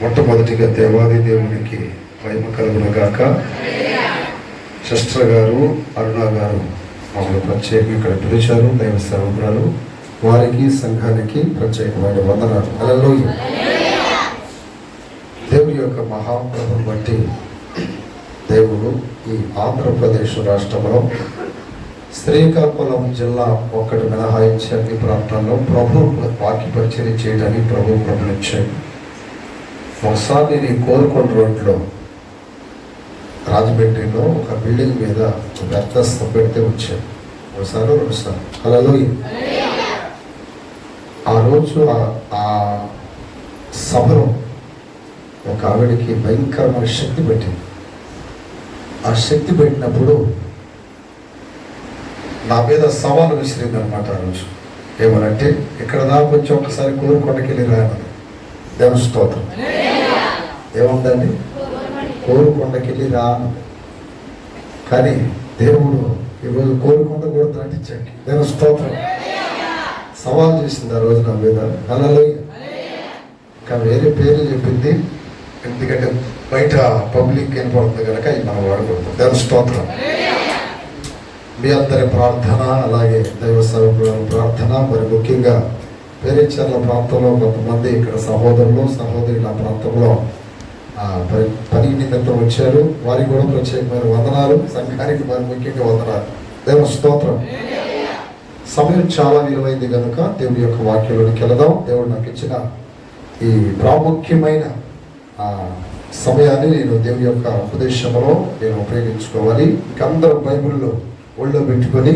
మొట్టమొదటిగా దేవాది దేవునికి మహిమ కలుగును గాక. సిస్టర్ గారు అరుణ గారు మమ్మల్ని ప్రత్యేకంగా ఇక్కడ పిలిచారు. దైవ సేవకురాలు, వారికి సంఘానికి ప్రత్యేకమైన వందనాలు. హల్లెలూయా. దేవుని యొక్క మహాప్రభుని బట్టి దేవుడు ఈ ఆంధ్రప్రదేశ్ రాష్ట్రంలో శ్రీకాకుళం జిల్లా ఒక్కటి మినహాయించి అన్ని ప్రాంతాల్లో ప్రభు వాక్య పరిచయం చేయడానికి ప్రభు ప్రభునిచ్చాడు. ఒకసారి నేను కోరుకొండ రోడ్లో రాజమండ్రిలో ఒక బిల్డింగ్ మీద వ్యర్థస్థం పెడితే వచ్చాను. ఒకసారి రెండుసార్లు. హల్లెలూయా. ఆ రోజు ఆ సభలో ఒక ఆవిడికి భయంకరమైన శక్తి పెట్టింది. ఆ శక్తి పెట్టినప్పుడు నా మీద సవాలు విసిరింది అనమాట. ఆ రోజు ఏమనంటే, ఇక్కడ దాకా వచ్చి ఒకసారి కోరుకొండకి వెళ్ళి రాయమని. దేవుని స్తోత్రం. ఏముందండి? కోరుకొండకి వెళ్ళి రాను. కానీ దేవుడు ఈరోజు కోరుకొండ కూడా దాటించండి. దేవుని స్తోత్రం. సవాల్ చేసింది ఆ రోజు నా మీద. హల్లెలూయా. ఇంకా వేరే పేర్లు చెప్పింది, ఎందుకంటే బయట పబ్లిక్ వినపడుతుంది కనుక ఇది మనం వాడకూడదు. దేవుని స్తోత్రం. మీ అందరి ప్రార్థన, అలాగే దైవ సేవకుల ప్రార్థన, మరి ముఖ్యంగా పేరేచర్ల ప్రాంతంలో కొంతమంది ఇక్కడ సహోదరులు సహోదరుల ప్రాంతంలో పని నిమిత్తం వచ్చారు. వారికి కూడా ప్రత్యేకమైన వందనాలు. సంఘానికి మరి ముఖ్యంగా వందనాలు. దేవుని స్తోత్రం. సమయం చాలా విలువైంది కనుక దేవుని యొక్క వాక్యంలోనికి వెళదాం. దేవుడు నాకు ఇచ్చిన ఈ ప్రాముఖ్యమైన సమయాన్ని నేను దేవుని యొక్క ఉపదేశంలో నేను ఉపయోగించుకోవాలి. ఇంక అందరూ బైబిల్లో ఒళ్ళో పెట్టుకొని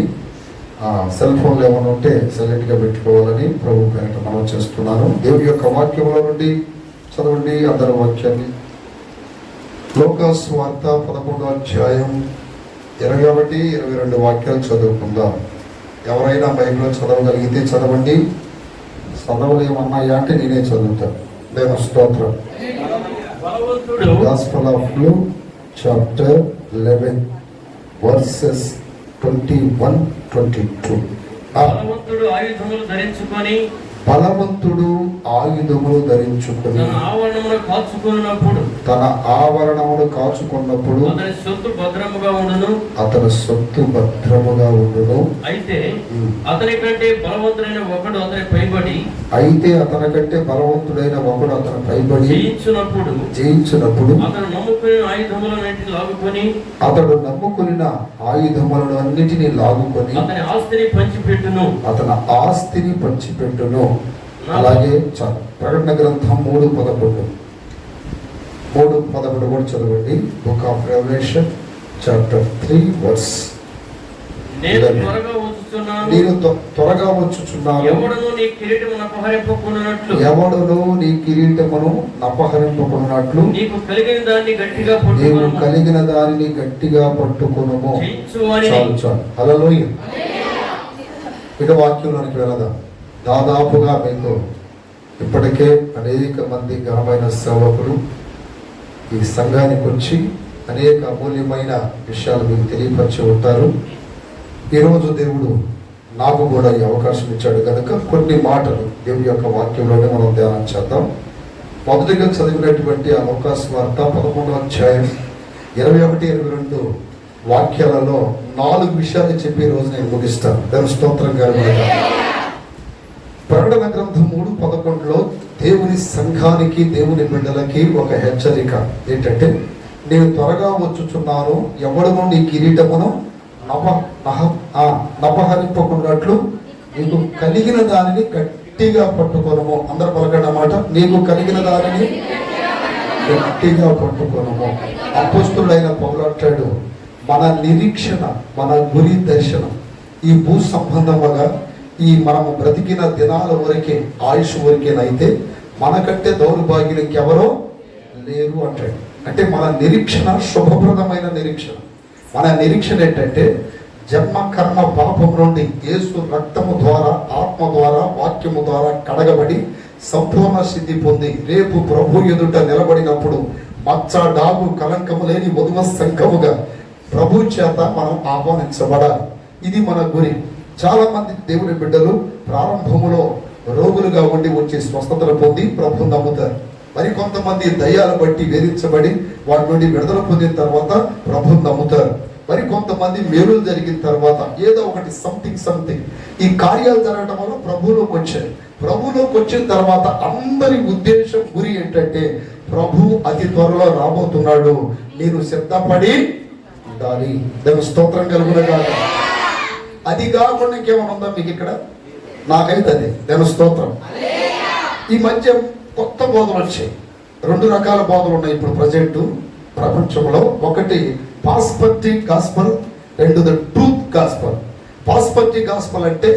సెల్ ఫోన్లు ఏమైనా ఉంటే సైలెంట్గా పెట్టుకోవాలని ప్రభు పేరిట మనం చేస్తున్నాను. దేవుని యొక్క వాక్యంలో నుండి చదవండి అందరూ వాక్యాన్ని. లూకాసు వార్త 11వ అధ్యాయం 21-22 వాక్యాలు చదువుకుందాం. ఎవరైనా బైబిల్లో చదవగలిగితే చదవండి. చదవలేమన్నాయా అంటే నేనే చదువుతాను. దేవుని స్తోత్రం. Gospel of Luke chapter 11 verses 21-22. బలవంతుడు ఆయుధములు ధరించుకొని తన ఆవరణమును కాచుకున్నప్పుడు అతని సొత్తు భద్రముగా ఉండును. అయితే అతని కంటే బలవంతుడైన ఒకడు అతని పైబడి జయించినప్పుడు అతడు నమ్ముకున్న ఆయుధములను అన్నిటినీ లాగుకొని అతని ఆస్తిని పంచిపెట్టును. అలాగే ప్రకటన గ్రంథం 3:11 కూడా చదవండి. Book of Revelation chapter 3 verse. నేను త్వరగా వచ్చుచున్నాను. ఎవడును నీ కిరీటమును నపహరింపకున్నట్లు నీవు కలిగిన దానిని గట్టిగా పట్టుకొనుము. చాలు. హల్లెలూయా. ఇక వాక్యంలోనికి వెళదాం. దాదాపుగా మీకు ఇప్పటికే అనేక మంది ఘనమైన సేవకులు ఈ సంఘానికి వచ్చి అనేక అమూల్యమైన విషయాలు మీకు తెలియపరిచి ఉంటారు. ఈరోజు దేవుడు నాకు కూడా ఈ అవకాశం ఇచ్చాడు కనుక కొన్ని మాటలు దేవుని యొక్క వాక్యంలోనే మనం ధ్యానం చేద్దాం. మొదటిగా చదివినటువంటి ఆ లూకాసు వార్త 11వ అధ్యాయం 21-22 వాక్యాలలో 4 విషయాలు చెప్పి రోజు నేను ముగిస్తాను. దేవుని స్తోత్రం గారు. ప్రకటన గ్రంథం 3:11లో దేవుని సంఘానికి, దేవుని బిడ్డలకి ఒక హెచ్చరిక ఏంటంటే, నేను త్వరగా వచ్చుచున్నాను, ఎవడను నీ కిరీటమును నపహరింపకున్నట్లు నీకు కలిగిన దానిని గట్టిగా పట్టుకొనుము. అందరు పలకండి అన్నమాట. నీకు కలిగిన దానిని గట్టిగా పట్టుకొనుము. అపోస్తుడైన పౌలు అంటాడు, మన నిరీక్షణ, మన గురి దర్శనం ఈ భూ సంబంధముగా ఈ మనము బ్రతికిన దినాల వరకే, ఆయుష్ వరకేనైతే మనకంటే దౌర్భాగ్యులు ఇంకెవరో లేరు అంటాడు. అంటే మన నిరీక్షణ శుభప్రదమైన నిరీక్షణ. మన నిరీక్షణ ఏంటంటే, జన్మ కర్మ పాపం నుండి యేసు రక్తము ద్వారా, ఆత్మ ద్వారా, వాక్యము ద్వారా కడగబడి సంపూర్ణ సిద్ధి పొంది రేపు ప్రభు ఎదుట నిలబడినప్పుడు మచ్చ, డాగు, కలంకము లేని మధుమ సంఘముగా ప్రభు చేత మనం ఆహ్వానించబడాలి. ఇది మన గురి. చాలా మంది దేవుని బిడ్డలు ప్రారంభములో రోగులుగా ఉండి వచ్చి స్వస్థతలు పొంది ప్రభు నమ్ముతారు. మరి కొంతమంది దయ్యాలు బట్టి వేధించబడి వాటి నుండి విడుదల పొందిన తర్వాత ప్రభువుని నమ్ముతారు. మరి కొంతమంది మేలులు జరిగిన తర్వాత ఏదో ఒకటి సంథింగ్ ఈ కార్యాలు జరగడం వల్ల ప్రభువులోకి వచ్చారు. ప్రభువులోకి వచ్చిన తర్వాత అందరి ఉద్దేశం గురి ఏంటంటే ప్రభు అతి త్వరలో రాబోతున్నాడు, మీరు సిద్ధపడి ఉండాలి. దాని స్తోత్రం కలుగునగాక. అది కాకుండా ఇంకేమైనా ఉందా మీకు ఇక్కడ? నాకైతే అదే దాని స్తోత్రం. ఈ మధ్య కొత్త బోధలు వచ్చాయి. 2 రకాల బోధలు ఉన్నాయి ఇప్పుడు ప్రజెంట్ ప్రపంచంలో. ఒకటి prosperity gospel, 2 the truth gospel. Prosperity gospel అంటే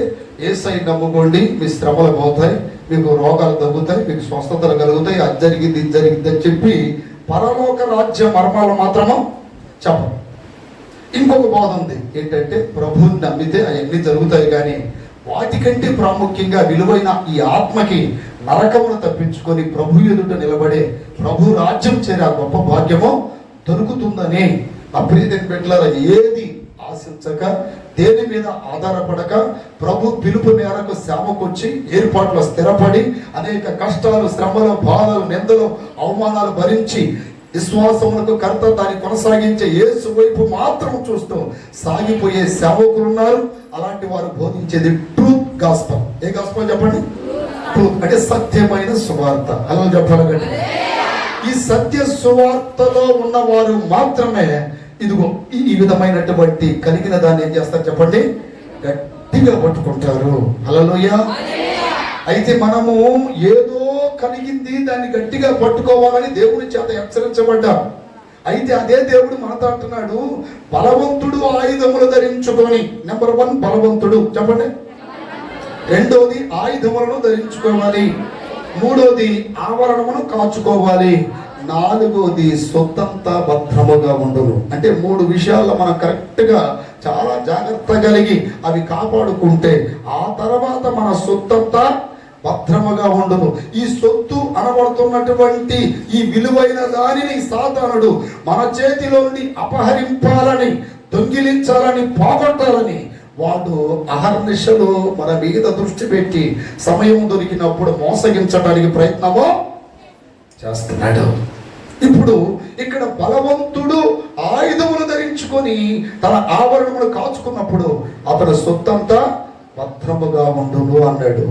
యేసయ్య నమ్ముకోండి, మీ శ్రమలు పోతాయి, మీకు రోగాలు తగ్గుతాయి, మీకు స్వస్థతలు కలుగుతాయి, అది జరిగింది ఇది జరిగింది అని చెప్పి పరలోక రాజ్య మర్మాలు మాత్రము చెప్పరు. ఇంకొక బోధ ఉంది ఏంటంటే ప్రభువుని నమ్మితే అవన్నీ జరుగుతాయి, కానీ వాటికంటే ప్రాముఖ్యంగా విలువైన ఈ ఆత్మకి నరకమును తప్పించుకొని ప్రభు ఎదుట నిలబడే ప్రభు రాజ్యం చేరే ఆ గొప్ప భాగ్యము దొరుకుతుందని. ఆ ప్రియమైన బిడ్డలారా, ఏది ఆశించక దేని మీద ఆధారపడక ప్రభు పిలుపు మేరకు సేవకొచ్చి ఏర్పాట్లో స్థిరపడి అనేక కష్టాలు, శ్రమలు, బాధలు, నిందలు, అవమానాలు భరించి విశ్వాసములకు కర్త దాన్ని కొనసాగించే యేసు వైపు మాత్రం చూస్తూ సాగిపోయే సేవకులు ఉన్నారు. అలాంటి వారు బోధించేది ట్రూత్ గాస్పల్. ఏ గాస్పల్ చెప్పండి? ట్రూత్ అంటే సత్యమైన సువార్త. అలా చెప్పాలంటే ఈ సత్య సువార్తలో ఉన్నవారు మాత్రమే ఇదిగో ఈ విధమైనటువంటి కలిగిన దాన్ని ఏం చేస్తారు చెప్పండి? గట్టిగా పట్టుకుంటారు. హల్లెలూయా. అయితే మనము ఏదో కలిగింది దాన్ని గట్టిగా పట్టుకోవాలని దేవుని చేత హెచ్చరించబడ్డాం. అయితే అదే దేవుడు మనతో అంటున్నాడు, బలవంతుడు ఆయుధములు ధరించుకొని. నెంబర్ 1 బలవంతుడు చెప్పండి. 2వది ఆయుధములను ధరించుకోవాలి. 3వది ఆవరణమును కాచుకోవాలి. 4వది సొత్తంతా భద్రముగా ఉండును. అంటే 3 విషయాల్లో మనం కరెక్ట్గా చాలా జాగ్రత్త కలిగి అవి కాపాడుకుంటే ఆ తర్వాత మన సొత్తంతా భద్రముగా ఉండును. ఈ సొత్తు అనబడుతున్నటువంటి ఈ విలువైన దానిని సాతానుడు మన చేతిలో నుండి అపహరింపాలని, దొంగిలించాలని, పోగొట్టాలని వాడు అహర్నిశలు మన మీద దృష్టి పెట్టి సమయం దొరికినప్పుడు మోసగించడానికి ప్రయత్నమో చేస్తున్నాడు. ఇప్పుడు ఇక్కడ బలవంతుడు ఆయుధములు ధరించుకొని తన ఆవరణములు కాచుకున్నప్పుడు అతని సొత్తంతా భద్రముగా ఉండును అన్నాడు.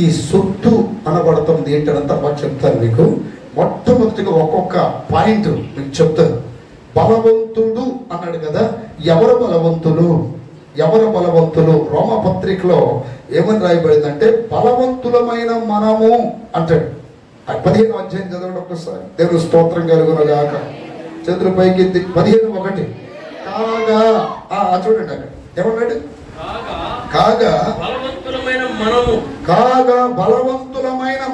ఈ సొత్తు అనబడుతుంది ఏంటంతా బాగా చెప్తాను మీకు. మొట్టమొదటిగా ఒక్కొక్క పాయింట్ మీకు చెప్తాను. బలవంతుడు అన్నాడు కదా, ఎవరు బలవంతులు? ఎవరు బలవంతులు? రోమపత్రికలో ఏమని రాయబడిందంటే బలవంతులమైన మనము అంటాడు. 15వ అధ్యాయం చదవండి ఒక్కసారి. దేవుని స్తోత్రం కలుగునగాక. చంద్రు పైకి 15:1 కాగా చూడండి అక్కడ ఏమన్నాడు? కాగా బలవంతులమైన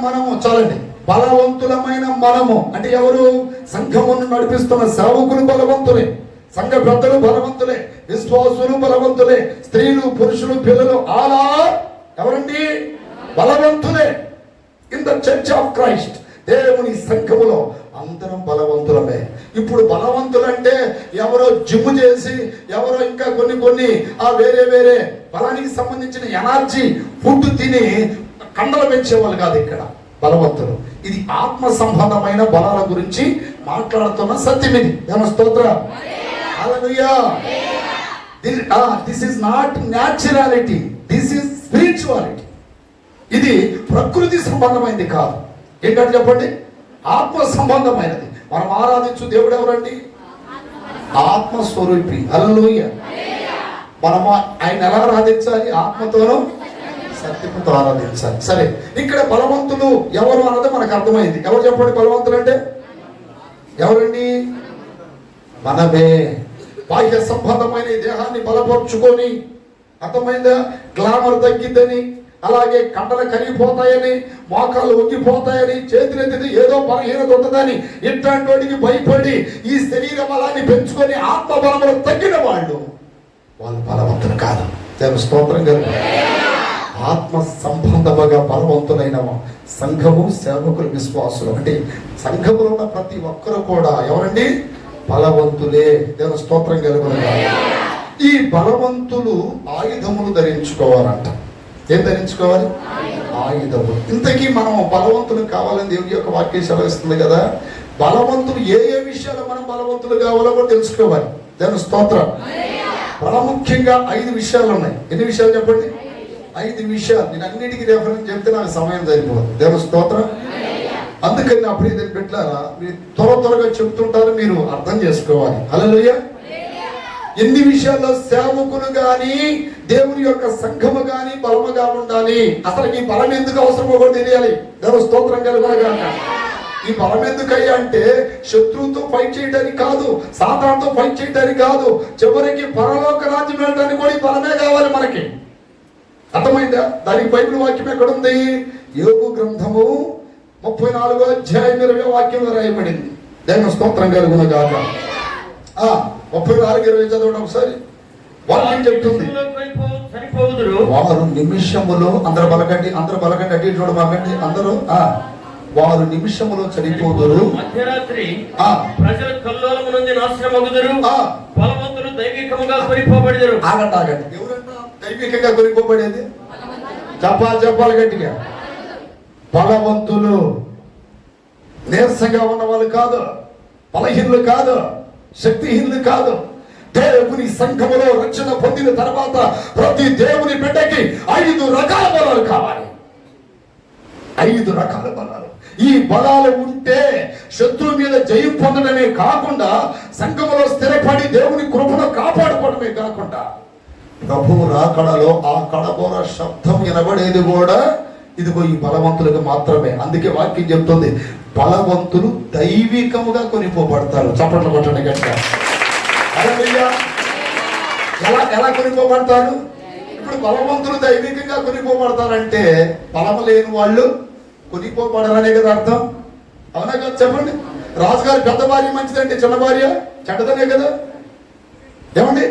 మనము. చాలండి. బలవంతులమైన మనము అంటే ఎవరు? సంఘమును నడిపిస్తున్న సేవకులు బలవంతులే, సంఘ పెద్దలు బలవంతులే, విశ్వాసులు బలవంతులే, స్త్రీలు, పురుషులు, పిల్లలు అలా ఎవరండి? బలవంతులే. In the church of Christ, దేవుని సంఘములో అందరం బలవంతులమే. ఇప్పుడు బలవంతులంటే ఎవరో జిమ్ చేసి, ఎవరో ఇంకా కొన్ని వేరే బలానికి సంబంధించిన ఎనర్జీ ఫుడ్ తిని కండలు పెంచేవాళ్ళు కాదు ఇక్కడ బలవంతులు. ఇది ఆత్మ సంబంధమైన బలాల గురించి మాట్లాడుతున్న సత్యం. ఇది దేవుని స్తోత్రం. హల్లెలూయా. This is not naturality, this is spirituality. ఇది ప్రకృతి సంబంధమైనది కాదు. ఏంటంటే చెప్పండి? ఆత్మ సంబంధమైనది. మనం ఆరాధించు దేవుడు ఎవరండి? ఆత్మస్వరూపి. హల్లెలూయా. మనం ఆయన ఎలా ఆరాధించాలి? ఆత్మతోనూ సత్యముతో ఆరాధించాలి. సరే, ఇక్కడ బలవంతులు ఎవరు అన్నది మనకు అర్థమైంది. ఎవరు చెప్పండి? బలవంతులు అంటే ఎవరండి? మనమే. బాహ్య సంబంధమైన ఈ దేహాన్ని బలపరుచుకొని, అర్థమైందా? గ్లామర్ తగ్గిద్దని, అలాగే కండలు కరిగిపోతాయని, మోకాలు వంగిపోతాయని, చేతులెత్తితే ఏదో బలహీనత ఉంటుందని ఇట్లాంటి వాడికి భయపడి ఈ శరీర బలాన్ని పెంచుకొని ఆత్మ బలములు తగ్గిన వాళ్ళు బలవంతులు కాదు. దేవుని స్తోత్రం గారు. ఆత్మ సంబంధముగా బలవంతులైన సంఘము, సేవకులు, విశ్వాసులు అంటే సంఘములో ఉన్న ప్రతి ఒక్కరు కూడా ఎవరండి? బలవంతులే. దేవుని స్తోత్రం కలుగును. ఈ బలవంతులు ఆయుధములు ధరించుకోవాలంట. ఏం ధరించుకోవాలి? ఆయుధము. ఇంతకీ మనం బలవంతులు కావాలని దేవుని యొక్క వాక్యం సెలవిస్తుంది కదా. బలవంతులు ఏ ఏ విషయాలు మనం బలవంతులు కావాలో కూడా తెలుసుకోవాలి. దేవుని స్తోత్రం. ప్రాముఖ్యంగా 5 విషయాలు ఉన్నాయి. ఎన్ని విషయాలు చెప్పండి? 5 విషయాలు. నేను అన్నిటికీ రెఫరెన్స్ చెప్తే నాకు సమయం సరిపోదు. దేవుని స్తోత్రం. అందుకని నా ప్రియ బిడ్డలారా, మీరు త్వరగా చెప్తుంటారు, మీరు అర్థం చేసుకోవాలి. హల్లెలూయా. ఎన్ని విషయాల్లో సేవకులు గాని దేవుని యొక్క సంఘము గాని బలముగా ఉండాలి. అసలు ఈ బలం ఎందుకు అవసరమో కూడా తెలియాలి. దేవుని స్తోత్రం కలుగునుగాక. ఈ బలం ఎందుకయ్యా అంటే శత్రువుతో ఫైట్ చేయడానికి కాదు, సాతానుతో ఫైట్ చేయడానికి కాదు, చివరికి పరలోక రాజ్యం వెళ్ళడానికి కూడా ఈ బలమే కావాలి మనకి. అర్థమైందా? దానికి బైబిల్ వాక్యం ఎక్కడుంది? యోబు గ్రంథము 34వ అధ్యాయం 20వ వాక్యంలో రాయబడింది. దేవుని స్తోత్రం కలుగునుగాక. 34:20 చదవండి ఒకసారి. వాక్యం చెప్తుంది, వారు నిమిషములో, అందరు బలకండి అటు ఇటు చూడమాకండి, అందరూ వారు నిమిషములో చనిపోదురు. మధ్యరాత్రి ప్రజల కల్లోలమునందు నాశనమగుదురు. బలవంతులు దైవికముగా కొనిపోబడెదరు. ఆగండి. ఎవరన్నా దైవికంగా కొనిపోబడేది? చెప్పాలి గట్టిగా. బలవంతులు నీరసంగా ఉన్న వాళ్ళు కాదు, బలహీనులు కాదు, శక్తిహీనులు కాదు. దేవుని సంఘములో రక్షణ పొందిన తర్వాత ప్రతి దేవుని బిడ్డకి 5 రకాల బలాలు కావాలి. 5 రకాల బలాలు. ఈ బలాలు ఉంటే శత్రువు మీద జయం పొందడమే కాకుండా సంఘములో స్థిరపడి దేవుని కృపను కాపాడుకోవడమే కాకుండా ప్రభువు రాకడలో ఆ కడబోర శబ్దం వినబడేది కూడా ఇదిగో ఈ బలవంతులకు మాత్రమే. అందుకే వాక్యం చెప్తుంది, బలవంతులు దైవికముగా కొనిపోబడతారు. చప్పట్లు కొట్టండి గట్టిగా. ఎలా కొనిపోబడతారు? ఇప్పుడు బలవంతులు దైవికంగా కొనిపోబడతారంటే బలము లేని వాళ్ళు కొనిపోబడరనే కదా అర్థం. అవునా కదా? చెప్పండి. రాజుగారి పెద్ద భార్య మంచిదంటే చిన్న భార్య చెడ్డదనే కదా. ఏమండి?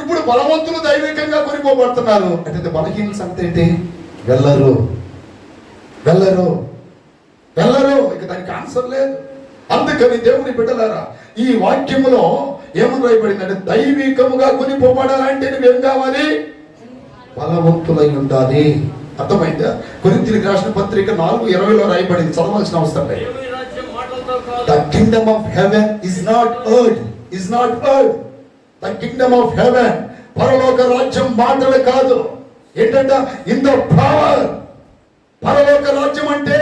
ఇప్పుడు బలవంతులు దైవికంగా కొనిపోబడుతున్నారు అంటే బలహీన సంగతి ఏంటి? వెళ్ళరు. ఇక దానికి ఆన్సర్ లేదు. అందుకని దేవుని బిడ్డలారా, ఈ వాక్యములో ఏమని రాయబడిందంటే దైవికముగా కొనిపోబడాలంటే నువ్వేం కావాలి? బలవంతులై ఉండాలి. అర్థమైందా? కొరింథీయులకు రాసిన పత్రిక 4:20లో రాయబడింది, చదవాల్సిన అవసరం లేదు. The kingdom of heaven is not earth. The kingdom of heaven, పరలోక రాజ్యం మాటలు కాదు. ఏంటంట? In the power. పరలోక రాజ్యం అంటే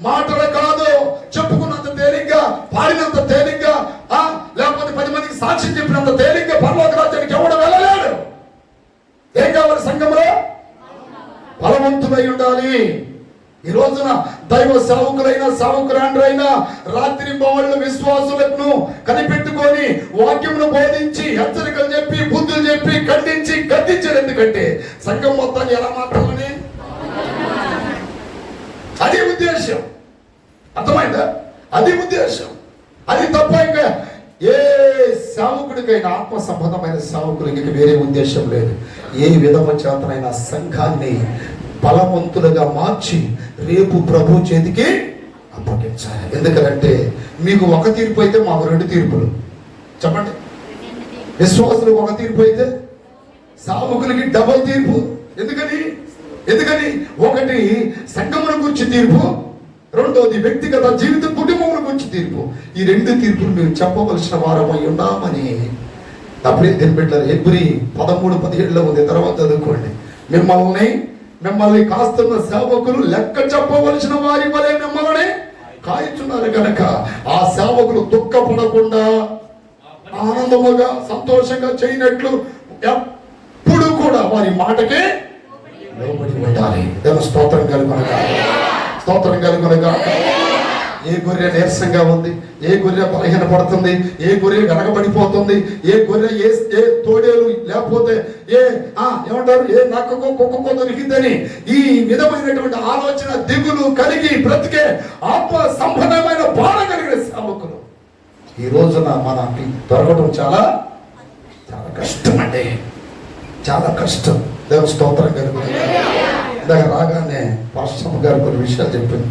మాటలు కాదు, చెప్పుకున్నంత తేలిగ్గా, పాడినంత తేలిగ్గా, లేకపోతే 10 మందికి సాక్ష్యం చెప్పినంత తేలిగ్గా పరలోక రాజ్యానికి ఎవడు వెళ్ళలేడు. ఏం కావాలి? సంఘంలో బలవంతులై ఉండాలి. ఈ రోజున దైవ సేవకురాండ్రైనా రాత్రి బోళ్ళు విశ్వాసులను కనిపెట్టుకొని వాక్యమును బోధించి హెచ్చరికలు చెప్పి బుద్ధులు చెప్పి ఖండించి గద్దించారు. ఎందుకంటే సంఘం మొత్తాన్ని ఎలా మార్చాలని? అది ఉద్దేశం. అర్థమైందా? అది ఉద్దేశం. అది తప్ప ఇంకా ఏ సేవకుడికైనా, ఆత్మ సంబంధమైన సేవకుడికి వేరే ఉద్దేశం లేదు. ఏ విధమ చేతనైనా సంఘాన్ని బలవంతులుగా మార్చి రేపు ప్రభు చేతికి అప్పగించాలి. ఎందుకంటే మీకు ఒక తీర్పు అయితే మాకు 2 తీర్పులు. చెప్పండి. విశ్వాసులకు ఒక తీర్పు అయితే సేవకులకి డబుల్ తీర్పు. ఎందుకని ఒకటి సంఘముల గురించి తీర్పు, రెండోది వ్యక్తిగత జీవిత కుటుంబముల గురించి తీర్పు. ఈ 2 తీర్పులు మేము చెప్పవలసిన వారమై ఉన్నామని అప్పుడే తెలిపెట్టారు. హెబ్రీ 13:17లో ఉంది, తర్వాత చదువుకోండి. మిమ్మల్ని కాస్తున్న సేవకులు లెక్క చెప్పవలసిన వారి వలె మిమ్మల్ని కాయుచున్నారు కనుక ఆ సేవకులు దుఃఖపడకుండా ఆనందముగా సంతోషంగా చేయనట్లు ఎప్పుడు కూడా వారి మాటకే లోబడి ఉండాలి. స్తోత్రం కలుగునగా. ఏ గొర్రె నీరసంగా ఉంది, ఏ గొర్రె బలహీన పడుతుంది, ఏ గొర్రె వెనకబడిపోతుంది, ఏ గొర్రె ఏ తోడేలు లేకపోతే ఏమంటారు ఏ నక్కకో కుక్కకో దొరికిందని ఈ విధమైనటువంటి ఆలోచన దిగులు కలిగి బ్రతికే ఆత్మ సంబంధమైన బాధ కలిగిన సేవకులు ఈ రోజున మనకి దొరకడం చాలా చాలా కష్టం అండి. చాలా కష్టం. దేవుని స్తోత్రం కలుగుతుంది. ఇందాక రాగానే పాస్టర్ గారు కొన్ని విషయాలు చెప్పింది,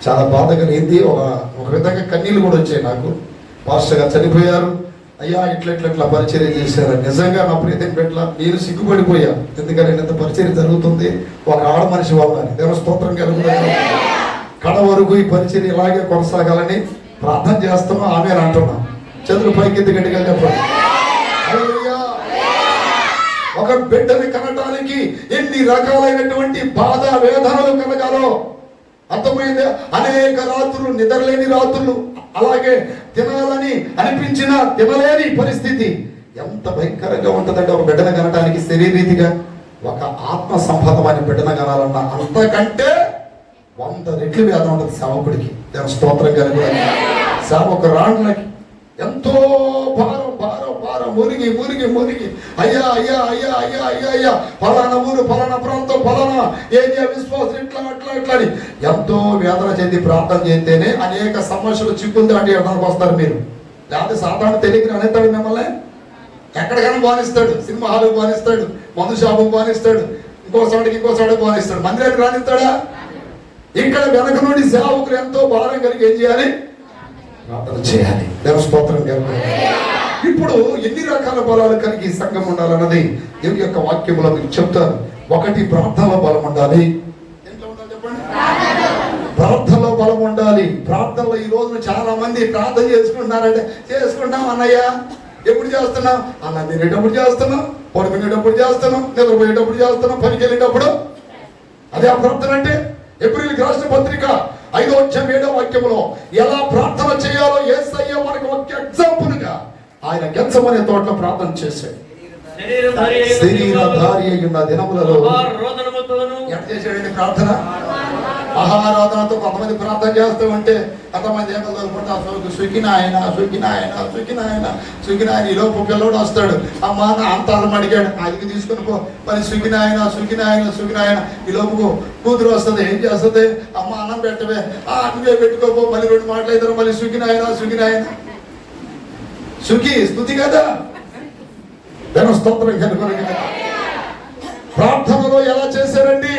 చాలా బాధ కలిగింది. ఒక విధంగా కన్నీళ్ళు కూడా వచ్చాయి నాకు. పాస్టర్ గారు చనిపోయారు, అయ్యా ఇట్లా పరిచర్య చేశారు. నిజంగా నా ప్రీతం పెట్ల నేను సిగ్గుపడిపోయా. ఎందుకంటే ఇంత పరిచర్య జరుగుతుంది ఒక ఆడ మనిషి వాళ్ళని. దేవుని స్తోత్రం కలుగుతుంది. కడ వరకు ఈ పరిచర్య ఇలాగే కొనసాగాలని ప్రార్థన చేస్తున్నాం. ఆమె అంటున్నాం. చేతులు పైకి గట్టిగా చెప్పండి. హల్లెలూయా. ఒక బిడ్డని కనటానికి ఎన్ని రకాలైనటువంటి బాధ వేదనలు కలగాలో అర్థమైంది. అనేక రాత్రులు, నిద్రలేని రాత్రులు, అలాగే తినాలని అనిపించిన తినలేని పరిస్థితి ఎంత భయంకరంగా ఉంటుందంటే ఒక బిడ్డను కనటానికి శరీరీతిగా, ఒక ఆత్మ సంబంధమైన బిడ్డను కనాలన్నా అంతకంటే 100 రెట్లు వేదన ఉంటుంది సేవకుడికి. దేవుని స్తోత్రం కలిగి సేవకు రాండ్లకి ఎంతో భారం భారం భారం మురిగి మురిగి మురిగి అయ్యా అయ్యా అయ్యా అయ్యా అయ్యా అయ్యా ఫలానా ఊరు ఫలానా ప్రాంతం ఫలానా ఏరియా విశ్వాసం ఇట్లా అట్లా ఇట్లా అని ఎంతో వేదన చెంది ప్రార్థన చేస్తేనే అనేక సమస్యలు చిక్కుంది అంటే ఎక్కడికి వస్తారు మీరు. లేకపోతే సాధారణ తెలియక అనేస్తాడు మిమ్మల్ని. ఎక్కడికైనా బానిస్తాడు. సినిమా హాల్కి బానిస్తాడు, మందు షాపుకి బానిస్తాడు, ఇంకోసారికి బానిస్తాడు. మందిరానికి రానిస్తాడా? ఇక్కడ వెనక నుండి సేవకులు ఎంతో భారం కలిగి ఏం చేయాలి? ప్రార్థన చేయాలి. దేవ స్తోత్రం కలిగి. ఇప్పుడు ఎన్ని రకాల బలాలు కలిగి సంఘం ఉండాలన్నది దేవుని యొక్క వాక్యంలో మీకు చెప్తారు. ఒకటి, ప్రార్థనలో బలం ఉండాలి. చెప్పండి, ప్రార్థనలో బలం ఉండాలి. ప్రార్థనలో ఈ రోజున చాలా మంది ప్రార్థన చేసుకుంటున్నారంటే చేసుకుంటాం అన్నయ్య. ఎప్పుడు చేస్తున్నాం? అన్నం తినేటప్పుడు చేస్తున్నాం, పడుకునేటప్పుడు చేస్తున్నాం, నిద్రపోయేటప్పుడు చేస్తున్నాం, పనికి వెళ్ళేటప్పుడు. అదే ఆ ప్రార్థన అంటే. ఏప్రిల్ రాసిన పత్రిక 5వ అధ్యాయం 7వ వాక్యములో ఎలా ప్రార్థన చేయాలో యేసయ్య మనకు ఒక ఎగ్జాంపుల్ గా ఆయన గెత్సెమనే తోటలో ప్రార్థన చేశాడు. శరీరధారి అయిన దినములలో ఎంత చేశాడండి ప్రార్థన? మహారాధనతో కొంతమంది ప్రార్థన చేస్తూ ఉంటే కొంతమంది ఏమనుకుంటా సుఖినాయన సుఖినాయన సుఖినాయన సుఖినాయన. ఈ లోపు పిల్లడు వస్తాడు, అమ్మా నా అంతాలం అడిగాడు, అది తీసుకుని పో. మరి సుఖినాయన సుఖినాయన సుఖినాయన. ఈ లోపు కూతురు వస్తుంది, ఏం చేస్తుంది? అమ్మ అన్నం పెట్టవే, నువ్వే పెట్టుకోపో. మళ్ళీ 2 మాటలు అవుతారు, మళ్ళీ సుఖినాయన సుఖినాయన. సుఖి స్తుతి కదా. దేవ స్తోత్రం కనుక ప్రార్థనలో ఎలా చేశారండి?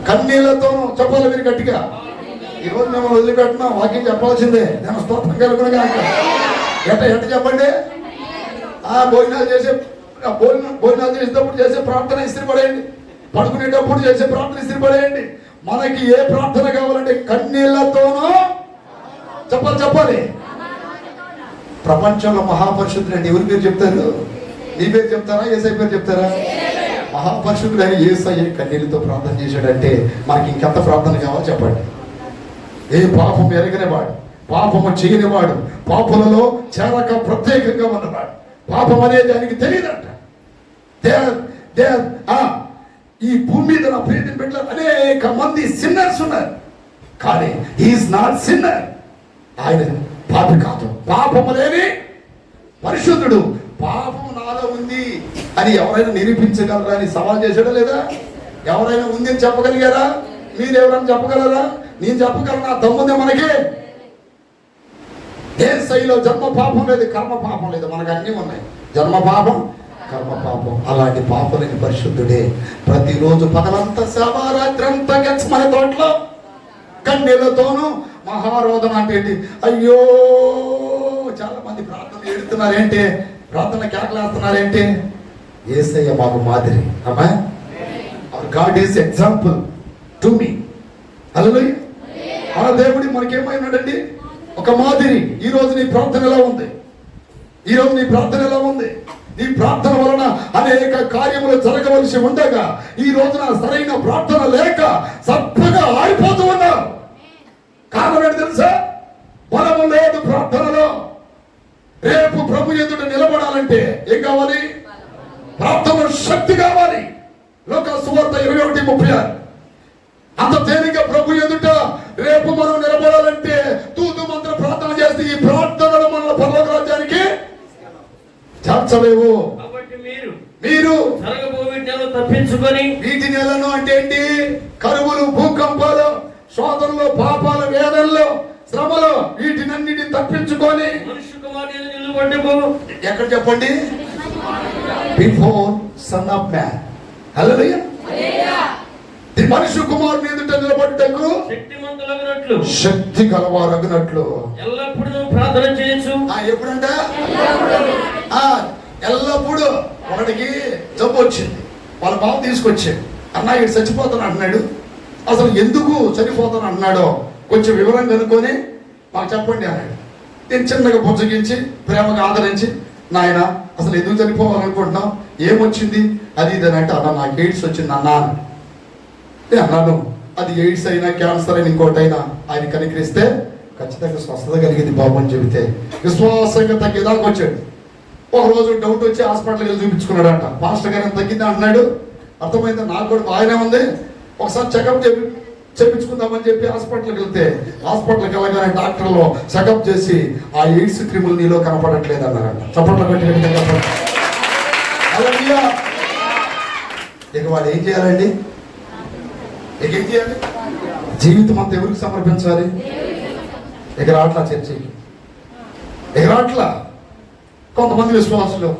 కన్నీళ్లతో చెప్పాలి మీరు గట్టిగా. ఈరోజు మేము వదిలిపెట్టినా వాక్యం చెప్పాల్సిందే. దేవ స్తోత్రం కలుగునుగా. ఎట్ట చెప్పండి. భోజనాలు చేసేటప్పుడు చేసే ప్రార్థన ఇస్త్రీపడేయండి, పడుకునేటప్పుడు చేసే ప్రార్థన ఇస్త్రీపడేయండి. మనకి ఏ ప్రార్థన కావాలంటే కన్నీళ్లతోనూ చెప్పాలి. ప్రపంచంలో మహాపరిశుద్ధుడు అంటే ఎవరి పేరు చెప్తారు? నీ పేరు చెప్తారా? యేసయ్య పేరు చెప్తారా? మహాపరిశుద్ధుడు అని యేసయ్య కన్నీళ్ళతో ప్రార్థన చేశాడంటే మనకి ఇంకెంత ప్రార్థన కావాలో చెప్పండి. ఏ పాపం ఎరగనివాడు, పాపము చేయనివాడు, పాపములలో చేరక ప్రత్యేకంగా ఉన్నవాడు, పాపం అనేది దానికి తెలియదంట. ఈ భూమి మీద నా ప్రియతమ బిడ్డలు అనేక మంది సిన్నర్స్ ఉన్నారు, కానీ హీఈస్ నాట్ సిన్నర్. ఆయన పాపి కాదు, పాపము లేని పరిశుద్ధుడు. పాపం నాలో ఉంది అని ఎవరైనా నిరూపించగలరా అని సవాల్ చేశాడా లేదా? ఎవరైనా ఉంది అని చెప్పగలిగారా? మీరు ఎవరైనా చెప్పగలరా? నేను చెప్పగలను, నా దమ్ముంది మనకి. ఏ శైలిలో జన్మ పాపం లేదు, కర్మ పాపం లేదు, మనకు అన్నీ ఉన్నాయి. జన్మ పాపం, కర్మ పాపం. అలాంటి పాపం లేని పరిశుద్ధుడే ప్రతిరోజు పగలంతా సేవ, రాత్రి అంతా గెచ్చమనే తోటలో కన్నీళ్లతోనూ మహారోధన అంటే ఏంటి? అయ్యో చాలా మంది ప్రార్థన ఎడుతున్నారేంటి? ప్రార్థన కేకలేస్తున్నారేంటి? యేసయ్య మాకు మాదిరి. అమ్మా, our God is example to me. హల్లెలూయా. మన దేవుడి మనకేమైనాడండి? ఒక మాదిరి. ఈ రోజు నీ ప్రార్థన ఎలా ఉంది? ఈ రోజు నీ ప్రార్థన ఎలా ఉంది? నీ ప్రార్థన వలన అనేక కార్యములు జరగవలసి ఉండగా ఈ రోజున సరైన ప్రార్థన లేక సప్పగా ఆడిపోతూ ఉన్నావు. కారణం ఏంటి తెలుసా? బలము లేదు ప్రార్థనలో. రేపు ప్రభు ఎదుట నిలబడాలంటే ఏం కావాలి? ప్రార్థన శక్తి కావాలి. లోకాసు సువార్త 21:36. అంత తేలిక ప్రభు ఎదుట రేపు మనం నిలబడాలంటే తూతు మంత్ర ప్రార్థన చేస్తే ఈ ప్రార్థనలు మన పరలోక రాజ్యానికి చేర్చలేవు. కాబట్టి మీరు తప్పించుకొని వీటి నెలను అంటే ఏంటి? కరువులు, భూకంపాలు, శోధనలు, పాపాలు, వేదనలు, శ్రమలు, వీటినన్నిటిని తప్పించుకొని ఎక్కడ చెప్పండి? Before son of man. హల్లెలూయా. ఈ మనిషి కుమారుని ఎదుట నిలబడుటకు శక్తిమంతులగునట్లు శక్తి గలవారగునట్లు ఎల్లప్పుడూ ప్రార్థన చేయొచ్చు. ఎప్పుడంట ఎల్లప్పుడు ఒకటికి జబ్బు వచ్చింది, వాళ్ళ బాబు తీసుకొచ్చాడు. అన్న ఇటు చచ్చిపోతాను అంటున్నాడు, అసలు ఎందుకు చనిపోతాను అన్నాడో కొంచెం వివరం కనుక్కొని మాకు చెప్పండి అన్నాడు. నేను చిన్నగా బుజ్జగించి ప్రేమగా ఆదరించి, నాయన అసలు ఎందుకు చనిపోవాలనుకుంటున్నావు, ఏమొచ్చింది అది ఇది అని అంటే, అన్న నాకు ఎయిడ్స్ వచ్చింది అన్నా అన్నాను. అది ఎయిడ్స్ అయినా క్యాన్సర్ అయినా ఇంకోటైనా ఆయన కనికరిస్తే ఖచ్చితంగా స్వస్థత కలిగింది బాబు అని చెబితే విశ్వాసంగా తగ్గేదాకా వచ్చాడు. ఒక రోజు డౌట్ వచ్చి హాస్పిటల్కి వెళ్ళి చూపించుకున్నాడంట. మాస్టర్ గారు తగ్గిందా అన్నాడు. అర్థమైంది, నాకు కూడా బాగానే ఉంది, ఒకసారి చెకప్ చేయించుకుందామని చెప్పి హాస్పిటల్కి వెళ్తే హాస్పిటల్కి వెళ్ళగానే డాక్టర్లు చెకప్ చేసి ఆ ఎయిడ్స్ క్రిములు నీలో కనపడట్లేదు అన్నారంట. చప్పట్లు పెట్టి ఇక వాడు ఏం చేయాలండి? ఇక ఏం చేయాలి? జీవితం అంతా ఎవరికి సమర్పించాలి? ఇక రాట్లా చర్చికి, ఇక రాట్లా. కొంతమంది విశ్వాసులు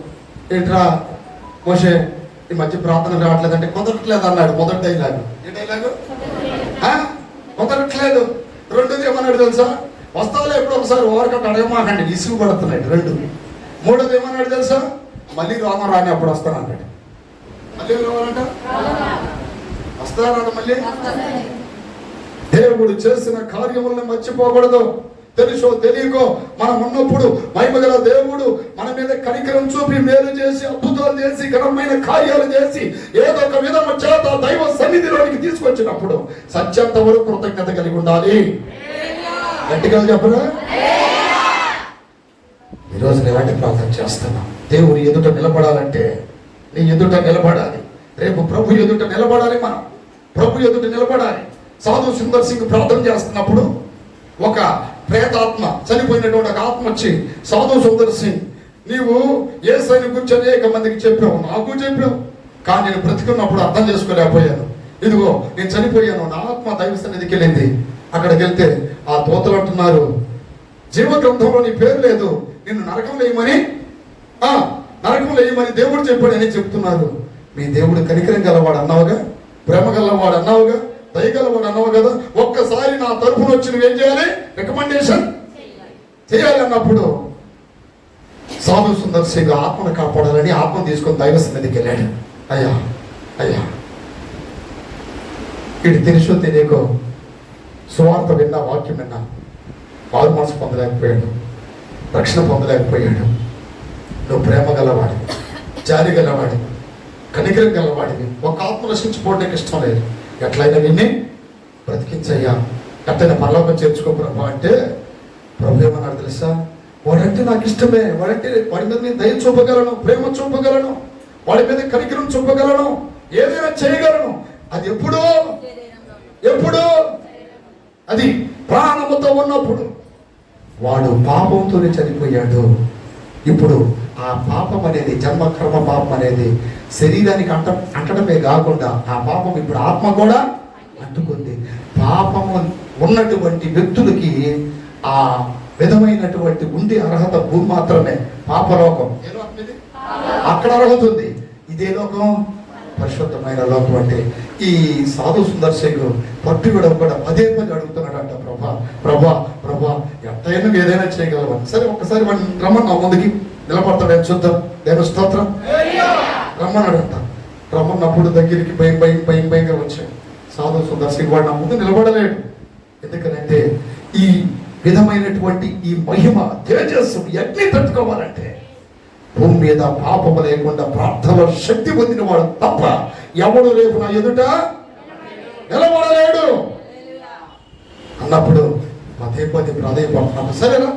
ఏంట్రా మోషే ఈ మధ్య ప్రార్థన రావట్లేదంటే కుదరట్లేదు అన్నాడు. మొదటి డైలాగు ఏ డైలాగు? కుదరట్లేదు. రెండోది ఏమన్నాడు తెలుసా? వస్తాలో ఎప్పుడు ఒకసారి ఓవర్కట్ అడగమాకండి, ఇసుగు పడుతున్నాడు. రెండు. మూడోది ఏమన్నాడు తెలుసా? మళ్ళీ రోగం రాని అప్పుడు వస్తాను అన్నాడు. మళ్ళీ రావాలంట, వస్తానంట మళ్ళీ. దేవుడు చేసిన కార్యములను మర్చిపోకూడదు. తెలుసో తెలియకో మనం ఉన్నప్పుడు మహిమగల దేవుడు మన మీద కనికరం చూపి మేలు చేసి అద్భుతాలు చేసి ఘనమైన కార్యాలు చేసి ఏదో ఒక విధము చేత దైవ సన్నిధిలోనికి తీసుకొచ్చినప్పుడు సత్యంత వరకు కృతజ్ఞత కలిగి ఉండాలి. గట్టిగా చెప్పరా? ఈరోజు ఎలాంటి ప్రార్థన చేస్తున్నాం? దేవుని ఎదుట నిలబడాలంటే నీ ఎదుట నిలబడాలి. రేపు ప్రభు ఎదుట నిలబడాలి. మనం ప్రభు ఎదుట నిలబడాలి. సాధు సుందర్ సింగ్ ప్రార్థన చేస్తున్నప్పుడు ఒక ప్రేతాత్మ, చనిపోయినటువంటి ఒక ఆత్మ వచ్చి, సాధు సుందర్ సింగ్ నీవు యేసుని గురించి అనేక మందికి చెప్పావు, నాకు చెప్పావు, కానీ నేను బ్రతికున్నప్పుడు అర్థం చేసుకోలేకపోయాను. ఇదిగో నేను చనిపోయాను, నా ఆత్మ దైవ సన్నిధికి వెళ్ళింది. అక్కడికి వెళ్తే ఆ దూతలు అంటున్నారు, జీవ గ్రంథంలో నీ పేరు లేదు, నిన్ను నరకంలో వేయమని దేవుడు చెప్పాడని చెప్తున్నారు. మీ దేవుడు కనికరం గలవాడు అన్నావుగా, ప్రేమ గలవాడు అన్నావుగా, దయగలవాడు అన్నావు కదా, ఒక్కసారి నా తరపున వచ్చి నువ్వేం చేయాలి? రికమెండేషన్ చేయాలి అన్నప్పుడు సాధు సుందర్ సింగ్ ఆత్మను కాపాడాలని ఆత్మ తీసుకొని దైవ సన్నిధికి వెళ్ళాడు. అయ్యా ఇటు తెలుసో తెలియకో సువార్త విన్నా, వాక్యం విన్నా, మారు మనసు పొందలేకపోయాడు, రక్షణ పొందలేకపోయాడు. నువ్వు ప్రేమ గలవాడివి, జాలి గలవాడివి, కనికరం గలవాడివి, ఒక ఆత్మ రక్షించుకోవడానికి ఇష్టం లేదు, ఎట్లయినా నిన్నే బ్రతికించయ్యా, ఎట్లయినా పరలోకం చేర్చుకో ప్రభు అంటే, ప్రభు ఏమన్నాడు తెలుసా? వాడంటే నాకు ఇష్టమే, వాడి మీద నేను దయ చూపగలను, ప్రేమ చూపగలను, వాడి మీద కనికరం చూపగలను, ఏదైనా చేయగలను. అది ఎప్పుడో అది ప్రాణముతో ఉన్నప్పుడు. వాడు పాపంతోనే చనిపోయాడు. ఇప్పుడు ఆ పాపం అనేది, జన్మకర్మ పాపం అనేది శరీరానికి అంటడమే కాకుండా ఆ పాపం ఇప్పుడు ఆత్మ కూడా అంటుకుంది. పాపము ఉన్నటువంటి వ్యక్తులకి ఆ విధమైనటువంటి ఉండే అర్హత భూమి మాత్రమే. పాపలోకం అక్కడ అర్హత ఉంది. ఇదే లోకం పరిశుద్ధమైన లోకం. అంటే ఈ సాధు సుందర్ సింగ్ పట్టుకోవడం కూడా పదే అడుగుతున్నాడంట, ప్రభా ఎంతైనా ఏదైనా చేయగలవని. సరే ఒక్కసారి వాడిని రమ్మన్నా ముందుకి నిలబడతాడని చూద్దాం. దేవుని స్తోత్రం. రమ్మన్నాడంట. రమ్మన్నప్పుడు దగ్గరికి భయంగా వచ్చాడు. సాధు సుందర్ సింగ్ వాడు నా ముందు నిలబడలేడు. ఎందుకనంటే ఈ విధమైనటువంటి ఈ మహిమ తేజస్సు ఎట్లా తట్టుకోవాలంటే భూమి మీద పాపము లేకుండా ప్రార్థనలో శక్తి పొందిన వాడు తప్ప ఎవడు రేపు నా ఎదుట నిలబడలేడు అన్నప్పుడు పదే ప్రాధాన్యపడుతున్నాము. సరేనా?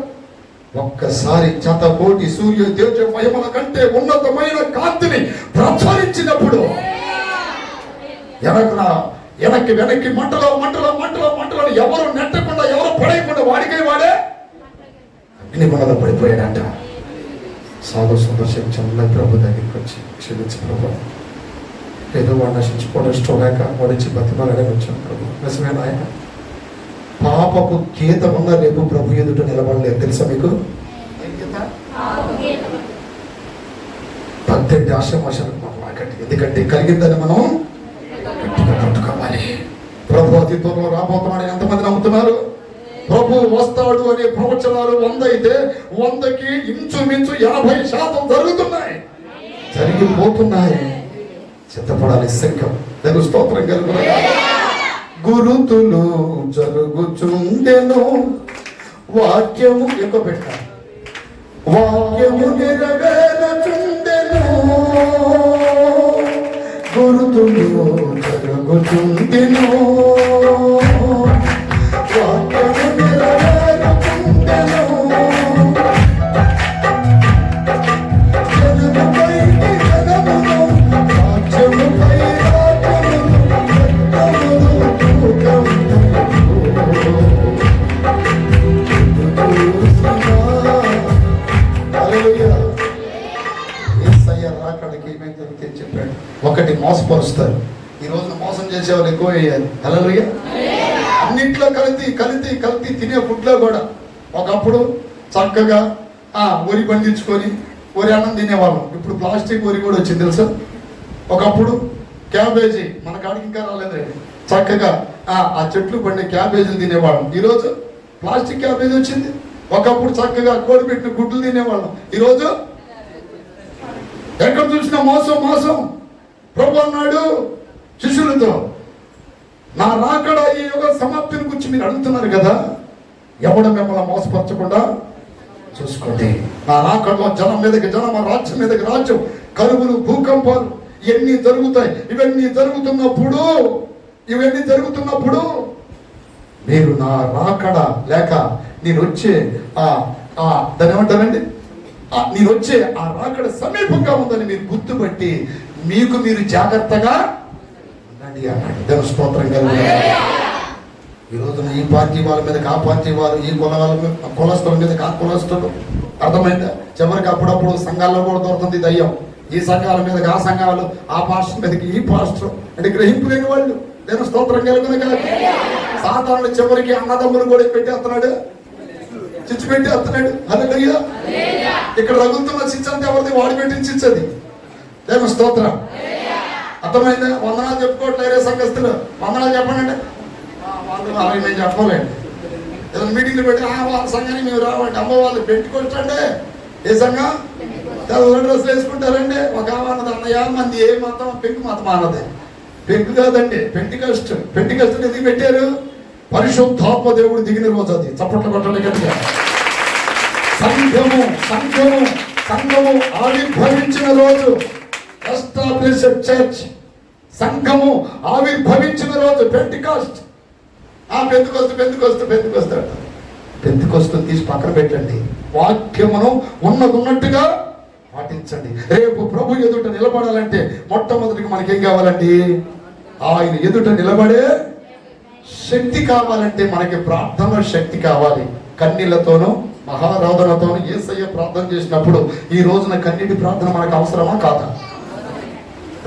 ఒక్కసారి 100,000,000 సూర్య తేజ మహిమల కంటే ఉన్నతమైన కాంతిని ప్రచారించినప్పుడు వెనక్కి మంటలో ఎవరు నెట్టకుండా, ఎవరు పడేయకుండా వాడికే వాడే అగ్నిగుండంలో పడిపోయాడంట. సాధు సందర్శించండి ప్రభు దగ్గరికి వచ్చి, క్షమించి ప్రభు, ఏదో వాడు నశించుకోవడం ఇష్టం లేక వాడిచ్చి బతిమాలనే వచ్చాను ప్రభు. నిజమేనా? ఆయన పాపపు గీత ఉన్న రేపు ప్రభు ఎదుట నిలబడలేదు. తెలుసా మీకు? భక్తి ఆశమాశాలకు మనం ఆకండి. ఎందుకంటే కలిగిందని మనం గట్టిగా పట్టుకోవాలి. కానీ ప్రభు అతి త్వరలో రాబోతున్నాడు. ఎంతమంది నమ్ముతున్నారు? ప్రభు వస్తాడు అనే ప్రవచనాలు 100 అయితే 100కి ఇంచుమించు 80% జరుగుతున్నాయి, జరిగిపోతున్నాయి. సిద్ధపడాలి సంఘం. దేవుని స్తోత్రం కలుగును. గురుతులు జరుగుచుండెను, వాక్యము ఎక్కువ పెట్టాలి, వాక్యము నెరవేరుచుండెను, గురుతులు జరుగుచుండెను, వాక్యము నెరవేరుచుండెను, జనముపైకి జనమును, రాజ్యముపై చెప్పాడు. ఒకటి మోసపరుస్తారు. ఈ రోజున మోసం చేసేవాళ్ళు ఎక్కువ అయ్యారు. హల్లెలూయా. అన్నింట్లో కలిపి తినే ఫుడ్లో కూడా ఒకప్పుడు చక్కగా వరి పండించుకొని వరి అన్నం తినేవాళ్ళం. ఇప్పుడు ప్లాస్టిక్ వరి కూడా వచ్చింది తెలుసా. ఒకప్పుడు క్యాబేజీ మన కాడికి ఇంకా రాలేదు, చక్కగా ఆ చెట్లు పండే క్యాబేజీలు తినేవాళ్ళం. ఈరోజు ప్లాస్టిక్ క్యాబేజీ వచ్చింది. ఒకప్పుడు చక్కగా కోడి పెట్టిన గుడ్లు తినేవాళ్ళం. ఈరోజు ఎక్కడ చూసినా మోసం. ప్రభు అన్నాడు శిష్యులతో, నా రాకడ ఈ యుగ సమాప్తిని గురించి మీరు అడుగుతున్నారు కదా, ఎవడ మిమ్మల్ని మోసపరచకుండా చూసుకోండి. నా రాకడలో జనం మీదకి జనం, రాజ్యం మీదకి రాజ్యం, కరువులు, భూకంపాలు ఇవన్నీ జరుగుతాయి. ఇవన్నీ జరుగుతున్నప్పుడు మీరు నా రాకడ లేక నేను వచ్చే దాన్ని ఏమంటారండి, నేను వచ్చే ఆ రాకడ సమీపంగా ఉందని మీరు గుర్తుపట్టి మీకు మీరు జాగ్రత్తగా ఉండండి అన్నాడు. దేవుని స్తోత్రం కలుగును. ఈ రోజున ఈ పార్టీ వాళ్ళ మీదకి ఆ పార్టీ వాళ్ళు, ఈ కులస్తుల మీదకి ఆ కులస్తులు, అర్థమైందా? చివరికి అప్పుడప్పుడు సంఘాల్లో కూడా దొరుకుతుంది దయ్యం. ఈ సంఘాల మీదకి ఆ సంఘాలు, ఆ పాస్టర్ మీదకి ఈ పాస్టర్, అంటే గ్రహింపు లేని వాళ్ళు. దేవుని స్తోత్రం కలుగును కాదు. సాతానుడు చివరికి అన్నదమ్ములు కూడా పెట్టేస్తున్నాడు, చిచ్చు పెట్టేస్తున్నాడు. హల్లెలూయా. ఇక్కడ రగులుతున్న చిచ్చు అంతా ఎవరిది? వాడు పెట్టిన చిచ్చు అది. దేవుని స్తోత్రం. అర్థమైందా? వందనాలు చెప్పుకోవట్లేరే సంఘస్థులు, వందనాలు చెప్పండి అంటే వాళ్ళు అవి మేము చెప్పలేండి. ఏదైనా మీటింగ్లు పెట్టి వాళ్ళ సంఘాన్ని మేము రావండి. అమ్మ వాళ్ళు పెట్టుకొచ్చండి. ఏ సంఘం? తెల్ల డ్రెస్సులు వేసుకుంటారండి. ఒక అన్నది అన్నయ్య మంది ఏ మతం? పెంకు మతం అన్నది. పెంకు కాదండి, పెంటికస్ట్ ఎందుకు పెట్టారు? పరిశుద్ధాత్మ దేవుడు దిగిన రోజు అది. చప్పట్లు కొట్టండి గట్టిగా. సంఘము ఆవిర్భవించిన రోజు, ఎస్టాబ్లిష్డ్ చర్చ్, సంఘము ఆవిర్భవించిన రోజు పెంటికాస్ట్. పెంతికొస్తు తీసి పక్కన పెట్టండి. వాక్యమును ఉన్నట్టుగా పాటించండి. రేపు ప్రభు ఎదుట నిలబడాలంటే మొట్టమొదటిగా మనకేం కావాలండి? ఆయన ఎదుట నిలబడే శక్తి కావాలంటే మనకి ప్రార్థన శక్తి కావాలి. కన్నీళ్లతోనూ మహారోదనతోనూ యేసయ్య ప్రార్థన చేసినప్పుడు ఈ రోజున కన్నీటి ప్రార్థన మనకు అవసరమా కాదా?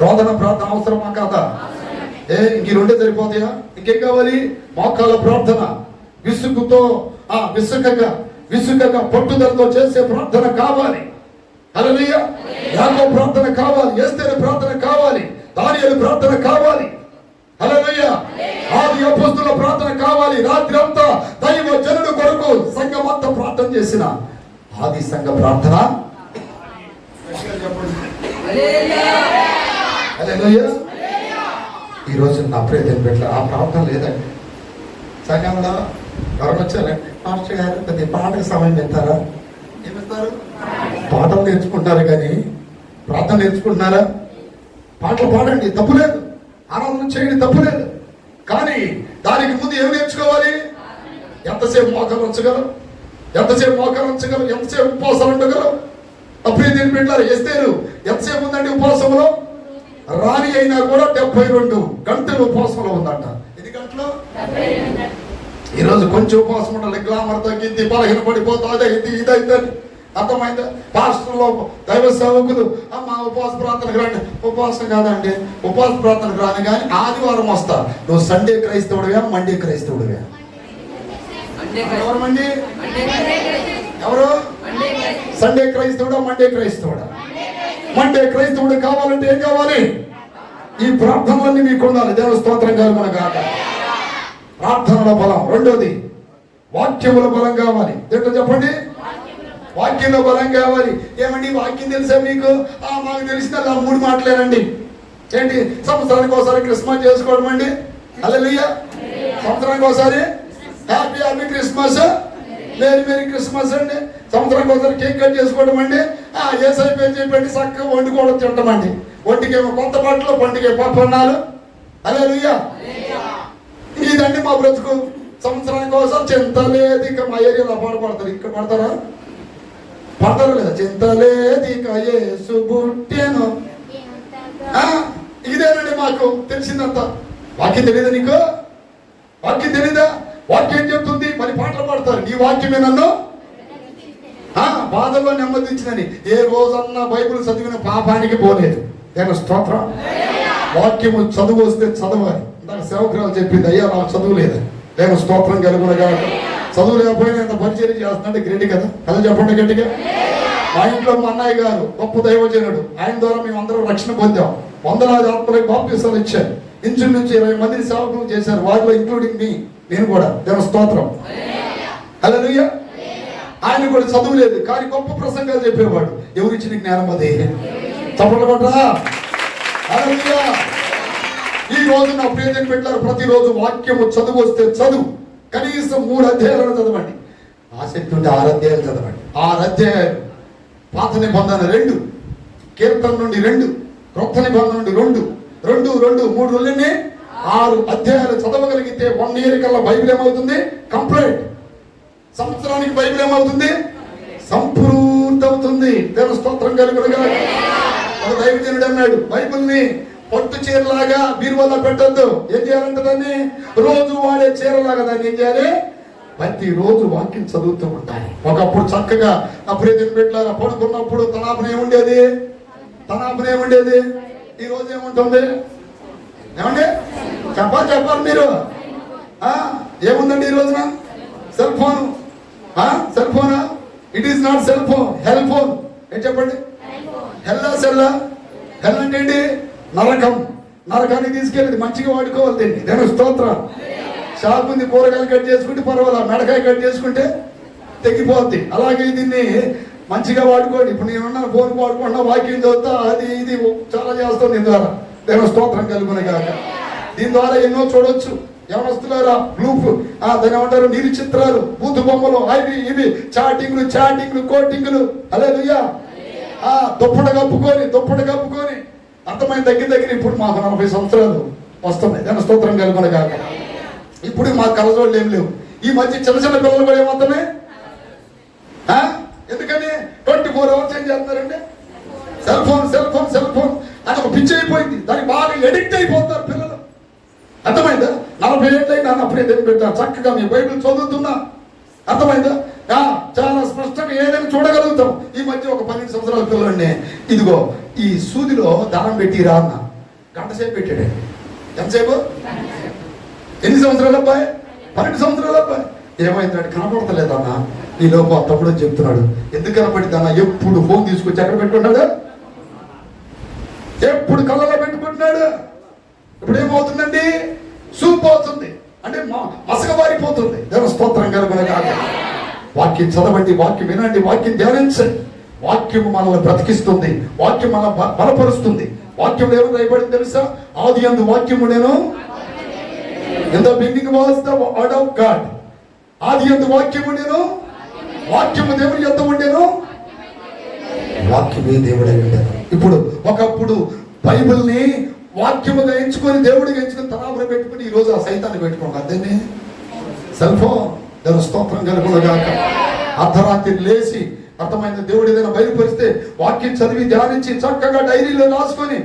రోదన ప్రార్థన అవసరమా కాదా? ఇంక రెండే సరిపోతాయా? ఇంకేం కావాలి? మోకాళ్ళ ప్రార్థన, విసుగగా పట్టుదలతో చేసే ప్రార్థన కావాలి. హల్లెలూయా. యాకోబు ప్రార్థన కావాలి, ఎస్తేరు ప్రార్థన కావాలి, దానియేలు ప్రార్థన కావాలి. హల్లెలూయా. ఆది అపోస్తలుల ప్రార్థన కావాలి. రాత్రి అంతా దైవ జనుల కొరకు సంఘం అంతా ప్రార్థన చేసిన ఆది సంఘ ప్రార్థన. హల్లెలూయా. ఈ రోజు నా ప్రియతమ పెట్టలే ఆ ప్రార్థన లేదండి. సంఘంలో ఎవరు వచ్చారండి? మాస్టర్ గారు కొద్ది పాటకు సమయం పెడతారా? ఏమిస్తారు? పాటలు నేర్చుకుంటారు కానీ ప్రార్థన నేర్చుకుంటున్నారా? పాటలు పాడండి, తప్పులేదు. ఆరాధన చేయండి, తప్పులేదు. కానీ దానికి ముందు ఏం నేర్చుకోవాలి? ఎంతసేపు మోకాలు ఉంచగలరు? ఎంతసేపు ఉపవాసాలు ఉండగలరు? అప్పుడే దీన్ని పెట్టారు. ఎస్తేరు ఎంతసేపు ఉందండి ఉపవాసంలో? రాణి అయినా కూడా 72 గంటలు ఉపవాసంలో ఉందంట. ఎన్ని గంటలు? ఈరోజు కొంచెం ఉపవాసం ఉండాలి. గ్లామర్ తగ్గింది, బలహీన పడిపోతా, అదైంది ఇదైందని. అర్థమైందా? పాస్టర్లో దైవ సేవకులు అమ్మ ఉపవాస ప్రార్థనకు రండి. ఉపవాసం కాదండి, ఉపవాస ప్రార్థనకు రాని కానీ ఆదివారం వస్తా. నువ్వు సండే క్రైస్తవుడివా, మండే క్రైస్తవుడివా? ఎవరు మండి? ఎవరు? సండే క్రైస్తవుడా, మండే క్రైస్తవుడా? మండే క్రైస్తవుడు కావాలంటే ఏం కావాలి? ఈ ప్రార్థనలన్నీ మీకు ఉండాలి. దేవుని స్తోత్రం కలుగును గాక. ప్రార్థనల బలం. రెండోది వాక్యముల బలం కావాలి. ఏంటో చెప్పండి, వాక్యంలో బలం కావాలి. ఏమండి వాక్యం తెలుసా మీకు? మాకు తెలిసిన 3 మాటలేనండి. ఏంటి? సంవత్సరానికి ఒకసారి క్రిస్మస్ చేసుకోవడం అండి. హల్లెలూయా. సంవత్సరానికి ఒకసారి happy happy Christmas, merry merry Christmas అండి. సంవత్సరానికి ఒకసారి కేక్ కట్ చేసుకోవడం అండి. ఏసై పేరు చెప్పండి, చక్కగా వండుకోవడం తింటామండి. ఒంటికేమో కొత్త బట్టలు, పండుగ పప్పన్నాలు. హల్లెలూయా. ఇదండి మా బ్రతుకు. సంవత్సరానికి ఒకసారి చింతలేదు ఇక మా ఏరియాలో పాడతారు. ఇక్కడ పడతారా? పడతారు లేదా? చింతలేదు ఇక యేసు పుట్టెను. ఇదేనండి మాకు తెలిసిందంతా. వాక్యం తెలీదా నీకు? వాక్యం తెలీదా? వాక్యం చెప్తుంది, మరి పాటలు పాడతారు. నీ వాక్యమే నన్ను బాధల్లో నెమ్మదించిందని. ఏ రోజన్నా బైబిల్ చదివిన పాపానికి పోలేదు. నేను స్తోత్రం. వాక్యము చదువు వస్తే చదవాలి. నాకు సేవకురాలు చెప్పింది, అయ్యా నాకు చదువు లేదు. నేను స్తోత్రం కలుగునగా. చదువు లేకపోయినా ఎంత పరిచయం చేస్తుంటే గ్రేట్ కదా. కదా చెప్పండి గట్టిగా. మా ఇంట్లో మా అన్నయ్య గారు గొప్ప దైవజనుడు. ఆయన ద్వారా మేము అందరం రక్షణ పొందాం. 100,000 ఆత్మలకు బాప్తిసాలు ఇచ్చారు. ఇంచుమించు 20 మందిని సేవకులు చేశారు, వారిలో ఇంక్లూడింగ్ మీ, నేను కూడా. దేవుని స్తోత్రం. హల్లెలూయా. ఆయన కూడా చదువు లేదు, కానీ గొప్ప ప్రసంగాలు చెప్పేవాడు. ఎవరిచ్చిన జ్ఞానం అది? చప్పట్లు కొట్టరా. హల్లెలూయా. ఈ రోజు నా ప్రియతని పెట్టారు, ప్రతిరోజు వాక్యము చదువు వస్తే చదువు. కనీసం 3 అధ్యాయాలను చదవండి. ఆసక్తి ఉంటే 6 అధ్యాయాలు చదవండి. 6 అధ్యాయాలు. పాత నిబంధన 2, కీర్తన నుండి 2, క్రొత్త నిబంధన నుండి 2, 2, 2, 3 రోజులనే 6 అధ్యాయాలు చదవగలిగితే 1 ఇయర్ కల్లా బైబిల్ ఏమవుతుంది? కంప్లీట్. సంవత్సరానికి బైబిల్ ఏమవుతుంది? సంపూర్తవుతుంది. దేవుని స్తోత్రం కలుగునుగా. ఒక దైవజనుడు అన్నాడు, బైబిల్ని పట్టు చీరలాగా బీరువాలో పెట్టద్దు. ఏం చేయాలంటే దాన్ని రోజు వాడే చీరలాగా దాన్ని ఏం చేయాలి? ప్రతి రోజు వాక్యం చదువుతూ ఉండాలి. ఒకప్పుడు చక్కగా అప్పుడే తినిపెట్లారా పడుకున్నప్పుడు తనాపన ఏముండేది? ఈ రోజు ఏముంటుంది? ఏమండి చెప్పాలి మీరు. ఏముందండి ఈ రోజున? Cell phone. సెల్ ఫోనా? It is not cell phone, hell phone. ఏం చెప్పండి? హెల్లా సెల్లా? హెల్ అంటే ఏంటి? నరకం. నరకాన్ని తీసుకెళ్ళి మంచిగా వాడుకోవాలి దీన్ని. దేవుని స్తోత్రం. షాప్ ఉంది, కూరగాయలు కట్ చేసుకుంటే పర్వాలా, మెడకాయ కట్ చేసుకుంటే తెగిపోద్ది. అలాగే దీన్ని మంచిగా వాడుకోండి. ఇప్పుడు నేనున్నాను, ఫోన్ వాడుకుంటున్నా, వాక్యం చదువుతా, అది ఇది చాలా చేస్తాను దీని ద్వారా. దేవుని స్తోత్రం కలుగునే కాక. దీని ద్వారా ఎన్నో చూడొచ్చు. యవనస్తులారా, బ్లూఫ్ దాని ఏమంటారు, నీరు చిత్రాలు, బూతు బొమ్మలు, అవి ఇవి, చాటింగ్లు, కోటింగ్లు. హల్లెలూయా. దుప్పట కప్పుకొని అర్థమైన దగ్గర ఇప్పుడు మాకు 40 సంవత్సరాలు వస్తున్నాయి. దాని స్తోత్రం కలుగునే కాక. ఇప్పుడు మా కలజోళ్ళు ఏం లేవు. ఈ మధ్య చిన్న పిల్లలు కూడా ఏమవుతున్నాయి? ఎందుకని 24 hours ఏం చేస్తున్నారండి? సెల్ ఫోన్ అని ఒక పిచ్చి అయిపోయింది. దానికి బాగా ఎడిక్ట్ అయిపోతారు పిల్లలు. అర్థమైందా? 40 ఏళ్ళైనా అప్పుడే ఏం పెట్టారు, చక్కగా మీ బైబిల్ చదువుతున్నా. అర్థమైందా? చాలా స్పష్టంగా ఏదైనా చూడగలుగుతాం. ఈ మధ్య ఒక 12 సంవత్సరాల పిల్లల్ని ఇదిగో ఈ సూదిలో దారం పెట్టిరా అన్న, 1 గంట సేపు పెట్టాడు. ఎంతసేపు? ఎన్ని సంవత్సరాల అబ్బాయి? 12 సంవత్సరాల అబ్బాయి. ఏమైందంటే కనపడతలేదన్న. ఈ లోపు తమ్ముడు చెప్తున్నాడు, ఎందుకు కనపడిద్దన్న? ఎప్పుడు ఫోన్ తీసుకొచ్చి ఎక్కడ పెట్టుకుంటాడు? ఎప్పుడు కళ్ళలో పెట్టుకుంటున్నాడు. ఇప్పుడు ఏమవుతుందండి? సూప్ అవుతుంది, అంటే మసకబారిపోతుంది. దేవుని స్తోత్రం కలుగునే కాక. వాక్యం చదవండి, వాక్యం వినండి, వాక్యం ధ్యానించండి. వాక్యం మనల్ని బ్రతికిస్తుంది, వాక్యం మన బలపరుస్తుంది. వాక్యం ఏమని రాయబడింది తెలుసా? ఆదియందు వాక్యము నేను, in the beginning was the word of God. ఆదియందు వాక్యము నేను, వాక్యము దేవుని యొద్ద ఉండెను, వాక్యమే దేవుడై ఉండెను. ఇప్పుడు ఒకప్పుడు బైబిల్ని వాక్యముగా ఎంచుకొని, దేవుడిగా ఎంచుకొని తనాపురం పెట్టుకుని ఈ రోజు ఆ సైతాన్ని పెట్టుకోండి. అదేనే సెల్ ఫోన్. దేవుని స్తోత్రం కలుగునుగాక. అర్ధరాత్రి లేచి అర్థమైన దేవుడు ఏదైనా బయలుపరిస్తే వాక్యం చదివి ధ్యానించి చక్కగా డైరీలో రాసుకొని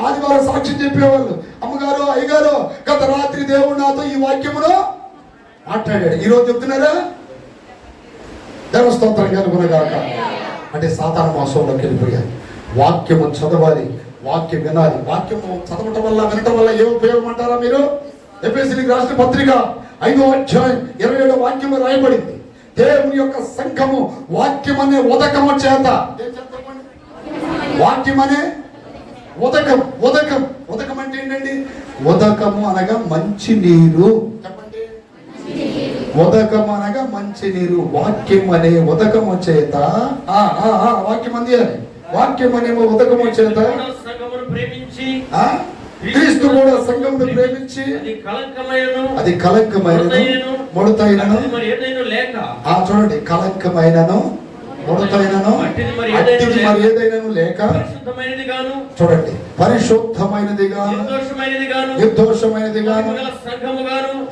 ఆదివారం సాక్ష్యం చెప్పేవాళ్ళు. అమ్మగారు, అయ్యగారు, గత రాత్రి దేవుడు నాతో ఈ వాక్యమును మాట్లాడాడు. ఈరోజు చెప్తున్నారా? దేవుని స్తోత్రం కలుగునుగాక. అంటే సాతాను మోసంలోకి వెళ్ళిపోయారు. వాక్యము చదవాలి, వాక్యం వినాలి. వాక్యము చదవటం వల్ల, వినటం వల్ల ఏ ఉపయోగం అంటారా మీరు? ఎఫెసీయులకు రాసిన పత్రిక 5వ అధ్యాయం 27వ వాక్యము రాయబడింది, దేవుని యొక్క సంఘము వాక్యం అనే ఉదకము చేత, వాక్యం అనే ఉదకం ఉదకం ఉదకం అంటే ఏంటండి? ఉదకము అనగా మంచి నీరు. చెప్పండి. ఉదకం అనగా మంచి నీరు. వాక్యం అనే ఉదకము చేత వాక్యం అందియాలి. వాక్యం అనేమో ఉదకము చేత సంఘమును ప్రేమించి క్రీస్తు కూడా సంఘమును ప్రేమించి అది కలంకమైనను ముడతైనను చూడండి, కలంకమైనను ముడతైనను అట్టిది మరి ఏదైనను లేక చూడండి, పరిశుద్ధమైనది గాను నిర్దోషమైనది గాను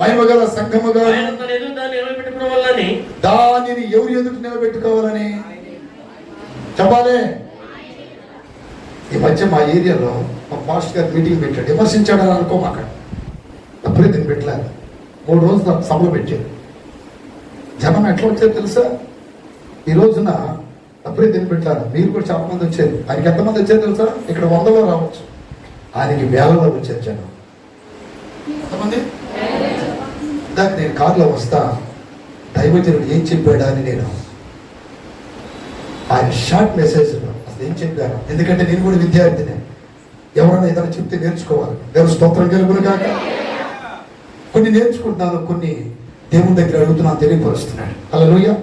మహిమగల సంఘము గాను దానిని ఎవరు ఎదుట నిలబెట్టుకోవాలని చెప్పాలి. ఈ మధ్య మా ఏరియాలో మా పాస్టర్ గారు మీటింగ్ పెట్టాడు. విమర్శించాడని అనుకోమాక, అప్పుడే దీన్ని పెట్టలేదు. 3 రోజులు సభలు పెట్టారు. జనం ఎట్లా వచ్చారు తెలుసా? ఈ రోజున అప్పుడే దీన్ని పెట్టారు. మీరు కూడా చాలా మంది వచ్చారు. ఆయనకి ఎంతమంది వచ్చారు తెలుసా? ఇక్కడ 100లో రావచ్చు, ఆయనకి వేలలో వచ్చారు జనం. ఎంతమంది? ఇందాక నేను కారులో వస్తా, దైవజనుడు ఏం చెప్పాడా అని నేను ఆయన షార్ట్ మెసేజ్ అసలు ఏం చెప్పాను, ఎందుకంటే నేను కూడా విద్యార్థినే. ఎవరైనా ఏదైనా చెప్తే నేర్చుకోవాలి. దేవుని స్తోత్రం కలుగును గాక. కొన్ని నేర్చుకుంటున్నాను, కొన్ని దేవుని దగ్గర అడుగుతున్నాను, తెలియపరుస్తున్నాడు. హల్లెలూయా.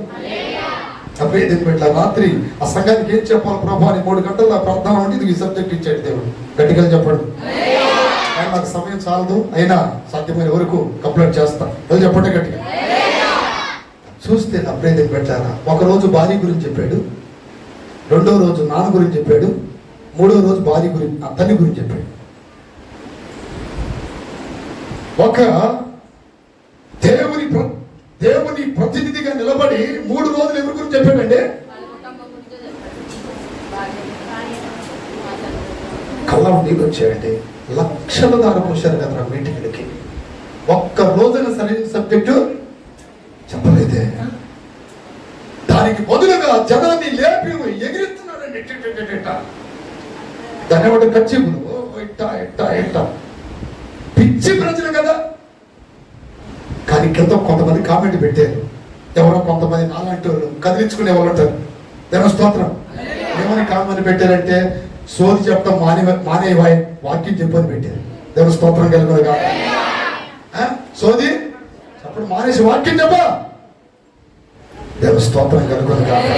అప్పుడే దీన్ని పెట్టా. రాత్రి ఆ సంఘానికి ఏం చెప్పాలి ప్రభా అని 3 గంటల ప్రార్థన ఉండి ఈ సబ్జెక్ట్ ఇచ్చాడు దేవుడు. గట్టిగా చెప్పండి. నాకు సమయం చాలదు, అయినా సాధ్యమైన వరకు కంప్లీట్ చేస్తా. అది చెప్పండి గట్టిగా. చూస్తే అప్పుడే దీన్ని పెట్టారా. ఒకరోజు భార్య గురించి చెప్పాడు, 2వ రోజు నాన్న గురించి చెప్పాడు, 3వ రోజు భార్య గురించి తల్లి గురించి చెప్పాడు. ఒక దేవుని ప్రతినిధిగా నిలబడి 3 రోజులు ఎవరి గురించి చెప్పాడండి? కళ్ళ నీళ్ళు వచ్చాయండి. లక్షల దారు పోశారు కదా మీటింగ్లకి. ఒక్క రోజున సరైన సబ్జెక్టు చెప్పలేదే. దానికి బదులుగా జనాన్ని లేపి ఎగిరిస్తున్నాడండి. దాన్ని ఒకటి కచ్చిపులు ఇట్టా పిచ్చి ప్రజలు కదా. కానీ కింద కొంతమంది కామెంట్ పెట్టారు. ఎవరో కొంతమంది నాలాంటి వాళ్ళు కదిలించుకునే వాళ్ళు ఉంటారు. దేవుని స్తోత్రం. ఏమని కామెంట్ పెట్టారంటే, సోది చెప్పడం మానే వాక్యం చెప్పని పెట్టారు. దేవుని స్తోత్రం కలుగును కాక. సోది చెప్పడం మానేసి వాక్యం చెప్ప. దేవుని స్తోత్రం కలుగును కాక.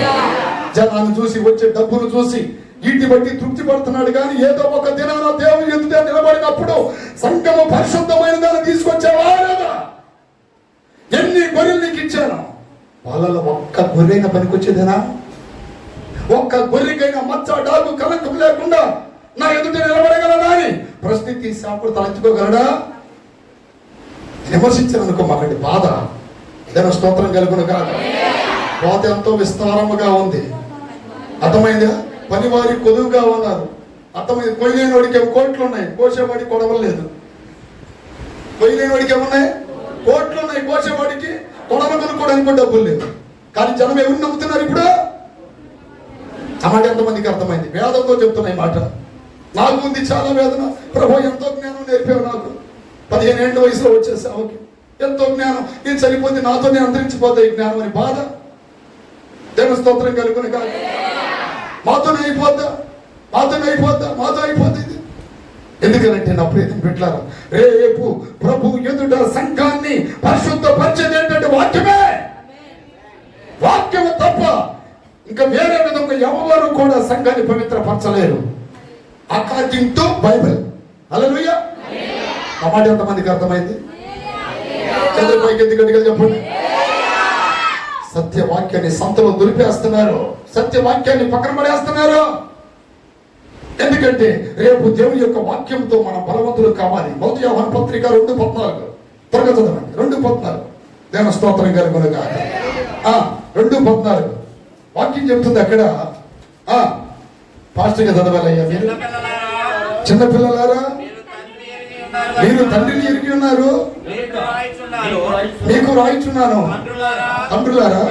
జనాన్ని చూసి వచ్చే డబ్బును చూసి వీటిని బట్టి తృప్తి పడుతున్నాడు. కానీ ఏదో ఒక దినాన దేవుని ఎదుట నిలబడినప్పుడు సంఘము పరిశుద్ధమైన దాన్ని తీసుకొచ్చావా లేదా? ఎన్ని గొర్రెలు నీకు ఇచ్చాను, వాళ్ళలో ఒక్క గొర్రెైనా పనికొచ్చేదేనా? ఒక్క గొర్రెకైనా మచ్చ డాగు కలంకం లేకుండా నా ఎదుట నిలబడగలడా అని ప్రశ్న తీసి అప్పుడు తలంచుకోగలడా? విమర్శించాను అనుకో, మాకండి బాధ. దేవుని స్తోత్రం కలుగును కాక. బాధ ఎంతో విస్తారముగా ఉంది. అర్థమైందా? పనివారి కొదువుగా ఉన్నారు. అర్థమైంది. కొయ్యలేని వాడికి ఏమో కోట్లు ఉన్నాయి, కోసేవాడికి కొడవలేదు. కొయ్యలేని వాడికి ఏమున్నాయి? కోట్లు ఉన్నాయి. కోసేవాడికి కొడవ కొనుక్కోవడానికి డబ్బులు లేదు. కానీ జనం ఎవరు నమ్ముతున్నారు ఇప్పుడు? ఆ మాట ఎంతమందికి అర్థమైంది? వేదంతో చెప్తున్నాయి మాట. నాకు ఉంది చాలా వేదన. ప్రభు ఎంతో జ్ఞానం నేర్పావు నాకు. 15 ఏళ్ళ వయసులో వచ్చేసావు. ఎంతో జ్ఞానం. నేను చనిపోతే నాతోనే అంతరించిపోతాయి ఈ జ్ఞానం అని బాధ. దేవుని స్తోత్రం కలుగును కాక. మాతోనే అయిపోద్దా, మాతో అయిపోతుంది. ఎందుకంటే నా ప్రియతమ బిడ్డలారా, రేపు ప్రభు ఎదుట సంఘాన్ని పరిశుద్ధపరిచేది ఏంటంటే వాక్యమే. వాక్యము తప్ప ఇంకా వేరే విధంగా ఎవరు కూడా సంఘాన్ని పవిత్రపరచలేరు. According to Bible. హల్లెలూయా. ఆ మాట ఎంతమందికి అర్థమైంది? చంద్రపైకి ఎందుకంటే చెప్పండి. సత్యవాక్యాన్ని సంతలో దులిపేస్తున్నారు, సత్యవాక్యాన్ని పక్కన పడేస్తున్నారు. ఎందుకంటే రేపు దేవుని యొక్క వాక్యంతో మనం బలవంతులు కావాలి. 1 యోహాను పత్రిక 2:14 త్వరగా చదవండి. 2:14 దేవుని స్తోత్రం కలుగును గాక. 2:14 వాక్యం చెప్తుంది అక్కడ. పాస్టర్గా చదవాలయ్యా. మీరు చిన్నపిల్లలారా, మీరు తండ్రిని ఎరిగి ఉన్నారు, మీకు రాయిచున్నాను. తండ్రులారా,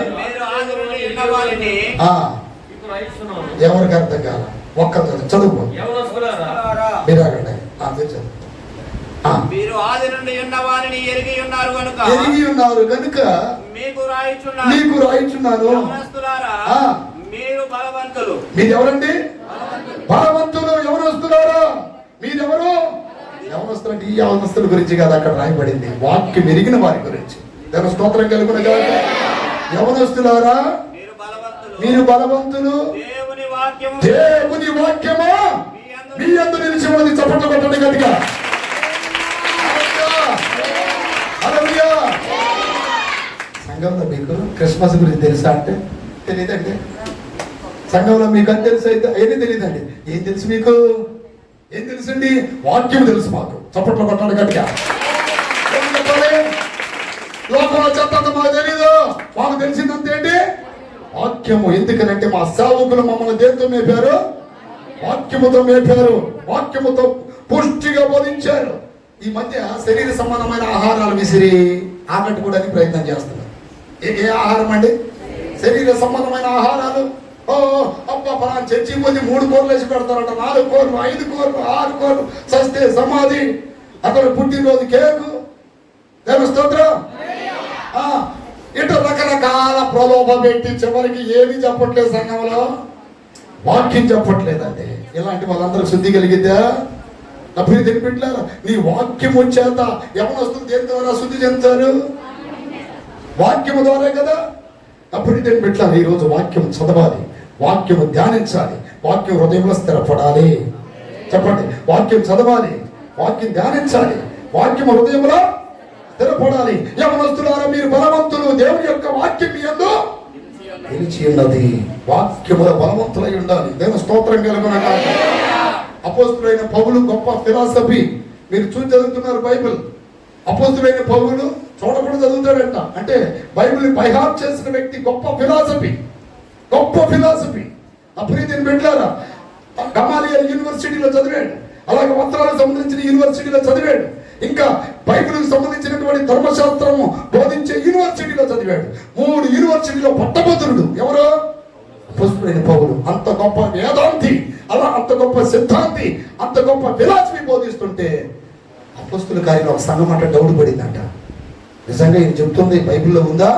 ఎవరికి అర్థం కాల? ఒక్క చదువు మీరు ఆగండి. మీరు ఆది నుండి ఉన్నవారిని ఎరిగి ఉన్నారు కనుక మీకు రాయిచున్నాను. మీరు బలవంతులు. మీరు ఎవరండి? బలవంతులు. ఎవరు వస్తున్నారా? యవనస్తులు అంటే ఈ యవనస్తుల గురించి కాదు అక్కడ రాయబడింది, వాక్యం ఎరిగిన వారి గురించి. దేవుని స్తోత్రం కలుగును గాక. యవనస్తులారా మీరు బలవంతులు, దేవుని వాక్యము మీ యందు నిలిచి ఉన్నది. చప్పట్లు కొట్టండి గట్టిగా. హల్లెలూయా. సంఘంలో మీకు క్రిస్మస్ గురించి తెలుసా అంటే తెలియదండి. సంఘంలో మీకు అని తెలుసు అయితే ఏమీ తెలియదండి. ఏం తెలుసు మీకు? ఏం తెలుసండి? వాక్యం తెలుసు మాకు. చప్పట్లు కొట్టండి గట్టిగా. ఏం చెప్పాలి? లోకంలో చెత్త మాకు తెలీదు, మాకు తెలిసిందంతేంటి? వాక్యము. ఎందుకనంటే మా సేవకులు మమ్మల్ని దేంతో మేపారు? వాక్యముతో మేపారు, వాక్యముతో పుష్టిగా బోధించారు. ఈ మధ్య శరీర సంబంధమైన ఆహారాలు విసిరి ఆకట్టుకోవడానికి ప్రయత్నం చేస్తున్నారు. ఏ ఆహారం అండి? శరీర సంబంధమైన ఆహారాలు. అబ్బా పలానా చర్చి పోతే 3 కూరలు వేసి పెడతారంట, 4 కూరలు, 5 కూరలు, 6 కూరలు, సస్తే సమాధి, అతను పుట్టినరోజు కేకు. దేవుని స్తోత్రం. ఇటు రకరకాల ప్రలోభ పెట్టి చివరికి ఏమీ చెప్పట్లేదు, సంఘంలో వాక్యం చెప్పట్లేదండి. ఇలాంటి వాళ్ళందరూ శుద్ధి కలిగిద్దా? నా ప్రియ తెలిపెట్టారా? నీ వాక్యం వచ్చేత యవనస్తులు దేని ద్వారా శుద్ధి చెందుతారు? వాక్యము ద్వారా కదా. అప్పుడు తెలిపెట్టాలి. ఈరోజు వాక్యం చదవాలి, వాక్యము ధ్యానించాలి, వాక్యం హృదయంలో స్థిరపడాలి. చెప్పండి. వాక్యం చదవాలి, వాక్యం ధ్యానించాలి, వాక్యం హృదయంలో స్థిరపడాలి. యవనస్తులారా మీరు బలవంతులు, దేవుని యొక్క వాక్యం మీ యందు నిలిచి ఉన్నది. వాక్యములో బలవంతులై ఉండాలి. దేవుని స్తోత్రం కలుగును గాక. అపోస్తులైన పౌలు గొప్ప ఫిలాసఫీ. మీరు చూసి చదువుతున్నారు బైబిల్. అపోస్తులైన పౌలు చూడకుండా చదువుతాడంట. అంటే బైబిల్ బైహార్ట్ చేసిన వ్యక్తి. గొప్ప ఫిలాసఫీ, గొప్ప ఫిలాసఫీ. అప్పుడు నేను పెట్టారా, గమాలియల్ యూనివర్సిటీలో చదివాడు, అలాగే వస్త్రాలకు సంబంధించిన యూనివర్సిటీలో చదివాడు, ఇంకా బైబిల్కి సంబంధించినటువంటి ధర్మశాస్త్రము బోధించే యూనివర్సిటీలో చదివాడు. 3 యూనివర్సిటీలో పట్టభద్రుడు. ఎవరో? అపోస్తులైన పౌలు. అంత గొప్ప వేదాంతి, అలా అంత గొప్ప సిద్ధాంతి, అంత గొప్ప ఫిలాసఫీ బోధిస్తుంటే అపోస్తుల కార్యంలో ఒక సంఘం అంటే డౌట్ పడిందంట. నిజంగా ఈయన చెప్తుంది బైబిల్లో ఉందా?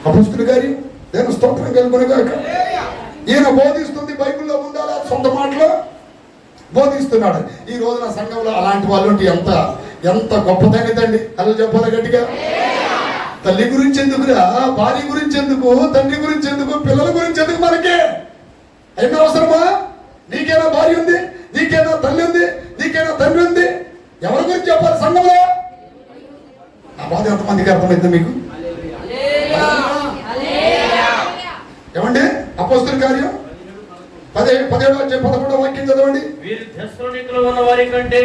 అపోస్తుల కార్యం. నేను స్తోత్రం కలుగును గాక. ఈయన బోధిస్తుంది బైబిల్లో ఉందా? సొంత మాటలో బోధిస్తున్నాడు. ఈ రోజున సంఘంలో అలాంటి వాళ్ళు ఉంటే ఎంత గొప్పదైనదండి. అలా చెప్పాలి గట్టిగా. తల్లి గురించి ఎందుకురా, భార్య గురించి ఎందుకు, తండ్రి గురించి ఎందుకు, పిల్లల గురించి ఎందుకు? మనకే అయినా అవసరమా? నీకేనా భార్య ఉంది, నీకేనా తల్లి ఉంది, నీకేనా తండ్రి ఉంది? ఎవరి గురించి చెప్పాలి సంఘంలో? ఆ బాధ ఎంతమందికి అర్థమైంది మీకు? ఏమండి? అపోస్తుల కార్యం 17-11 వాక్యం చదవండి. వీరు తెస్సలోనికలో ఉన్న వారి కంటే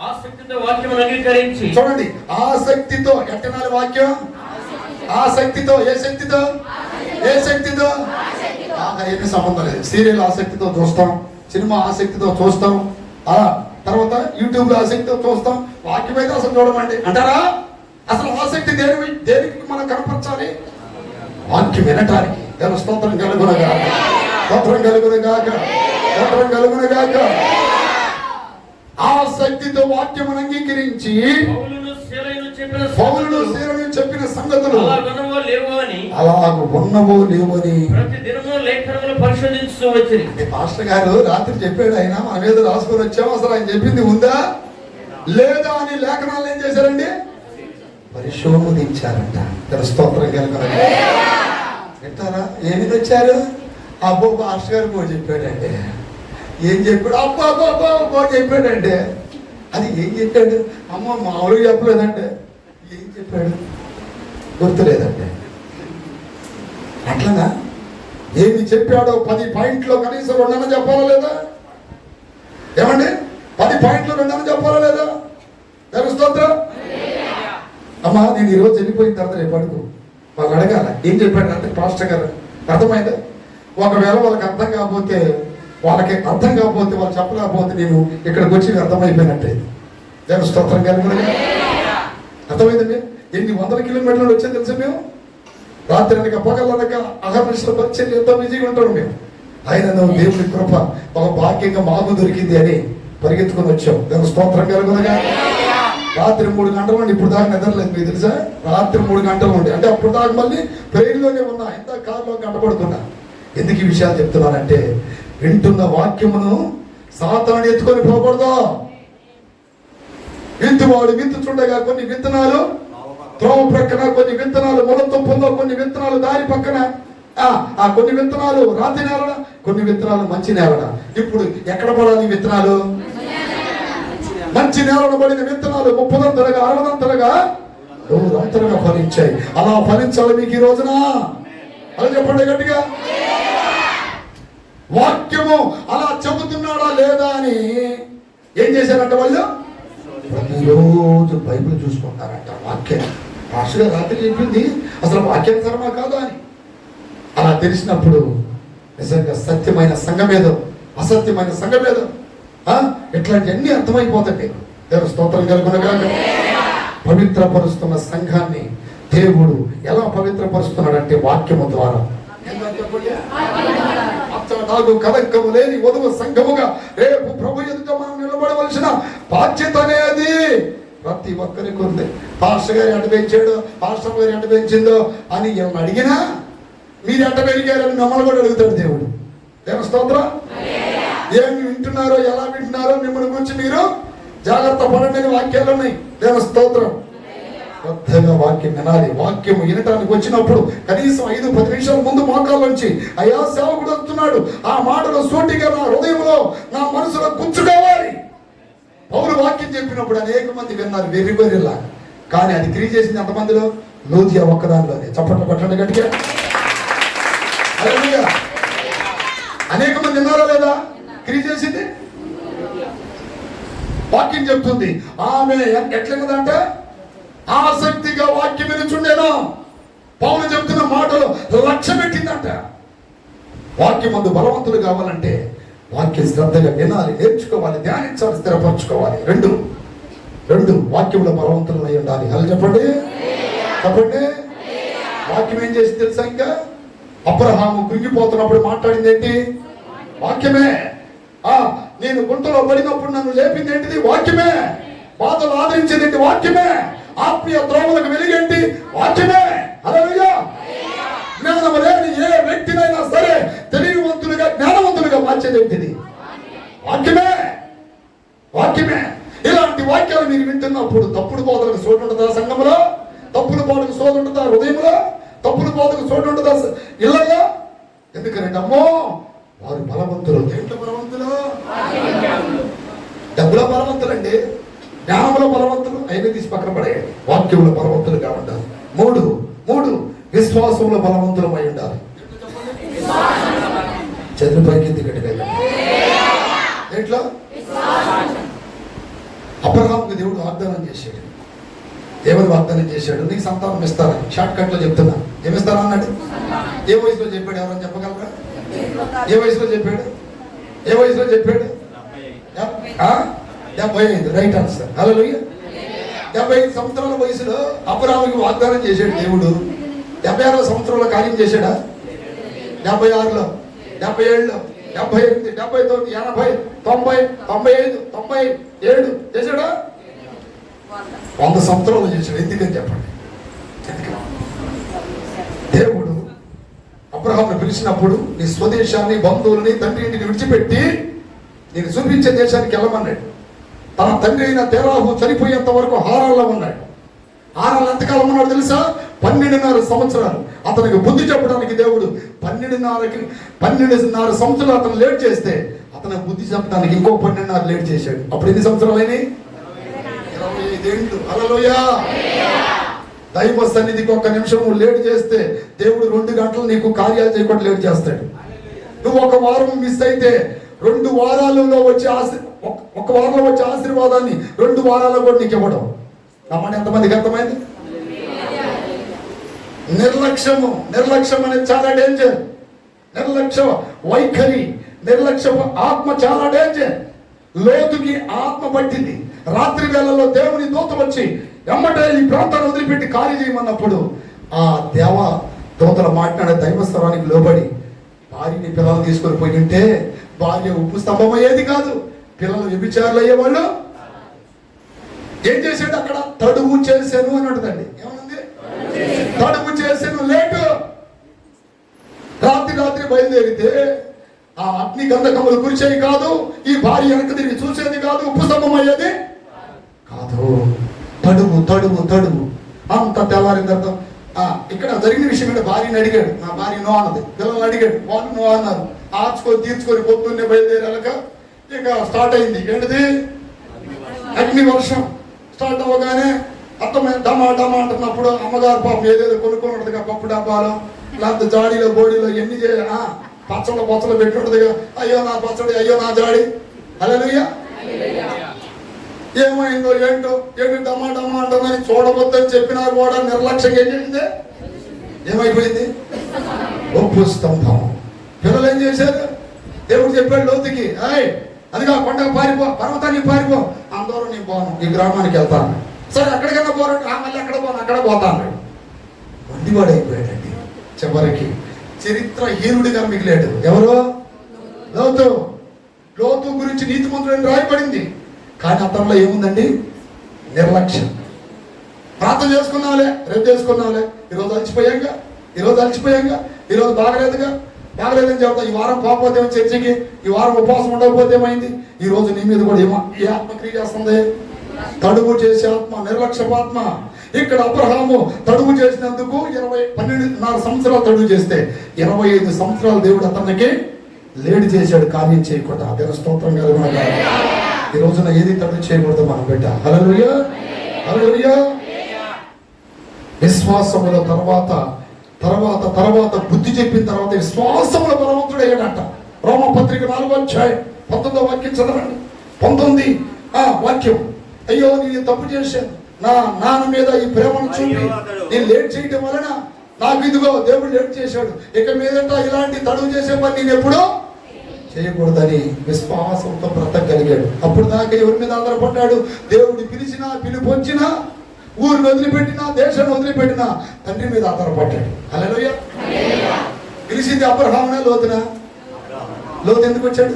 ఆసక్తితో వాక్యమును అంగీకరించి. చూడండి, ఆసక్తితో ఎట్టనాలి వాక్యం. ఆసక్తితో. ఏ శక్తితో? ఏ శక్తితో? ఏమీ సంబంధం లేదు. సీరియల్ ఆసక్తితో చూస్తాం, సినిమా ఆసక్తితో చూస్తాం, తర్వాత యూట్యూబ్ లో ఆసక్తితో చూస్తాం. వాక్యం అయితే అసలు చూడమండి అంటారా? అసలు ఆసక్తి దేనికి మనం కనపరచాలి? వాక్యం వినటానికి. దేవుని స్తోత్రం కలుగును గాక. స్తోత్రం కలుగును గాక. స్తోత్రం కలుగును గాక. ఆసక్తితో వాక్యమును అంగీకరించి పౌలును శీలను చెప్పిన సంగతులు అలాగ ఉన్నవో లేవని ప్రతిదినము లేఖనములు పరిశోధించుతూ వచ్చింది. పాస్టర్ గారు రాత్రి చెప్పాడు, ఆయన మన మీద రాసుకొని వచ్చాము, అసలు ఆయన చెప్పింది ఉందా లేదా అని లేఖనాలు ఏం చేశారండి? పరిశోధించారంట. స్తోత్రం కలుగును గాక. వింటారా? ఏమి వచ్చారు? అబ్బో పాస్టర్ గారు పో చెప్పాడండి. ఏం చెప్పాడు? అబ్బో చెప్పాడంటే అది ఏం చెప్పాడు? అమ్మ మామూలుగా చెప్పలేదంటే ఏం చెప్పాడు గుర్తులేదంటే. అట్లనా? ఏమి చెప్పాడో 10 పాయింట్లో కనీసం 2 చెప్పాలా లేదా? ఏమండి? 10 పాయింట్లు 2 చెప్పాలా లేదా? తెలుస్తుందా? అమ్మా నేను ఈరోజు వెళ్ళిపోయిన తర్వాత రేపు అడుగు వాళ్ళు అడగాల ఏం చెప్పాడు అంటే పాస్టర్ గారు అర్థమైందా? ఒకవేళ వాళ్ళకి అర్థం కాకపోతే వాళ్ళు చెప్పలేకపోతే నేను ఇక్కడికి వచ్చి అర్థమైపోయినట్టే. దేవుని స్తోత్రం కలుగును. అర్థమైందండి? ఎన్ని 100 కిలోమీటర్లు వచ్చే తెలుసా? మేము రాత్రి అనక పగలనక అహర్నిశల పరిచయం ఎంతో బిజీగా ఉంటాం మేము. ఆయనను దేవుని కృప ఒక భాగ్యంగా మాకు దొరికింది అని పరిగెత్తుకొని వచ్చాం. దేవుని స్తోత్రం కలుగునుగా. రాత్రి 3 గంటలు ఉండి ఇప్పుడు దాకా నిద్రలేదు. మీకు తెలుసా? రాత్రి 3 గంటలు ఉండి అంటే అప్పుడు దాకా మళ్ళీ ట్రైన్లోనే ఉన్నా, ఇంత కారులో గంటపడుతున్నా. ఎందుకు ఈ విషయాలు చెప్తున్నానంటే వింటున్న వాక్యమును సాతాను ఎత్తుకొని పోకూడదు. విత్తువాడు విత్తుచుండగా కొన్ని విత్తనాలు త్రోవ ప్రక్కన, కొన్ని విత్తనాలు మొల తుప్పల్లో, కొన్ని విత్తనాలు దారి పక్కన, కొన్ని విత్తనాలు రాతి నేలన, కొన్ని విత్తనాలు మంచి నేలన. ఇప్పుడు ఎక్కడ పడాలి విత్తనాలు? మంచి నేలన పడిన విత్తనాలు 30 60 100 ఫలించాయి. అలా ఫలించాలి మీకు ఈ రోజున. అలా చెప్పండి గట్టిగా. వాక్యము అలా చెబుతున్నాడా లేదా అని ఏం చేశారంట వాళ్ళు? ప్రతిరోజు బైబిల్ చూసుకుంటారంట. వాక్యం భాషగా రాత్రి చెప్పింది అసలు వాక్యానుసరమా కాదు అని. అలా తెలిసినప్పుడు నిజంగా సత్యమైన సంఘమేదో అసత్యమైన సంఘమేదో ఇట్లాంటివన్నీ అర్థమైపోతాయి. దేవుని స్తోత్రం కలుగునగాక. పవిత్రపరుస్తున్న సంఘాన్ని దేవుడు ఎలా పవిత్రపరుస్తున్నాడంటే వాక్యము ద్వారా. నాకు కలంకము లేని వధువు సంఘముగా రేపు ప్రభు ఎదుట మనం నిలబడవలసిన బాధ్యత అనేది ప్రతి ఒక్కరికి ఉంది. పాస్టర్ గారు ఎట పెంచాడు, పాస్టర్ గారు ఎట పెంచిందో అని ఏమన్నా అడిగినా మీరు ఎట పెరిగారని మిమ్మల్ని కూడా అడుగుతాడు దేవుడు. దేవుని స్తోత్రం. ఏమి వింటున్నారో, ఎలా వింటున్నారో మిమ్మల్ని గురించి మీరు జాగ్రత్త పడండి. వాక్యాలు ఉన్నాయి. దేవుని స్తోత్రం. శ్రద్ధగా వాక్యం వినాలి. వాక్యం వినటానికి వచ్చినప్పుడు కనీసం 5-10 నిమిషాల ముందు మోకాళ్ళ నుంచి అయ్యా సేవకుడు వస్తున్నాడు, ఆ మాటలు సూటిగా నా హృదయంలో నా మనసులో గుచ్చుకోవాలి. పౌలు వాక్యం చెప్పినప్పుడు అనేక మంది విన్నారు వెర్రిలా. కానీ అది క్రియ చేసింది ఎంతమందిలో? లూదియా ఒక్కదానిలోనే. చప్పట్లు కొట్టండి గట్టిగా. అనేక మంది విన్నారా లేదా? క్రియ చేసింది వాక్యం చెప్తుంది. ఆమె ఎట్లన్నదంటే ఆసక్తిగా వాక్యం వినుచుండేను. పౌలు చెప్తున్న మాటలు లక్ష్య పెట్టిందంట. వాక్యం మందు బలవంతులు కావాలంటే వాక్యం శ్రద్ధగా వినాలి, నేర్చుకోవాలి, ధ్యానించాలి, స్థిరపరచుకోవాలి. రెండు వాక్యంలో బలవంతులు అయి ఉండాలి. అలా చెప్పండి. వాక్యం ఏం చేసి తెలుసా? ఇంకా అబ్రహాము కృంగిపోతున్నప్పుడు మాట్లాడింది ఏంటి? వాక్యమే. నేను గుంటలో పడినప్పుడు నన్ను లేపింది ఏంటిది? వాక్యమే. బాధలు ఆదరించేది ఏంటి? వాక్యమే. ఆత్మీయ త్రోవలకు వెలిగేంటి? వాక్యమే. హల్లెలూయా. జ్ఞానము లేని ఏ వ్యక్తినైనా సరే తెలివివంతులుగా జ్ఞానవంతులుగా మార్చేది ఏంటిది? వాక్యమే. ఇలాంటి వాక్యాలు మీరు వింటున్నప్పుడు తప్పుడు బోధలకు చోటు ఉంటుందా సంఘంలో? తప్పుడు బోధకు చోటు ఉంటుందా హృదయంలో? తప్పుడు బోధకు చోటు ఉంటుందా ఇళ్ళలో? ఎందుకంటే అమ్మో వారు బలవంతులు. దేంట్లో బలవంతులు? డబ్బులో బలవంతులండి, జ్ఞానంలో బలవంతులు. అయినా తీసి పక్కన పడేయండి. వాక్యంలో బలవంతులుగా ఉండాలి. మూడు విశ్వాసంలో బలవంతులమై ఉండాలి. చదువు పైకి గట్టిగా. దేంట్లో? అబ్రహాముకు దేవుడు వాగ్దానం చేశాడు. ఏమని వాగ్దానం చేశాడు? నీకు సంతానం ఇస్తారని. షార్ట్ కట్ లో చెప్తున్నా. ఏమిస్తారా అన్నాడు? ఏ వయసులో చెప్పాడు? ఎవరైనా చెప్పగలరా? ఏ వయసులో చెప్పాడు? 75. Right answer. హల్లెలూయా. 75 సంవత్సరాల వయసులో అబ్రహాముకి వాగ్దానం చేశాడు దేవుడు. 76వ సంవత్సరంలో కార్యం చేశాడా? 76లో, 77లో, 78, 79, 80, 90, 95, 97 చేశాడా? 100 సంవత్సరాలు చేశాడు. ఎందుకని చెప్పండి? దేవుడు అబ్రహామును పిలిచినప్పుడు నీ స్వదేశాన్ని, బంధువులని, తండ్రి ఇంటిని విడిచిపెట్టి నేను చూపించే దేశానికి వెళ్ళమన్నాడు. తన తండ్రి అయిన తెరాహు చనిపోయేంత వరకు హారాల్లో ఉన్నాడు. హారాలు ఎంతకాలం ఉన్నాడు తెలుసా? 12.5 సంవత్సరాలు. అతనికి బుద్ధి చెప్పడానికి దేవుడు 12.5 సంవత్సరాలు అతను లేట్ చేస్తే అతనికి బుద్ధి చెప్పడానికి ఇంకో 12.5 లేట్ చేశాడు. అప్పుడు ఎన్ని సంవత్సరాలు అయినాయి? 25 ఏళ్ళు. హల్లెలూయా. దైవ సన్నిధికి 1 నిమిషం లేట్ చేస్తే దేవుడు 2 గంటలు నీకు కార్యాలు చేయకుండా లేట్ చేస్తాడు. నువ్వు 1 వారం మిస్ అయితే 2 వారాలలో వచ్చే 1 వారంలో వచ్చే ఆశీర్వాదాన్ని 2 వారాల్లో కూడా నీకు ఇవ్వడం. నమ్మండి. ఎంతమందికి అర్థమైంది? నిర్లక్ష్యం అనేది చాలా డేంజర్. నిర్లక్ష్య వైఖరి, నిర్లక్ష్య ఆత్మ చాలా డేంజర్. లోతుకి ఆత్మ పట్టింది. రాత్రి వేళల్లో దేవుని దూత వచ్చి ఎమ్మటే ఈ ప్రాంతాన్ని వదిలిపెట్టి ఖాళీ చేయమన్నప్పుడు ఆ దేవ దూతలు మాట్లాడే దైవస్థానానికి లోబడి భార్యని పిల్లలు తీసుకొని పోయి ఉంటే భార్య ఉప్పు స్తంభం అయ్యేది కాదు. పిల్లలు వ్యభిచారులు అయ్యేవాళ్ళు. ఏం చేసాడు అక్కడ? తడువు చేశాను అని ఉంటుందండి. ఏమనుంది? తడువు చేశాను. లేటు రాత్రి బయలుదేరితే ఆ అగ్ని గంధకములు కురిచేవి కాదు, ఈ భార్య వెనక తిరిగి చూసేది కాదు, ఉపశమం అయ్యేది కాదు. తడువు తడువు తడువు అంత తెల్లారిన తర్వాత ఇక్కడ జరిగిన విషయం ఏంటంటే భార్యని అడిగాడు, నా భార్య నో అన్నది, పిల్లల్ని అడిగాడు, వాళ్ళు నో అన్నారు. ఆర్చుకొని తీర్చుకొని పొద్దున్నే బయలుదేరాక ఇక స్టార్ట్ అయింది. ఏంటిది? అగ్ని వర్షం. స్టార్ట్ అవ్వగానే అర్థమైన డమా డమా అంటున్నప్పుడు అమ్మగారు పాపం ఏదేదో కొనుక్కొని ఉంటుందిగా, పప్పు డబ్బాలో లేకపోతే జాడీలో బోడీలో ఎన్ని పచ్చళ్ళు పొచ్చలు పెట్టి ఉంటుందిగా, అయ్యో నా పచ్చడి, అయ్యో నా జాడి. హల్లెలూయా. ఏమైందో ఏంటో ఏంటి డమా డమా అంటుందని చూడవద్దని చెప్పినా కూడా నిర్లక్ష్యంగా ఏం చేసింది? ఏమైపోయింది? ఒప్పు స్తంభం. పిల్లలు ఏం చేశారు? దేవుడు చెప్పాడు లోతుకి, అదిగా కొండకు పారిపో, పర్వతానికి పారిపో. అందరూ నేను పోను, ఈ గ్రామానికి వెళ్తాను. సరే అక్కడికైనా పోరాడు, మళ్ళీ అక్కడ పోను, అక్కడ పోతాను. వండివాడు అయిపోయాడండి. చివరికి చరిత్రహీనుడిగా మిగిలాడు. ఎవరు? లోతు. లోతు గురించి నీతిమంతుడని రాయబడింది, కానీ అతనిలో ఏముందండి? నిర్లక్ష్యం. ప్రార్థన చేసుకున్నావులే, రేపు చేసుకున్నావులే, ఈరోజు అలసిపోయాంగా, ఈరోజు బాగలేదని చెప్తా. ఈ వారం పోకపోతే చర్చికి, ఈ వారం ఉపవాసం ఉండకపోతే ఏమైంది? ఈ రోజు నీ మీద కూడా ఏ ఆత్మక్రియ చేస్తుంది? తడువు చేసే ఆత్మ, నిర్లక్ష్యపాత్మ. ఇక్కడ అబ్రహాము తడువు చేసినందుకు 12 సంవత్సరాలు తడువు చేస్తే 25 సంవత్సరాలు దేవుడు అతనికి లేడి చేశాడు, కార్యం చేయకుండా. అదే స్తోత్రం కలుగునగా. ఈ రోజున ఏది తడువు చేయకూడదు మనం బిడ్డ. హల్లెలూయా, హల్లెలూయా. విశ్వాసముల తర్వాత బుద్ధి చెప్పిన తర్వాత విశ్వాసముల బలవంతుడు అయ్యాడంట. రోమపత్రిక 4:19 వాక్యం చదవండి. 19 వాక్యం. అయ్యో నేను తప్పు చేశాను, నా నాన్న మీద ఈ ప్రేమను చూపి నేను లేట్ చేయడం వలన నాకు ఇదిగో దేవుడు లేట్ చేశాడు, ఇక మీదట ఇలాంటి తడువు చేసే పని నేను ఎప్పుడూ చేయకూడదని విశ్వాసంతో బ్రతకగలిగాడు. అప్పుడు దాకా ఎవరి మీద ఆధారపడ్డాడు? దేవుడు పిలిచినా, పిలుపొచ్చినా, ఊరిని వదిలిపెట్టినా, దేశాన్ని వదిలిపెట్టినా తండ్రి మీద ఆధారపడ్డాడు. హల్లెలూయా. పిలిచింది అబ్రహామునా, లోతునా? లోతు ఎందుకు వచ్చాడు?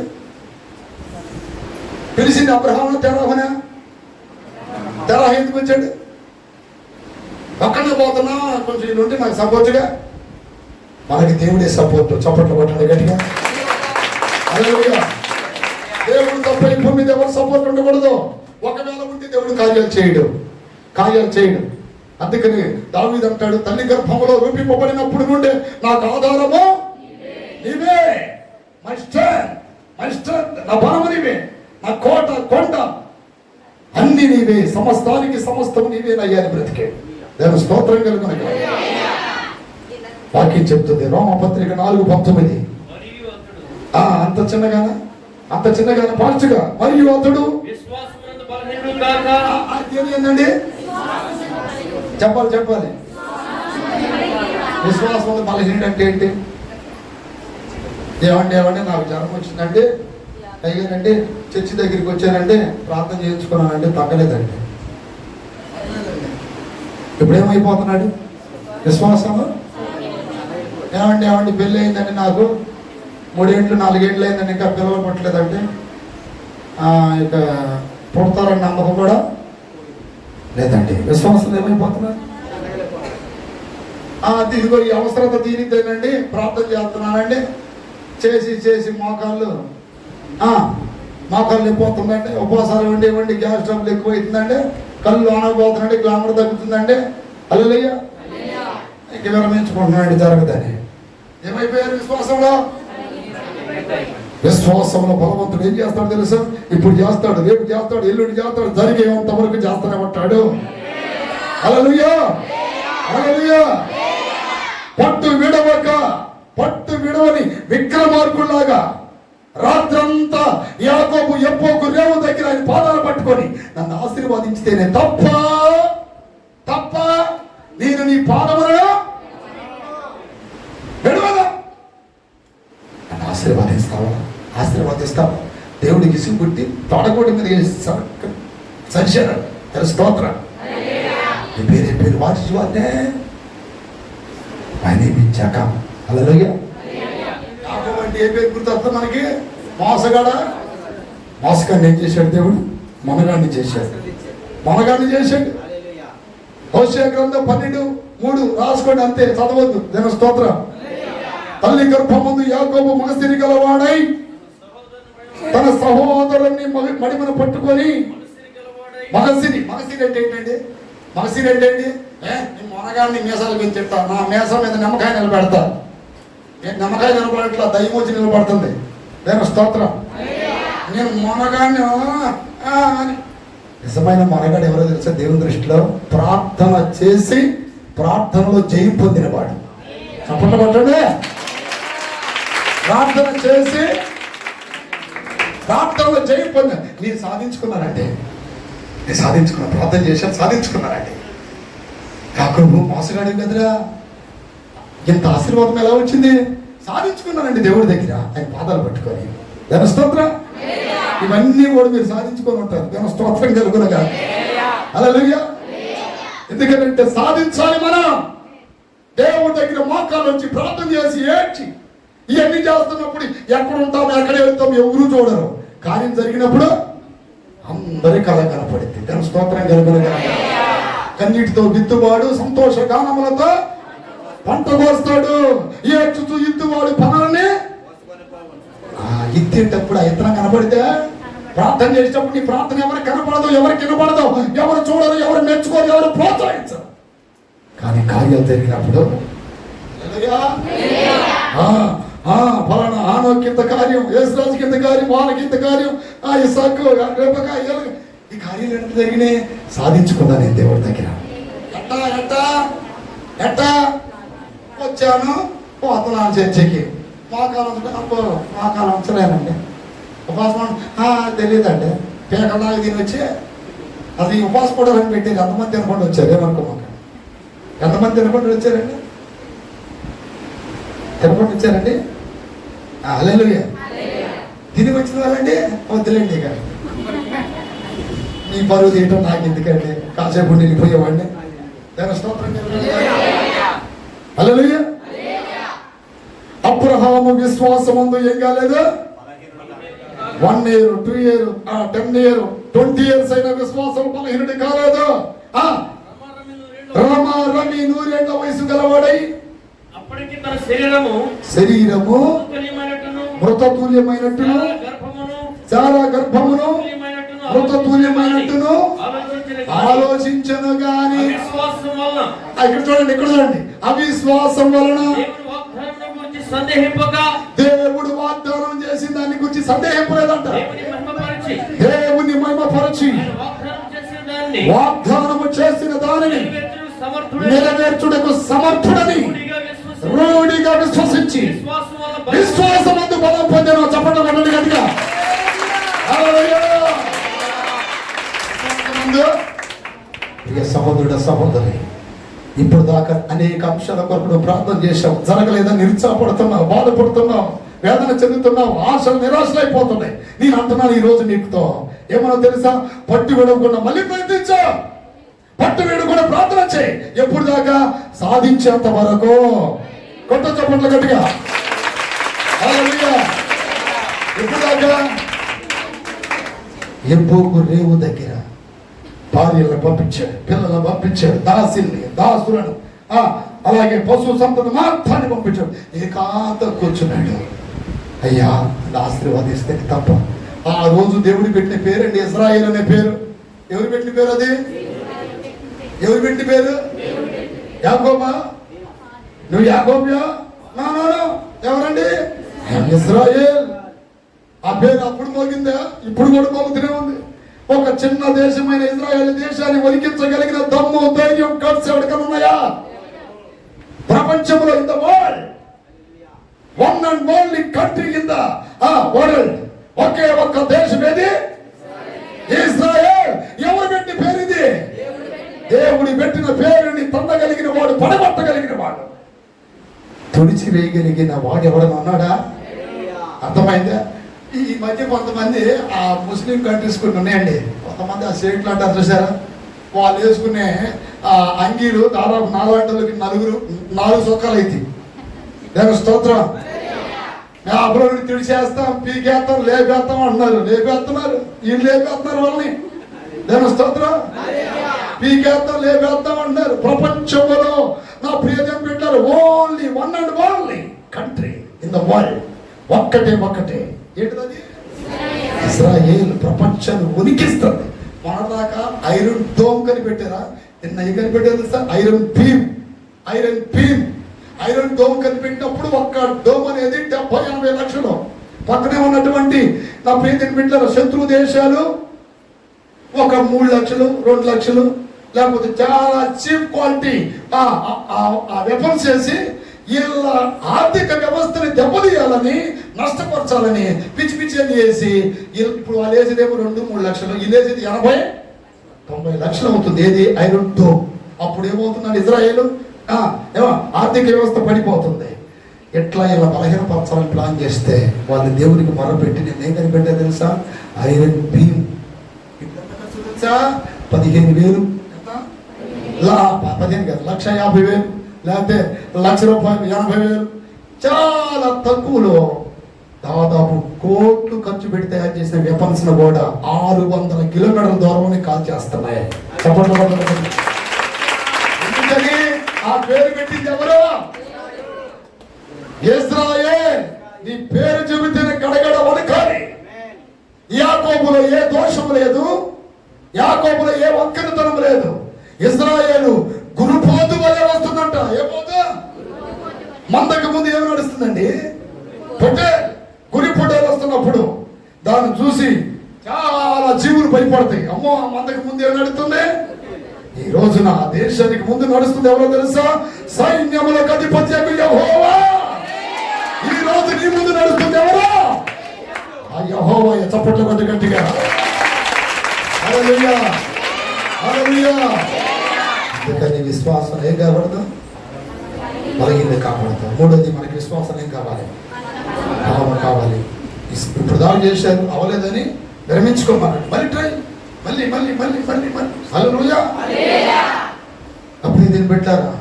పిలిచింది అబ్రహామునా, తెరాహునా? తెరాహు ఎందుకు వచ్చాడు? పక్కనే పోతున్నా, కొంచెం ఇది ఉంటే నాకు సపోర్ట్గా. మనకి దేవుడే సపోర్ట్. చప్పట్లు కొట్టండి గట్టిగా. హల్లెలూయా. దేవుడు తప్ప ఈ భూమి మీద ఎవరు సపోర్ట్ ఉండకూడదు. ఒకవేళ ఉంటే దేవుడు కార్యాలు చేయడు. అందుకని దావీదు అంటాడు, తల్లి గర్భంలో రూపింపబడినప్పుడు నుండే నాకు ఆధారము నీవే, మై స్ట్రెంగ్త్, నా బలము నీవే, నా కోట కొండ అన్ని నీవే, సమస్తానికి సమస్తం నీవే నయ్యాని బ్రతికే. దేవుని స్తోత్రం కలుగునగా. వాక్యం చెప్తుంది రోమపత్రిక 4:19. అంత చిన్నగానే పాల్చుగా. మరియు అతడు ఏంటండి? చెప్పాలి. విశ్వాసం బలహీనుడు అంటే ఏంటి? ఏమండి నాకు జ్వరం వచ్చిందంటే, అయ్యానంటే చర్చి దగ్గరికి వచ్చానంటే, ప్రార్థన చేయించుకున్నానంటే తగ్గలేదండి. ఇప్పుడేమైపోతున్నాడు? విశ్వాసంలో ఏమండి పెళ్ళి అయిందండి, నాకు 3 ఏళ్ళు 4 ఏళ్ళు అయిందండి, ఇంకా పిల్లలు పుట్టలేదంటే, ఇక పుడతారని నమ్మకం కూడా లేదండి. విశ్వాసం ఏమైపోతున్నారు? ఇదిగో ఈ అవసరత తీరిద్దేనండి, ప్రార్థన చేస్తున్నానండి, చేసి మోకాళ్ళు అయిపోతుందండి, ఉపవాసాలు ఇవ్వండి, గ్యాస్ ట్రబుల్ ఎక్కువ అవుతుందండి, కళ్ళు ఆనకపోతుందండి, గ్లామర్ తగ్గుతుందండి. హల్లెలూయా. ఇంక విరమించుకుంటున్నాడు, జరగదని. ఏమైపోయారు? విశ్వాసంలో బలవంతుడు ఏం చేస్తాడు తెలుసా? ఇప్పుడు చేస్తాడు, రేపు చేస్తాడు, ఎల్లుండి చేస్తాడు, జరిగేంత వరకు చేస్తూనే ఉంటాడు. హల్లెలూయా, హల్లెలూయా. పట్టు విడవని విక్రమార్కుల్లాగా రాత్రంతా యాకోబు ఎప్పోకు రేవు దగ్గర ఆయన పాదాలు పట్టుకొని నన్ను ఆశీర్వాదించితేనే తప్ప నేను నీ పాదములను విడవదా. నన్ను ఆశీర్వాదిస్తావా? దేవుడికి సిగ్గుట్టి తొడగొడి మీద సరిశారు. స్తోత్ర. నీ పేరు వాటినే ఆయన ఇచ్చాక. హల్లెలూయా. అంటే ఏ పేరు గుర్తొస్తా మనకి? మోసగాడిని ఏం చేశాడు దేవుడు? మనగాడిని చేశాడు. హోషేయ గ్రంథం 12:3 రాసుకోండి, అంతే, చదవద్దు. దేని స్తోత్రం. తల్లి గర్భమందు యాకోబు మగసిరి గలవాడై తన సహోదరుని మడిమను పట్టుకొని మగసిరి అంటే ఏంటండి? మగసిరి అంటే ఏంటి? నేను మొనగాన్ని మీసాలు పెంచెడతా, నా మీసం మీద నిమ్మకాయ నిలబెడతా. నేను నిమ్మకాయ నిలబడట్లా, దయ్యం వచ్చి నిలబడుతుంది. నేను స్తోత్రం. నేను మొనగాన్ని అని. నిజమైన మొనగాడు ఎవరో తెలుసా? దేవుని దృష్టిలో ప్రార్థన చేసి ప్రార్థనలో జయం పొందినవాడు. చప్పట్లు కొట్టండి. ప్రార్థన చేసి ప్రార్థనలో జయం పొందాను. నేను సాధించుకున్నానంటే, నేను సాధించుకున్నాను, ప్రార్థన చేశాను, సాధించుకున్నానంటే. యాకోబు మోసగాడు కదరా, ఇంత ఆశీర్వాదం ఎలా వచ్చింది? సాధించుకున్నానండి దేవుడి దగ్గర, ఆయన పాదాలు పట్టుకొని. దాని స్తోత్రం. ఇవన్నీ కూడా మీరు సాధించుకొని ఉంటారు. దాని స్తోత్రం కలుగునగా. హల్లెలూయా. ఎందుకంటే సాధించాలి మనం. దేవుడి దగ్గర మోకాలు వచ్చి ప్రార్థన చేసి ఏడ్చి ఇవన్నీ చేస్తున్నప్పుడు ఎక్కడ ఉంటాం, ఎక్కడ వెళ్తాం ఎవరు చూడరు. కార్యం జరిగినప్పుడు అందరి కళ కనపడింది. దాని స్తోత్రం కలుగునగా. కన్నీటితో విత్తువాడు సంతోష గానములతో పంట కోస్తాడు. ఏడ్చుతూ ఇత్తువాడు పనులని ఇత్తేటప్పుడు ఆ ఇత్తనం కనపడితే, ప్రార్థన చేసేటప్పుడు నీ ప్రార్థన ఎవరికి కనపడదు, ఎవరికి వినపడదు, ఎవరు చూడరు, ఎవరు మెచ్చుకోరు, ఎవరు ప్రోత్సహించరు. కానీ కార్యాలు జరిగినప్పుడు ఫలానా ఆనో కింద కార్యం, యేసురాజు కింద కార్యం, వాళ్ళకింత కార్యం, ఇసాకు రేపకా ఈ కార్యాలు ఎంత జరిగినాయి? సాధించుకున్నా నేను దేవుడి దగ్గర. ఎట్టా వచ్చాను, పోతున్నాను చర్చకి. మోకాలు ఉంచలేనండి. ఉపాసం తెలియదండి. పేకలాగా దీని వచ్చి అది ఈ ఉపాస పడాలని పెట్టారు. ఎంతమంది తినకుండా వచ్చారు? ఏమనుకోమాక. ఎంతమంది తినకుండా వచ్చారండి? తినకుండా వచ్చారండి. హల్లెలూయా. తిని వచ్చిన వాళ్ళండి వద్దులేండి, ఇక నీ పరువు తీయటం నాకు ఎందుకండి, కాసేపు నిలిపోయేవాడిని. దాని స్తోత్రం. హల్లెలూయా. అబ్రహాము విశ్వాసమందు ఏం కాలేదు? 1 year, 2 year, 10 year, 20 years అయిన విశ్వాసం బలహీనుడి కాలేదు. రమి 100 వయసు గలవాడై అప్పటికి తన శరీరము మృతతుల్యమైనట్టును, చాలా గర్భమును మృతతుల్యమైనట్టును ఆలోచించను గాని. ఇక్కడ చూడండి. అవిశ్వాసం వలన దేవుడు వాగ్దానం చేసిన దాని గురించి సందేహింపలేదంట. దేవుని మహిమపరచి వాగ్దానము చేసిన దానిని నెరవేర్చుటకు సమర్థుడని రూఢిగా విశ్వసించి విశ్వాసమందు బలం పొందెను. చప్పట్లు కొట్టండి గట్టిగా. ప్రియ సహోదరుడ, సహోదరి, ఇప్పుడు దాకా అనేక అంశాల కొరకు ప్రార్థన చేశావు, జరగలేదని నిరుత్సాహపడుతున్నావు, బాధపడుతున్నావు, వేదన చెందుతున్నావు, ఆశలు నిరాశలు అయిపోతున్నాయి. నేను అంటున్నాను ఈ రోజు నీకుతో ఏమన్నా తెలుసా? పట్టు విడవకుండా మళ్ళీ ప్రయత్నించు. పట్టు విడవకుండా ప్రార్థన చేయి. ఎప్పుడు దాకా? సాధించేంత వరకు. కొత్త చప్పట్లు గట్టిగా. ఎప్పుడు దాకా? ఎబ్బోకు రేవు దగ్గర భార్యలను పంపించాడు, పిల్లలను పంపించాడు, దాసులను, అలాగే పశు సంపద మొత్తాన్ని పంపించాడు. ఏకాంత కూర్చున్నాడు. అయ్యా ఆశీర్వాదిస్తే తప్ప. ఆ రోజు దేవుడు పెట్టిన పేరండి ఇశ్రాయేలు అనే పేరు. ఎవరు పెట్టిన పేరు అది? ఎవరు పెట్టిన పేరు? యాకోబా? నువ్వు యాకోబా? ఎవరండి? ఇశ్రాయేల్. ఆ పేరు అప్పుడు మోగిందా? ఇప్పుడు కూడా మోగుతూనే ఉంది. ఒక చిన్న దేశమైన ఇజ్రాయేల్ దేశాన్ని వణికించగలిగిన దమ్ము, ధైర్యం, గట్స్ ఎవరికనున్నాయా ప్రపంచంలో? In the world, one and only country in the world, ఒకే ఒక్క దేశం ఏది? ఇజ్రాయేల్. ఎవరు పెట్టిన పేరు ఇది? దేవుడి పెట్టిన పేరుని పొందగలిగిన వాడు, పడగొట్టగలిగిన వాడు, తుడిచి వేయగలిగిన వాడు ఎవడన్నా ఉన్నాడా? అర్థమైందా? ఈ మధ్య కొంతమంది ఆ ముస్లిం కంట్రీస్ కొన్ని ఉన్నాయండి. కొంతమంది ఆ స్టేట్లు అంటారు చూసారా, వాళ్ళు వేసుకునే అంగీలు దాదాపు 4 గంటలకి 4 సొక్కాలు అయితే. దాని స్తోత్రం. అప్పుడు తిడిచేస్తాం, పీకేస్తాం, లేపేస్తాం అంటున్నారు. లేపేస్తున్నారు, వీళ్ళు లేపేస్తున్నారు వాళ్ళని. దాని స్తోత్రం. పీకేస్తాం, లేపేస్తాం అంటున్నారు. ప్రపంచంలో నా ప్రియజం పెట్టారు only one and only country in the world. ఒక్కటే ఏంటిది? ఇజ్రాయేల్ ప్రపంచాన్ని ఉనికిస్తుంది. మనదాకా ఐరన్ డోమ్ కనిపెట్టారా? నిన్న ఏం కనిపెట్టారు తెలుసా? ఐరన్ డోమ్ కనిపెట్టినప్పుడు ఒక్క డోమ్ అనేది 70-80 లక్షలు. పక్కనే ఉన్నటువంటి నా ప్రియతమ బిడ్డల శత్రు దేశాలు ఒక 3 లక్షలు 2 లక్షలు, లేకపోతే చాలా చీప్ క్వాలిటీ ఆ వెపన్స్ చేసి వీళ్ళ ఆర్థిక వ్యవస్థని దెబ్బతీయాలని, నష్టపరచాలని పిచ్చి అని చేసి ఇప్పుడు వాళ్ళు వేసేదేమో 2-3 లక్షలు, వీళ్ళు వేసేది 80-90 లక్షలు అవుతుంది. ఏది? Iron dome. అప్పుడు ఏమవుతుందండి? ఇజ్రాయేల్ ఆర్థిక వ్యవస్థ పడిపోతుంది. ఎట్లా ఇలా బలహీనపరచాలని ప్లాన్ చేస్తే వాళ్ళు దేవునికి మొరపెట్టి నేను ఏం కనిపెట్టా తెలుసా? Iron beam. 15,000, 15 కాదు, 1,50,000, లేకపోతే ₹1,80,000, చాలా తక్కువలో దాదాపు కోట్లు ఖర్చు పెట్టి తయారు చేసిన వెపన్స్ కూడా 600 కిలోమీటర్ల దూరం కాల్ చేస్తున్నాయి. ఎందుకని ఆ పేరు పెట్టింది ఎవరు? ఇశ్రాయేల్. నీ పేరు చెబితేనే గడగడ వణకాలి. యాకోబులో ఏ దోషం లేదు, యాకోబులో ఏ వంకరతనం లేదు. ఇశ్రాయేలు గురుపోతు వలె వస్తుందంట. ఏ పోతు? మందకు ముందు ఏమి నడుస్తుందండి? గురి పొట్టేలు వస్తున్నప్పుడు దాన్ని చూసి చాలా జీవులు భయపడతాయి. అమ్మో, ఆ మందకు ముందు ఏమి నడుస్తుంది? ఈ రోజున ఆ దేశానికి ముందు నడుస్తుంది ఎవరో తెలుసా? సైన్యములకు అధిపత్యకు యెహోవా. ఈ రోజు నీ ముందు నడుస్తుంది ఎవరో? ఆ యెహోవా. చప్పట్లు కొట్టి గట్టిగా హల్లెలూయా, హల్లెలూయా. అందుకని విశ్వాసం ఏం కాకూడదు? బలహీనత కాకూడదు. మూడోది, మనకి విశ్వాసం ఏం కావాలి? కావాలి. ఇప్పుడు దాకా చేశారు, అవ్వలేదని విరమించుకోమన్నాడు. మళ్ళీ ట్రై, మళ్ళీ హల్లెలూయా. అప్పుడు దీన్ని పెట్టారా?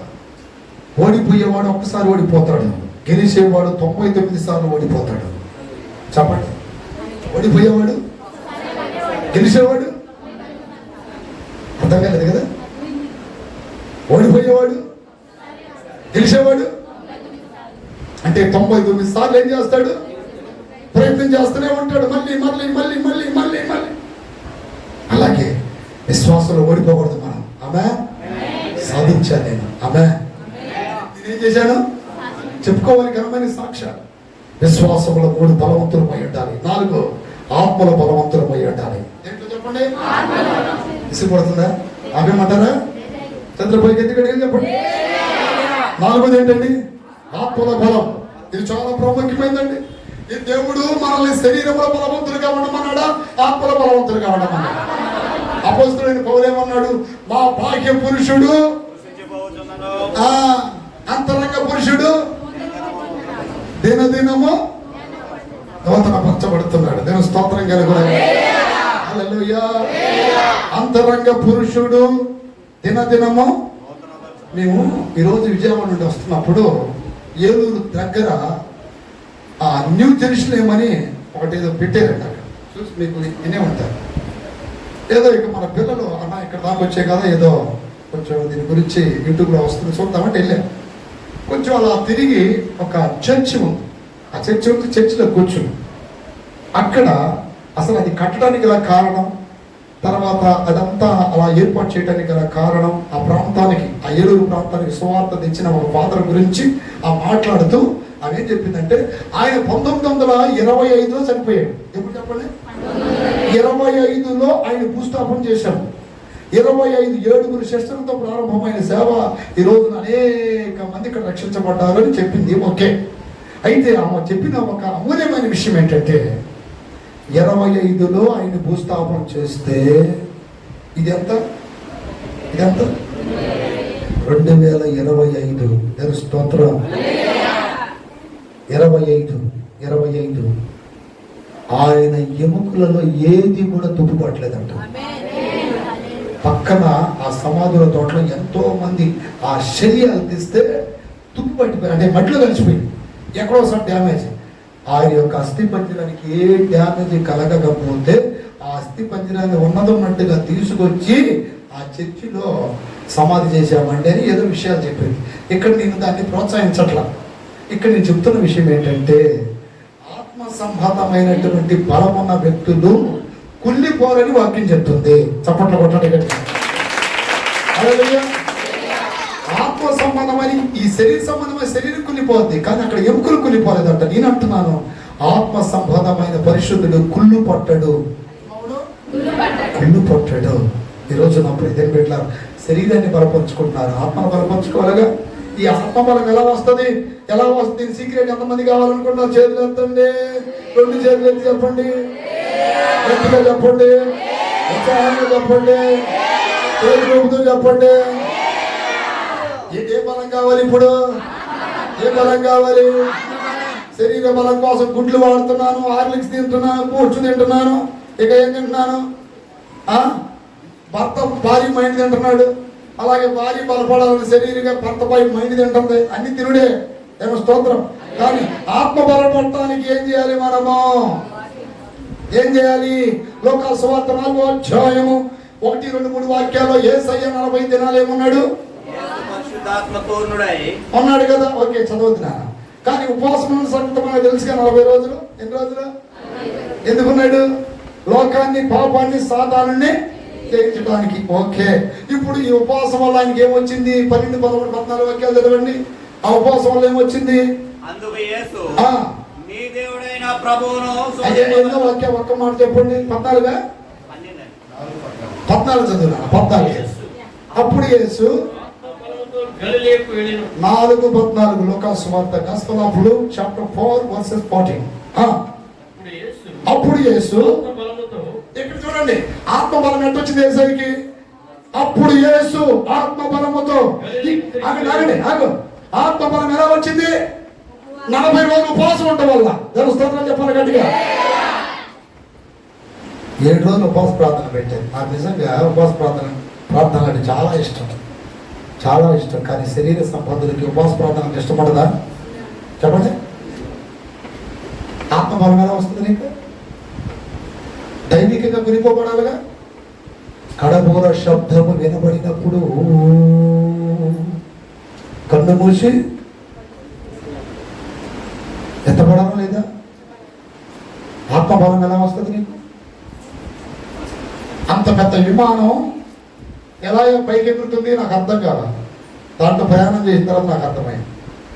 ఓడిపోయేవాడు ఒక్కసారి ఓడిపోతాడు, గెలిచేవాడు 99 సార్లు ఓడిపోతాడు. చెప్పండి. ఓడిపోయేవాడు, గెలిచేవాడు. అర్థం కాలేదు కదా? ఓడిపోయేవాడు, గెలిచేవాడు అంటే 99 సార్లు ఏం చేస్తాడు? ప్రయత్నం చేస్తూనే ఉంటాడు. మళ్ళీ. అలాగే విశ్వాసంలో ఓడిపోకూడదు మనం. ఆమేన్. సాధించాను నేను. ఆమేన్. నేనేం చేశాను? చెప్పుకోవాలి ఘనమైన సాక్ష్యాలు. విశ్వాసంలో 3 బలవంతులమై ఉండాలి. 4 ఆత్మల బలవంతులమై ఉండాలి. ఏంటో చెప్పండి. విసిపడుతుందా? ఆపేమంటారా? చంద్రబాబు ఎందుకంటే చెప్పండి. 4వది ఏంటండి? ఆత్మల బలం. ఇది చాలా ప్రాముఖ్యమైందండి. ఈ దేవుడు మనల్ని శరీరంలో బలవంతులుగా ఉండమన్నాడా, ఆత్మల బలవంతులుగా ఉండమన్నాడా? అపోస్తలుడైన పౌలు ఏమన్నాడు? మా బాహ్య పురుషుడు అంతరంగ పురుషుడు దినదినము నూతనపరచబడుతున్నాడు. దేవుని స్తోత్రం కలుగును. హల్లెలూయా. అంతరంగ పురుషుడు దినదినము. మేము ఈరోజు విజయవాడ నుండి వస్తున్నప్పుడు ఏలూరు దగ్గర న్యూ జెరూసలేం అని ఒకటి ఏదో పెట్టారండి. అక్కడ చూసి మీకు వినే ఉంటారు. ఏదో ఇక మన పిల్లలు అన్న ఇక్కడ దాకా వచ్చే కదా, ఏదో కొంచెం దీని గురించి యూట్యూబ్లో వస్తుంది చూద్దామంటే వెళ్ళాం. కొంచెం అలా తిరిగి ఒక చర్చి ఉంది. ఆ చర్చిలో కూర్చుని అక్కడ అసలు అది కట్టడానికి గల కారణం, తర్వాత అదంతా అలా ఏర్పాటు చేయడానికి గల కారణం, ఆ ప్రాంతానికి, ఆ ఏలూరు ప్రాంతానికి సువార్త తెచ్చిన ఒక ఫాదర్ గురించి మాట్లాడుతూ అవేం చెప్పిందంటే, ఆయన 1925లో చనిపోయాడు. ఎప్పుడు చెప్పండి? 25లో ఆయన భూస్థాపన చేశాడు. 25 7 శస్త్రంతో ప్రారంభమైన సేవ ఈ రోజున అనేక మంది ఇక్కడ రక్షించబడ్డారు అని చెప్పింది. ఓకే. అయితే ఆమె చెప్పిన ఒక అమూల్యమైన విషయం ఏంటంటే, 25లో ఆయన భూస్థాపన చేస్తే ఇదెంత 2025. దేని స్తోత్రం. 25 ఆయన ఎముకలలో ఏది కూడా తుప్పుపట్టలేదంట. పక్కన ఆ సమాధుల తోటలో ఎంతో మంది ఆ శరీరాలు తీస్తే తుప్పుపట్టిపోయి, అంటే మట్టిలో కలిసిపోయింది. ఎక్కడో సార్ డ్యామేజ్. ఆయన యొక్క అస్థి పంజరానికి ఏ డ్యామేజ్ కలగకపోతే ఆ అస్థి పంజరాన్ని ఉన్నట్టుగా తీసుకొచ్చి ఆ చర్చిలో సమాధి చేశామండి అని ఏదో విషయాలు చెప్పింది. ఇక్కడ నేను దాన్ని ప్రోత్సహించట్లా. ఇక్కడ నేను చెప్తున్న విషయం ఏంటంటే ఆత్మ సంబంధమైనటువంటి బలం ఉన్న వ్యక్తులు కుళ్ళిపోరని వాక్యం చెప్తుంది. చప్పట్లు కొట్టండి గట్టిగా. హల్లెలూయా. ఆత్మ సంబంధమని ఈ శరీర సంబంధమైన శరీరం కుళ్ళిపోద్ది, కానీ అక్కడ ఎముకలు కుళ్ళిపోలేదంట. నేను అంటున్నాను, ఆత్మ సంబంధమైన పరిశుద్ధుడు కుళ్ళు పట్టడు. కుళ్ళు పట్టడు. ఈరోజు నా ప్రియమైన బిడ్డలారా, శరీరాన్ని బలపరుచుకుంటున్నారు, ఆత్మను బలపరుచుకోవాలిగా. ఈ ఆత్మ బలం ఎలా వస్తుంది? ఎలా వస్తుంది? సీక్రెట్ ఎంతమంది కావాలనుకుంటున్నారు? చేతులు ఎత్తండి, 2 చేతులు ఎత్తి చెప్పండి, గట్టిగా చెప్పండి, ఉత్సాహంగా చెప్పండి, చేతులు చెప్పండి. ఏ బలం కావాలి ఇప్పుడు? ఏ బలం కావాలి? శరీర బలం కోసం గుడ్లు వాడుతున్నాను, హార్లిక్స్ తింటున్నాను, బూస్ట్ తింటున్నాను, ఇక ఏం తింటున్నాను? భర్త భార్య మైండ్ తింటున్నాడు, అలాగే భార్య బలపడాలని శరీరంగా భర్త పై మైండ్ తింటుంది. అన్ని తినుడే, ఏమో స్తోత్రం. కానీ ఆత్మ బలపడటానికి ఏం చేయాలి? మనము ఏం చేయాలి? లోకాల సువార్త 4వ అధ్యాయము 1, 2, 3 వాక్యాల్లో యేసయ్య 40 దినాలు ఏమన్నాడు? అన్నాడు కదా. ఓకే, చదవద్దునా. కానీ ఉపవాసం సంగతి మనకు తెలుసుగా, 40 రోజులు. ఎన్ని రోజులు ఎందుకున్నాడు? లోకాన్ని, పాపాన్ని, సాతానుని జయించడానికి. ఓకే, ఇప్పుడు ఈ ఉపవాసం వల్ల ఆయనకి ఏమొచ్చింది? 12, 13, 14 వాక్యాలు చదవండి. ఆ ఉపవాసం వల్ల ఏమొచ్చింది? ఎన్నో వాక్యం ఒక్క మాట చెప్పండి. 14 చదువునా? 14. అప్పుడు యేసు 4:14 లోకాసు వార్త, గాస్పెల్ ఆఫ్ లూక్ చాప్టర్ 4:14. అప్పుడు యేసు, ఇక్కడ చూడండి, ఆత్మ బలం ఎట్టొచ్చింది యేసయ్యకి? అప్పుడు యేసు ఆత్మ బలముతో, ఆత్మ బలం ఎలా వచ్చింది? 40 రోజులు ఉపవాసం ఉండటం వల్ల. దాని స్తోత్రం చెప్పాలి గట్టిగా. 7 రోజులు ఉపవాస ప్రార్థన పెట్టాను. నాకు నిజంగా ఉపవాస ప్రార్థన అంటే చాలా ఇష్టం, చాలా ఇష్టం. కానీ శరీర సంబంధులకి ఉపవాస ప్రార్థన ఇష్టపడదా? చెప్పండి. ఆత్మ బలం ఎలా వస్తుంది నీకు? దైవికంగా గురిపోబడాలిగా. కడబోర శబ్దము వినబడినప్పుడు కన్ను మూసి ఎత్తబడాలా లేదా? ఆత్మ బలం ఎలా వస్తుంది నీకు? అంత పెద్ద విమానం ఎలా పైకి ఎగురుతుంది నాకు అర్థం కాదు. దాంట్లో ప్రయాణం చేసిన తర్వాత నాకు అర్థమైంది.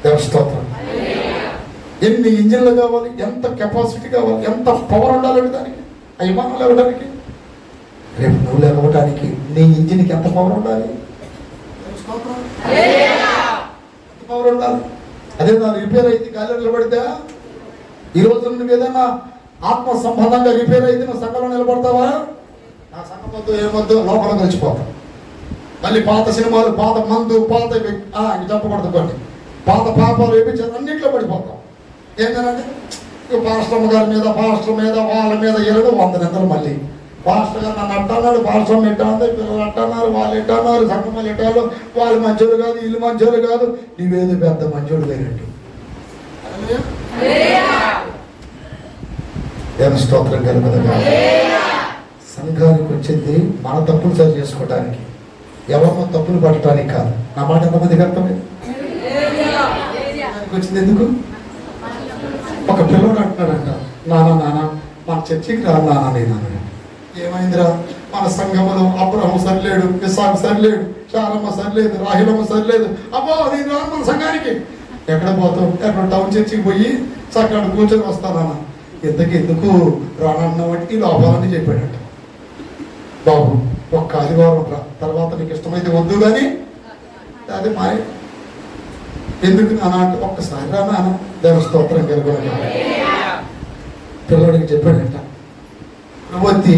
దేవుని స్తోత్రం. ఎన్ని ఇంజిన్లు కావాలి, ఎంత కెపాసిటీ కావాలి, ఎంత పవర్ ఉండాలండి దానికి, ఆ విమానం లేవడానికి. రేపు నువ్వు లేకపోవడానికి నీ ఇంజిన్కి ఎంత పవర్ ఉండాలి? ఎంత పవర్ ఉండాలి? అదే నా రిపేర్ అయితే గాలి నిలబడితే, ఈరోజు నువ్వు ఏదైనా ఆత్మ సంబంధంగా రిపేర్ అయితే నువ్వు సంఘంలో నిలబడతావా? నా సంఘం వద్దు, ఏమొద్దు, లోపల కలిసిపోతాం. మళ్ళీ పాత సినిమాలు, పాత మందు, పాత చెప్పకూడదు కొన్ని పాత పాపాలు వేపించారు, అన్నింటిలో పడిపోతాం. ఏంటంటే పాస్టర్ గారి మీద, పాస్టర్ మీద, వాళ్ళ మీద 100 నిందలు. మళ్ళీ పాస్టర్ గారు నన్ను అట్టన్నాడు, పాస్టర్ ఎట్టాంది, పిల్లలు అట్టన్నారు, వాళ్ళు ఎట్టన్నారు, సంఘం వాళ్ళు ఎట్టాలు, వాళ్ళు మంచోళ్ళు కాదు, వీళ్ళు మంచోళ్ళు కాదు, నువ్వేదో పెద్ద మంచోడు వేరేట్టు. దేవుని స్తోత్రం కలుగుతుందా? సంఘానికి వచ్చింది మన తప్పులు సరి చేసుకోవడానికి, ఎవరినో తప్పులు పట్టడానికి కాదు. నా మాట ఎంతమందికి అర్థమైంది? వచ్చింది ఎందుకు? ఒక పిల్లడు అంటున్నాడంట, నాన్న మా చర్చికి రా నాన్న. నేను ఏమైందిరా? మన సంఘములో అబ్రహం సరిలేడు, ఇస్సాకు సరిలేడు, శారమ్మ సరిలేదు, రాహిలమ్మ సరిలేదు. అబ్బో నేను రాను మన సంఘానికి. ఎక్కడ పోతావు? ఎక్కడ టౌన్ చర్చికి పోయి చక్కగా కూర్చొని వస్తానన్న. ఎందుకు రానన్న వాటికి లోపాలని చెప్పాడట. బాబు ఒక్క ఆదివారం రా, తర్వాత నీకు ఇష్టమైతే వద్దు కానీ అది మాయ. ఎందుకు నాన్న అంటే, ఒక్కసారి రా నాన్న. దేవ స్తోత్రం కలుగుతుంది. పిల్లడికి చెప్పాడంట, ప్రవృత్తి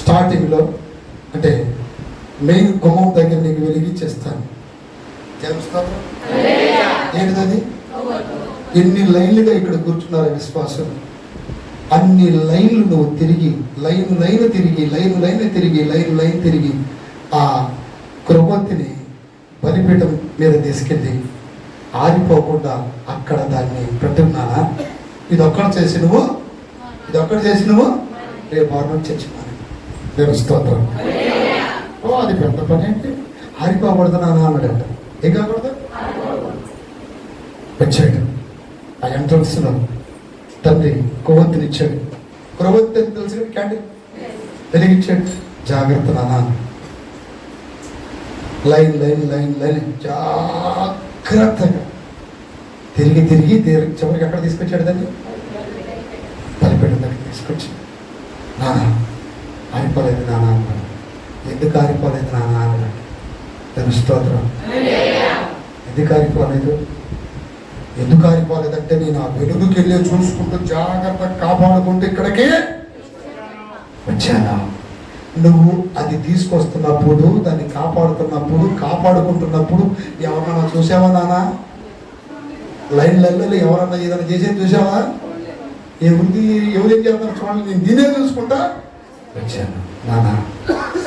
స్టార్టింగ్లో అంటే మెయిన్ గుమ్మం దగ్గర నీకు వెలిగించేస్తాను. దేవ స్తోత్రం. ఏంటిది? ఎన్ని లైన్లుగా ఇక్కడ కూర్చున్నారు విశ్వాసం, అన్ని లైన్లు నువ్వు తిరిగి లైన్ తిరిగి ఆ క్రొవ్వొత్తిని బలిపీఠం మీద తీసుకెళ్ళి ఆరిపోకుండా అక్కడ దాన్ని పెట్టున్నానా? ఇది ఒక్కడు చేసి నువ్వు రేపు ఆరు చచ్చిపోను. రేపు స్తోత్రం. అది పెద్ద పని అంటే ఆరిపోకూడదు నాన్న అన్నాడంట. ఏం కాకూడదు? వచ్చాడు. ఆ ఎంట్రన్స్లో తండ్రి కొవ్వొత్తినిచ్చాడు. కొవ్వొత్తి అని తెలుసు కదా, క్యాండిల్ వెలిగించాడు. జాగ్రత్త నాన్న, లైన్ లైన్ లైన్ లైన్ జాగ్రత్తగా తిరిగి తిరిగి చివరికి ఎక్కడ తీసుకొచ్చాడు దాన్ని? బలిపీఠం దగ్గర తీసుకొచ్చి, నాన్న ఆరిపోలేదు నాన్న అన్నాడు. ఎందుకు ఆరిపోలేదు నాన్న అన్నాడు. దాని స్తోత్రం. ఎందుకు ఆరిపోలేదు? ఎందుకు ఆరిపోలేదంటే నేను ఆ వెలుగుకి వెళ్ళి చూసుకుంటూ జాగ్రత్తగా కాపాడుకుంటూ ఇక్కడికి వచ్చాను. నువ్వు అది తీసుకొస్తున్నప్పుడు, దాన్ని కాపాడుతున్నప్పుడు, కాపాడుకుంటున్నప్పుడు ఎవరన్నా చూసావా నాన్న? లైన్లలో ఎవరన్నా ఏదైనా చేసేది చూసావా? ఎవరేం చేస్తున్నారు చూడండి, నేను దీనే చూసుకుంటా వచ్చాను. నాన్న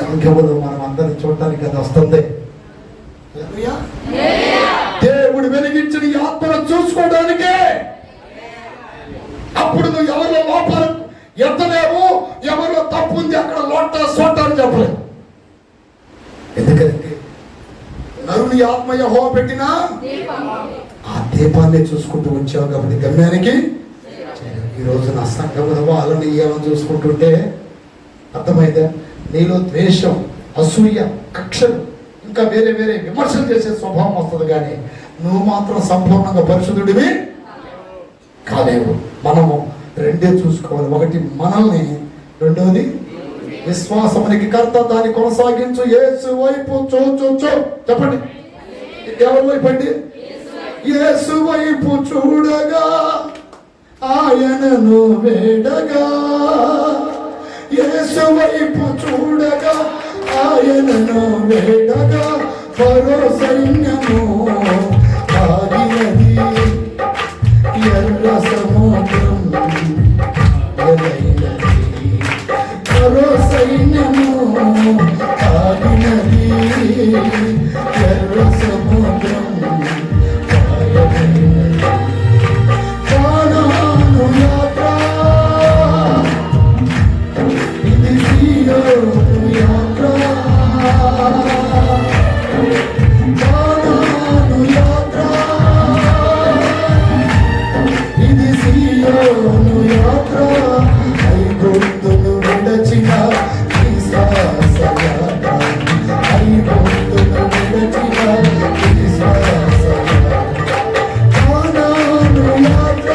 సంఖ్యలో మనం అందరిని చూడటానికి అది వస్తుంది. దేవుడు వెలిగించిన ఈ ఆత్మను చూసుకోవడానికే. అప్పుడు నువ్వు ఎవరిలో లోపాలు ఎత్తలేవు, ఎవరిలో తప్పు ఉంది అక్కడ లోట సోట అని చెప్పలేదు. ఎందుకంటే నరుని ఆత్మ యెహోవా పెట్టినా ఆ దీపాన్ని చూసుకుంటూ వచ్చావు కాబట్టి గమ్యానికి. ఈ రోజు నా సంఘములో వాళ్ళని ఏమని చూసుకుంటుంటే అర్థమైందా? నీలో ద్వేషం, అసూయ, కక్షలు, ఇంకా వేరే వేరే విమర్శలు చేసే స్వభావం వస్తుంది, కానీ నువ్వు మాత్రం సంపూర్ణంగా పరిశుద్ధుడివి కాలేవు. మనము రెండే చూసుకోవాలి. ఒకటి మనల్ని, రెండోది విశ్వాసమునికి కర్త దాన్ని కొనసాగించు. యేసు వైపు చూ చెప్పండి. ఎవరి వైపు అండి? యేసు వైపు చూడగా ఆయనను వేడగా, యేసు వైపు చూడగా ఆయనను వేడగా, పరో సైన్యము ఆగినది, ఎర్ర సముద్రం ఎలైనది, పరో సైన్యము ఆగినది, ఎర్ర సముద్రం ఆయనది. కానాను యాత్ర ఇది సీయోను యాత్ర, కానాను యాత్ర ఇది సీయోను యాత్ర, ఐగుప్తును విడచిన విశ్వాస యాత్ర, ఐగుప్తును విడచిన విశ్వాస యాత్ర, కానాను యాత్ర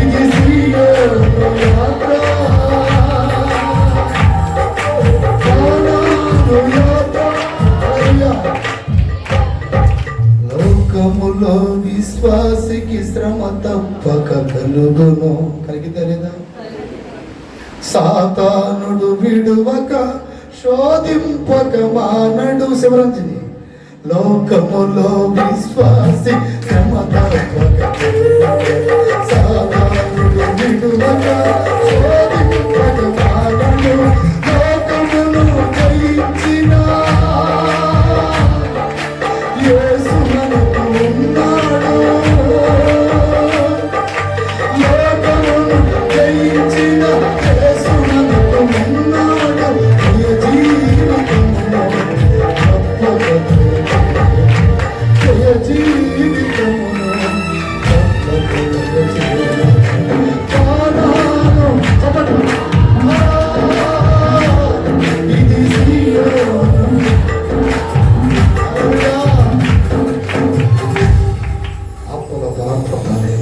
ఇది సీయోను యాత్ర, కానాను యాత్ర. లోకములో విశ్వాసికి శ్రమ తప్పక కలుగును. కలిగితే లేదా? సాతానుడు విడువక శోధింపక మానడు. శివరంజని. లోకములో విశ్వాసి శ్రమ తప్పక కలుగును. సాతానుడు విడువక శోధింపక మానడు. లోకమును జయించిన యేసు మనకు ఉన్నాడు. లోకమును జయించిన యేసు మనకు ఉన్నాడు. ప్రియ జీవితములో గొప్ప బ్రతుకు, ప్రియ జీవితములో గొప్ప బ్రతుకు. కానాను చెప్పండి. ఇది సీయోను. ఆత్మలో బలపడాలి.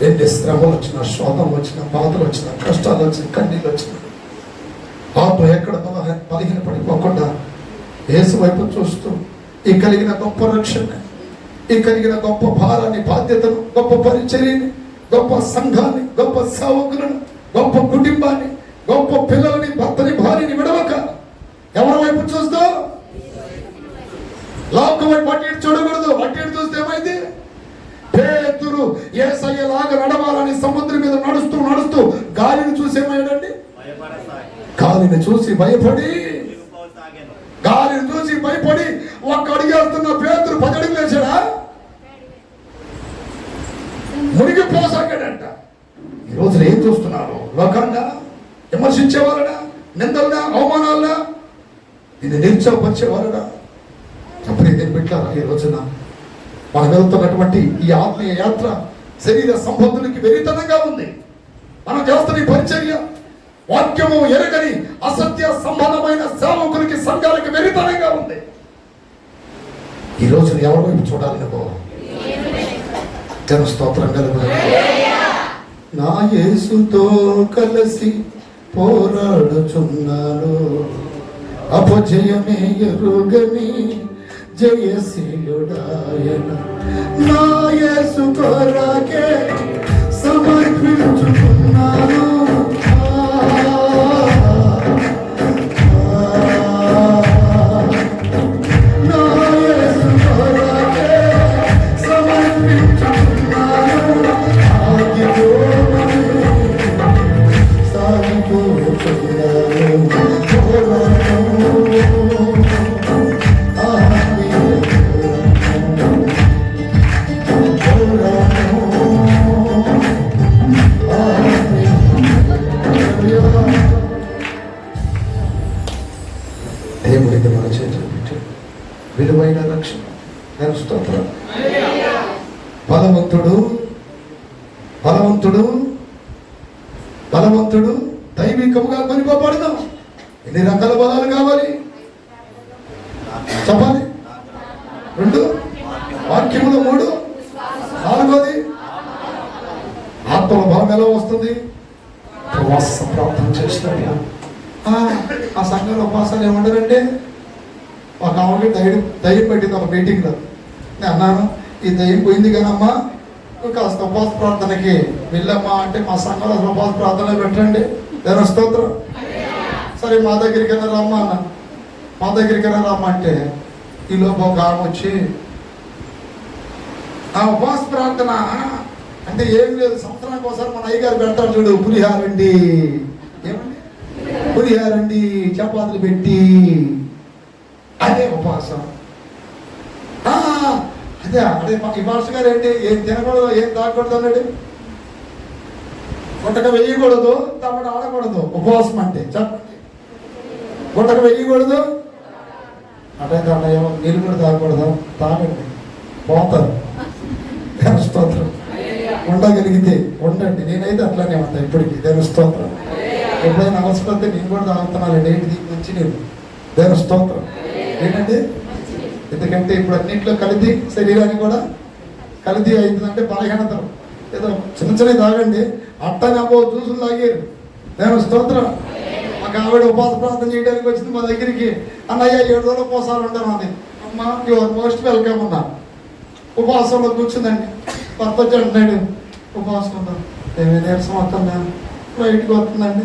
ఎన్ని శ్రమలు వచ్చినా, శోధం వచ్చినా, బాధలు వచ్చినా, కష్టాలు వచ్చినా, కన్నీళ్ళు వచ్చినా, ఆత్మ ఎక్కడ బలహీన పడిపోకుండా యేసు వైపు చూస్తూ ఈ కలిగిన గొప్ప రక్షణ, ఈ కలిగిన గొప్ప భారాన్ని, బాధ్యతను, గొప్ప పరిచర్యని, గొప్ప సంఘాన్ని, గొప్ప సేవకులను, గొప్ప కుటుంబాన్ని, గొప్ప పిల్లలని, భర్తని, భార్యని విడవక ఎవరి వైపు చూస్తూ? లోకం వైపు అటు చూడకూడదు. అటు చూస్తే ఏమైంది? పేతురు యేసయ్యలాగా నడవాలని సముద్రం మీద నడుస్తూ నడుస్తూ గాలిని చూసి ఏమయ్యాడండి? గాలిని చూసి భయపడి, గాలిని చూసి భయపడి ఒక్క అడిగేస్తున్న పేతురు 10 అడుగులు వేసాడా? మునిగిపోసాగాడంట. ఈ రోజున ఏం చూస్తున్నారు? లోకంగా విమర్శించేవాళ్ళనా, నిందలనా, అవమానాలనా, నిన్ను నిరుత్సాహపరిచేవాళ్ళనా? చెప్పలేదు పెట్టారా? ఈ రోజున మనం వెళ్తున్నటువంటి ఈ ఆత్మీయ యాత్ర శరీర సంబంధులకి వెరితనంగా ఉంది. మనం చేస్తున్న ఈ పరిచర్య వాక్యము ఎరగని అసత్య సంబంధమైన సేవకులకి సంఘాలకి వెరితనంగా ఉంది. ఈ రోజు ఎవరి వైపు చూడాలి నువ్వు? జన స్తోత్రం కలుగు. నా యేసుతో కలిసి పోరాడుచున్నాను, అపజయమే ఎరుగని జయశీలుడాయన. నా యేసు కొరకే సమర్పించుకున్నాను. నా యేసు కొరకే సమర్పించుకున్నాను. దేవుడికి మన చేతులు పెట్టి విలువైన రక్షణ. నేను స్తోత్రం. బలవంతుడు బలవంతుడు బలవంతుడు దైవికముగా కొనిపోబడదు. ఎన్ని రకాల బలాలు కావాలి చెప్పాలి? 2 వాక్యములు, 3 4 ఆత్మల బలం ఎలా వస్తుంది? ఉపవాస ప్రార్థన చేసినట్టు. ఆ సంఘంలో ఉపవాసాలు ఏమంటారంటే, ఒక ఆవిడ ధైర్యం పెట్టింది ఒక మీటింగ్లో. నేను అన్నాను, ఈ దయ్యం పోయింది కానమ్మా, నువ్వు కాస్త ఉపవాస ప్రార్థనకి వెళ్ళమ్మా అంటే, మా సంఘంలో అసలు ఉపవాస ప్రార్థనలు పెట్టండి. నేను స్తోత్రం. సరే మా దగ్గరికైనా రమ్మా అన్న. మా దగ్గరికైనా రమ్మా అంటే ఈలోపు ఒక ఆమె వచ్చి, ఆ ఉపవాస ప్రార్థన అంటే ఏం లేదు, సంవత్సరానికి ఒకసారి మన అయ్యగారు పెడతాడు చూడు, పులిహారండి, ఏమండి పులిహారండి, చపాతీలు పెట్టి, అదే ఉపవాసం. అదే అదే ఈ మాస్టర్ గారు ఏంటి, ఏం తినకూడదు, ఏం తాగకూడదు అన్నాడు. గుంటక వేయకూడదు, తమడు ఆడకూడదు. ఉపవాసం అంటే చెప్పండి. గుంటక వేయకూడదు అటైతే అన్నయ్య నీళ్ళు కూడా తాగకూడదు. తాగండి, పోతారు. స్తోత్రం. ఉండగలిగితే ఉండండి. నేనైతే అట్లానే ఉంటా ఇప్పటికీ. దేవుని స్తోత్రం. ఎప్పుడైనా అవసరమైతే నేను కూడా తాగుతున్నానండి. ఏంటి దీనికి వచ్చి నేను దేవుని స్తోత్రం. ఏంటంటే ఎందుకంటే ఇప్పుడు అన్నింటిలో కలిసి శరీరానికి కూడా కలిసి అవుతుందంటే బలహీనతలు. ఏదో చిన్న చిన్నవి తాగండి. అట్టనే అబ్బో జ్యూసులు తాగారు. దేవుని స్తోత్రం. మాకు ఆవిడ ఉపవాస ప్రార్థన చేయడానికి వచ్చింది మా దగ్గరికి. అన్నయ్య 7 రోజులు ఉపవాసాలు ఉంటాను అంది. అమ్మ యువర్ మోస్ట్ వెల్కమ్ అన్నా. ఉపవాసంలో కూర్చుందండి. భర్త వచ్చి అంటున్నాడు, ఉపవాసం ఉందా? ఏమీ నీరసం వస్తుందా? బయటకు వస్తుందండి.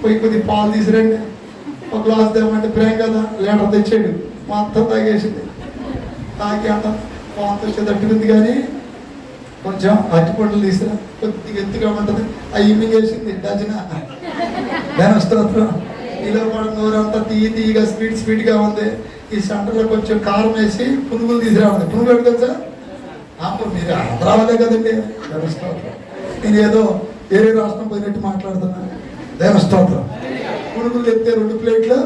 పోయి కొద్దిగా పాలు తీసిరండి, ఒక గ్లాస్ దేమంటే ప్రేమ కదా, లీటర్ తెచ్చాడు. మా అత్త తాగేసింది. తాగి అంట పాత వచ్చేటట్టుంది, కానీ కొంచెం అరటిపండ్లు తీసిరా, కొద్దిగా ఎత్తుగా ఉంటుంది. అవి మింగేసింది డజన. నేను స్తోత్రం. ఇలా కూడా నోరంతా తీయగా స్వీట్గా ఉంది. ఈ సెంటర్లో కొంచెం కారం వేసి పునుగులు తీసుకురావాలి. పునుగులు తెలుసా? అప్పుడు మీరు ఆంధ్రావాలే కదండి. దేవ స్తోత్రం. నేను ఏదో వేరే రాష్ట్రం పోయినట్టు మాట్లాడుతున్నాను. దేవ స్తోత్రం. పునుగులు ఎత్తే 2 ప్లేట్లు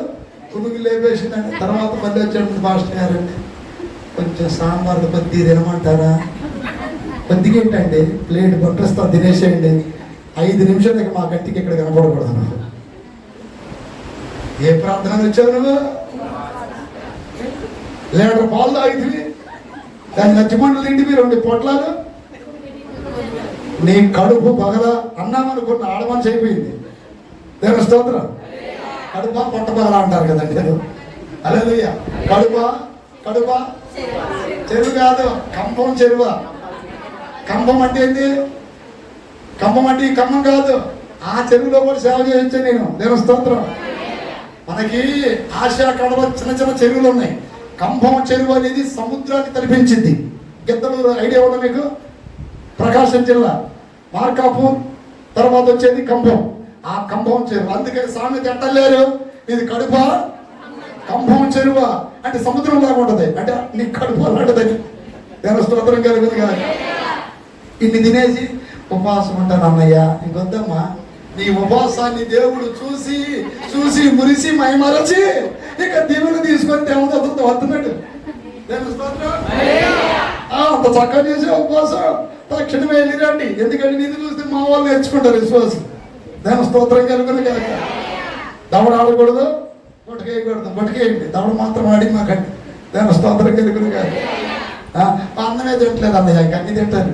పునుగులు లేపేసిందండి. తర్వాత మళ్ళీ వచ్చాడు మాస్టర్ గారండి, కొంచెం సాంబార్ కొద్ది తినమంటారా? కొద్దిగా ఏంటండి, ప్లేట్ పంపిస్తా తినేసేయండి. 5 నిమిషాలకి మా కంటికి ఇక్కడ కనపడకూడదు. నాకు ఏ ప్రార్థన వచ్చావు నువ్వు? లీటర్ పాలు తాగితివి, దాన్ని నచ్చిమండలు తింటివి, 2 పొట్లాలు. నీ కడుపు పగల అన్నామనుకున్న ఆడమనిషి అయిపోయింది. దేవుని స్తోత్రం. కడుప పొట్ట పగల అంటారు కదండి. హల్లెలూయా. కడుప చెరువు కాదు, కంపం చెరువ. కంపం అంటే ఏంటి? కంపం అంటే ఈ ఖమ్మం కాదు. ఆ చెరువులో కూడా సేవ చేయొచ్చు నేను. దేవుని స్తోత్రం. మనకి ఆసియా కడవ చిన్న చిన్న చెరువులు ఉన్నాయి. కంభం చెరువు అనేది సముద్రాన్ని తలపించింది. గిద్దలూరు ఐడియా ఉందా మీకు? ప్రకాశం జిల్లా మార్కాపూర్ తర్వాత వచ్చేది కంభం. ఆ కంభం చెరువు. అందుకని సామెత ఎట్టలేరు, ఇది కడుప కంభం చెరువ అంటే సముద్రం లాగా ఉంటుంది. అంటే నీ కడుపు అలాంటిదని. నేను స్తోత్రం కలుగుతుంది కదా. ఇన్ని తినేసి ఉపవాసం ఉంటాను అన్నయ్య. ఇంకొద్దమ్మా, నీ ఉపవాసాన్ని దేవుడు చూసి మురిసి మైమరచి ఇక దీవులు తీసుకొని దేవతతో వస్తున్నాడు. అంత చక్కగా చేసే ఉపవాసం తక్షణమే వెళ్ళిరండి. ఎందుకంటే నిన్ను చూస్తే మా వాళ్ళు నేర్చుకుంటారు విశ్వాసం. దాని స్తోత్రం కలుగును కాక. దవడ ఆడకూడదు, గుట్టకేయకూడదు. గుట్టకేయండి, దవడ మాత్రం ఆడి మాకండి. దాని స్తోత్రం కలుగును కాక. అన్నమే తింటలేదు అన్నయ్య, ఇంక అన్ని తింటారు.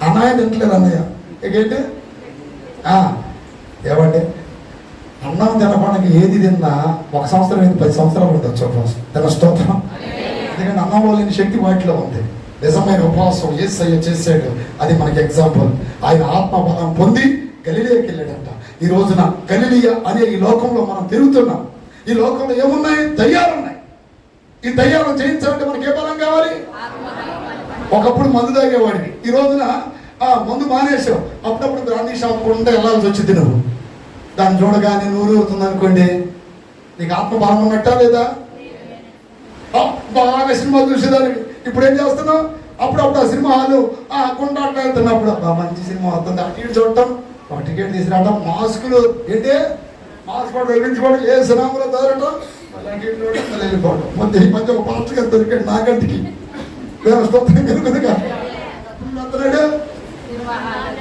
అన్నమే తింటలేదు అన్నయ్య, ఇంకేంటి ఏమండి? అన్నం తినడానికి ఏది తిన్నా 1 సంవత్సరం ఏంటి 10 సంవత్సరాలు ఉండొచ్చు ఉపవాసం. దాని స్తోత్రం. ఎందుకంటే అన్నంలో లేని శక్తి వాటిలో ఉంది. నిజమైన ఉపవాసం యేసయ్య చేశాడు, అది మనకి ఎగ్జాంపుల్. ఆయన ఆత్మబలం పొంది గలిలయకి వెళ్ళాడంట. ఈ రోజున గలిలియ అనే ఈ లోకంలో మనం తిరుగుతున్నాం. ఈ లోకంలో ఏమున్నాయి? దయ్యాలు ఉన్నాయి. ఈ దయ్యాలను జయించాలంటే మనకి ఏ బలం కావాలి? ఒకప్పుడు మందు తాగేవాడికి, ఈ రోజున మందు మానేసావు. అప్పుడప్పుడు బ్రాందీ షాప్ ఉంటే వెళ్ళాల్సి వచ్చింది. నువ్వు దాన్ని చూడగానే నూరు అవుతుంది అనుకోండి, నీకు ఆత్మబలం ఉన్నట్టా లేదా? బాగా సినిమా చూసేదానికి ఇప్పుడు ఏం చేస్తున్నావు? అప్పుడప్పుడు ఆ సినిమా హాలు కొండాట వెళ్తున్నప్పుడు మంచి సినిమా వస్తుంది, అటు ఇటు చూడటం, టికెట్ తీసుకురావటం, మాస్కులు ఏంటి మాస్క్ కూడా వెలిగించుకోవడం, ఏ సినిమాలో తగలటం, మళ్ళీ చూడటం, మళ్ళీ వెళ్ళిపోవడం. మధ్య ఈ మధ్య ఒక పాస్టర్ గారు దొరికాడు నాకంటికి. స్తోత్రం కలుగునుగా.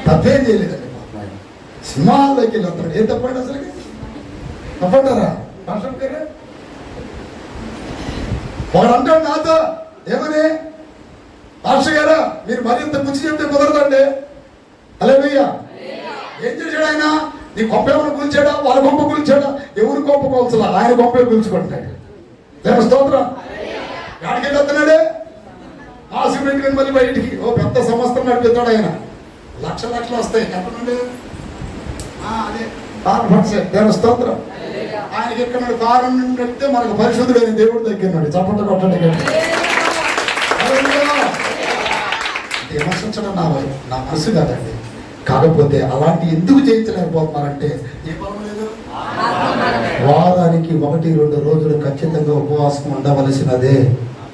తప్పేం చేయలేదండి. సినిమా హాల్లోకి వెళ్ళి వస్తాడు. ఏం తప్పండి అసలు? తప్పంటారా? వాడు అంటాడు నాతో ఏమని, పాస్టర్ గారు మీరు మరింత గురించి చెప్తే కుదరదండి. హల్లెలూయా. ఏం చేశాడు ఆయన? నీ కొంప ఏమైనా కూల్చాడా? వాళ్ళ కొంప కూల్చాడా? ఎవరి కొంప కూల్చలా, ఆయన కొంపే కూల్చుకుంటున్నాడు. లేదా స్తోత్రం. ఎక్కడికి వెళ్ళి వస్తున్నాడే? ఆశ పెట్టుకుని మళ్ళీ బయటికి ఓ పెద్ద సంస్థ నడిపిస్తాడు ఆయన. లక్షలు వస్తాయి చెప్పండి. అదే దేని స్తోత్రం. ఆయనకి ఎక్కడ కారణం నడిపితే మనకు పరిశుద్ధుడైన దేవుడు దగ్గర చప్పట్లు కొట్టండి. విమర్శించడం నా మనసు కాదండి. కాకపోతే అలాంటి ఎందుకు జయించలేకపోతున్నారంటే ఏ బలం లేదు. వారానికి 1-2 రోజులు ఖచ్చితంగా ఉపవాసం ఉండవలసినదే.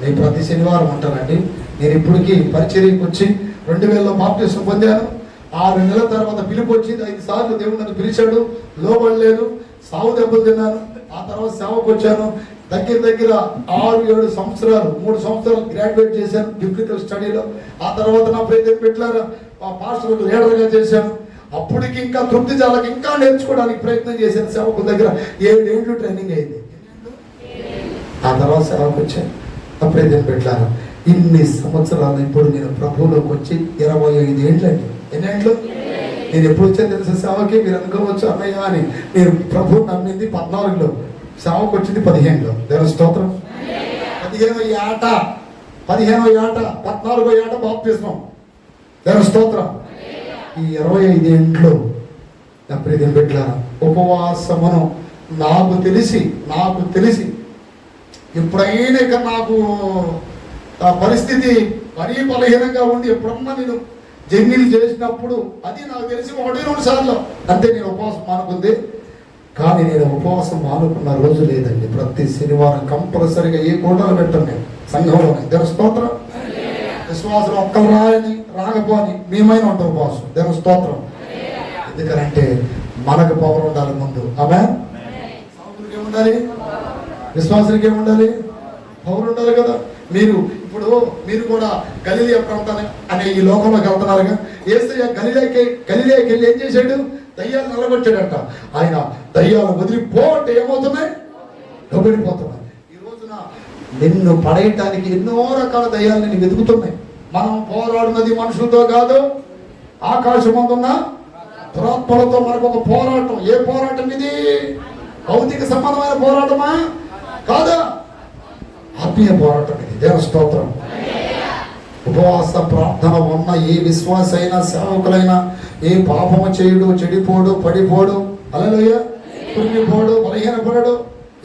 నేను ప్రతి శనివారం ఉంటానండి. నేను ఇప్పటికీ పరిచర్యకు వచ్చి 2000లో బాప్టిజం పొందాను. 6 నెలల తర్వాత పిలుపు వచ్చింది. 5 సార్లు దేవుడు నన్ను పిలిచాడు, లోబడలేదు, సావు దెబ్బలు తిన్నాను. ఆ తర్వాత సేవకు వచ్చాను. దగ్గర 6-7 సంవత్సరాలు, 3 సంవత్సరాలు గ్రాడ్యుయేట్ చేశాను బిబ్లికల్ స్టడీలో. ఆ తర్వాత నా ప్రేమ పెట్టారు పాస్టర్ లీడర్గా చేశాను. అప్పటికి ఇంకా తృప్తి చాలక ఇంకా నేర్చుకోవడానికి ప్రయత్నం చేశాను. సేవకు దగ్గర 7 ఏళ్ళు ట్రైనింగ్ అయింది. ఆ తర్వాత సేవకు వచ్చాను, ప్రేమ పెట్టాను. ఇన్ని సంవత్సరాలు ఇప్పుడు నేను ప్రభువులోకి వచ్చి 25 ఏళ్ళండి. ఎన్నేళ్ళు? నేను ఎప్పుడు వచ్చాను తెలుసా సేవకి? మీరు అనుకోవచ్చు అన్నయ్య అని. నేను ప్రభు నమ్మింది 14లో, సేవకు వచ్చింది 15లో. దేవుని స్తోత్రం. 15వ ఏట 14వ ఏట బాప్తిస్మం. దేవుని స్తోత్రం. ఈ 25 ఏండ్లు నా ప్రియమైన బిడ్డలారా ఉపవాసమును నాకు తెలిసి ఎప్పుడైనా ఇక నాకు పరిస్థితి మరీ బలహీనంగా ఉండి ఎప్పుడన్నా నేను జర్నీలు చేసినప్పుడు అది నాకు తెలిసి 1-2 సార్లు అంతే నేను ఉపవాసం మానుకుంది. కానీ నేను ఉపవాసం మానుకున్న రోజు లేదండి. ప్రతి శనివారం కంపల్సరిగా ఏ కూటలు పెట్టాను నేను సంఘంలోనే. దేవుని స్తోత్రం. విశ్వాసం ఒక్కరు రాకపోని మేమైన ఉంటాం ఉపవాసం. దేవుని స్తోత్రం. ఎందుకంటే మనకు పవర్ ఉండాలి ముందు. ఆమేన్. సావుకులకి ఏముండాలి? విశ్వాసులకి ఏముండాలి? పవర్ ఉండాలి కదా. మీరు కూడా గలిలయ ప్రాంతాన్ని అనే ఈ లోకంలోకి వెళ్తున్నారుగా. యేసయ్య గలిలయకి వెళ్ళి ఏం చేశాడు? దయ్యాలు నిలబెట్టాడంట. ఆయన దయ్యాలు వదిలిపో అంటే ఏమవుతున్నాయి? లోబడిపోతున్నాయి. ఈ రోజున నిన్ను పడేయటానికి ఎన్నో రకాల దయ్యాలు నిన్ను వెతుకుతున్నాయి. మనం పోరాడినది మనుషులతో కాదు, ఆకాశమందున్న దురాత్మలతో మనకు ఒక పోరాటం. ఏ పోరాటం ఇది? భౌతిక సంబంధమైన పోరాటమా? కాదా, ఆత్మీయ పోరాటం ఇది. దేవుని స్తోత్రం. ఉపవాస ప్రార్థన ఉన్న ఏ విశ్వాస అయినా సేవకులైనా ఏ పాపము చేయుడు, చెడిపోడు, పడిపోడు, హల్లెలూయా, కురిగిపోడు, బలహీనపడడు.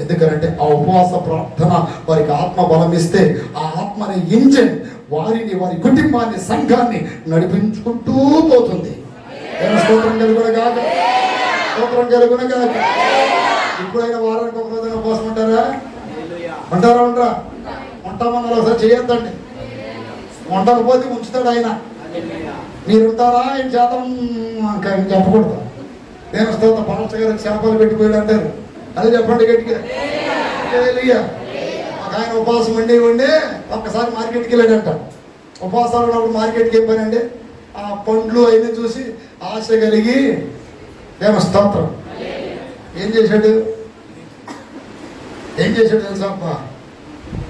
ఎందుకంటే ఆ ఉపవాస ప్రార్థన వారికి ఆత్మ బలం ఇస్తే ఆ ఆత్మని ఇంజన్ వారిని, వారి కుటుంబాన్ని, సంఘాన్ని నడిపించుకుంటూ పోతుంది. స్తోత్రం కలుగునగాక. స్తోత్రం కలుగునగాక. ఇప్పుడైనా వారానికి ఒక రోజున ఉపవాసం ఉంటారా? ఉండరా? ఉంటామన్నారు. ఒకసారి చేయొద్దండి. ఉండకపోతే ఉంచుతాడు ఆయన. మీరు ఉంటారా? ఆయన శాతం చెప్పకూడదు. నేను స్తోత్రం. పాస్టర్ గారికి చేపలు పెట్టిపోయాడు అంటారు. అదే చెప్పండి గట్టిగా. ఒక ఆయన ఉపవాసం వండి ఒక్కసారి మార్కెట్కి వెళ్ళాడంట. ఉపవాసాలు ఉన్నప్పుడు మార్కెట్కి ఏం పని అండి? ఆ పండ్లు అయినా చూసి ఆశ కలిగి స్తోత్రం ఏం చేశాడు తెలుసా అబ్బా?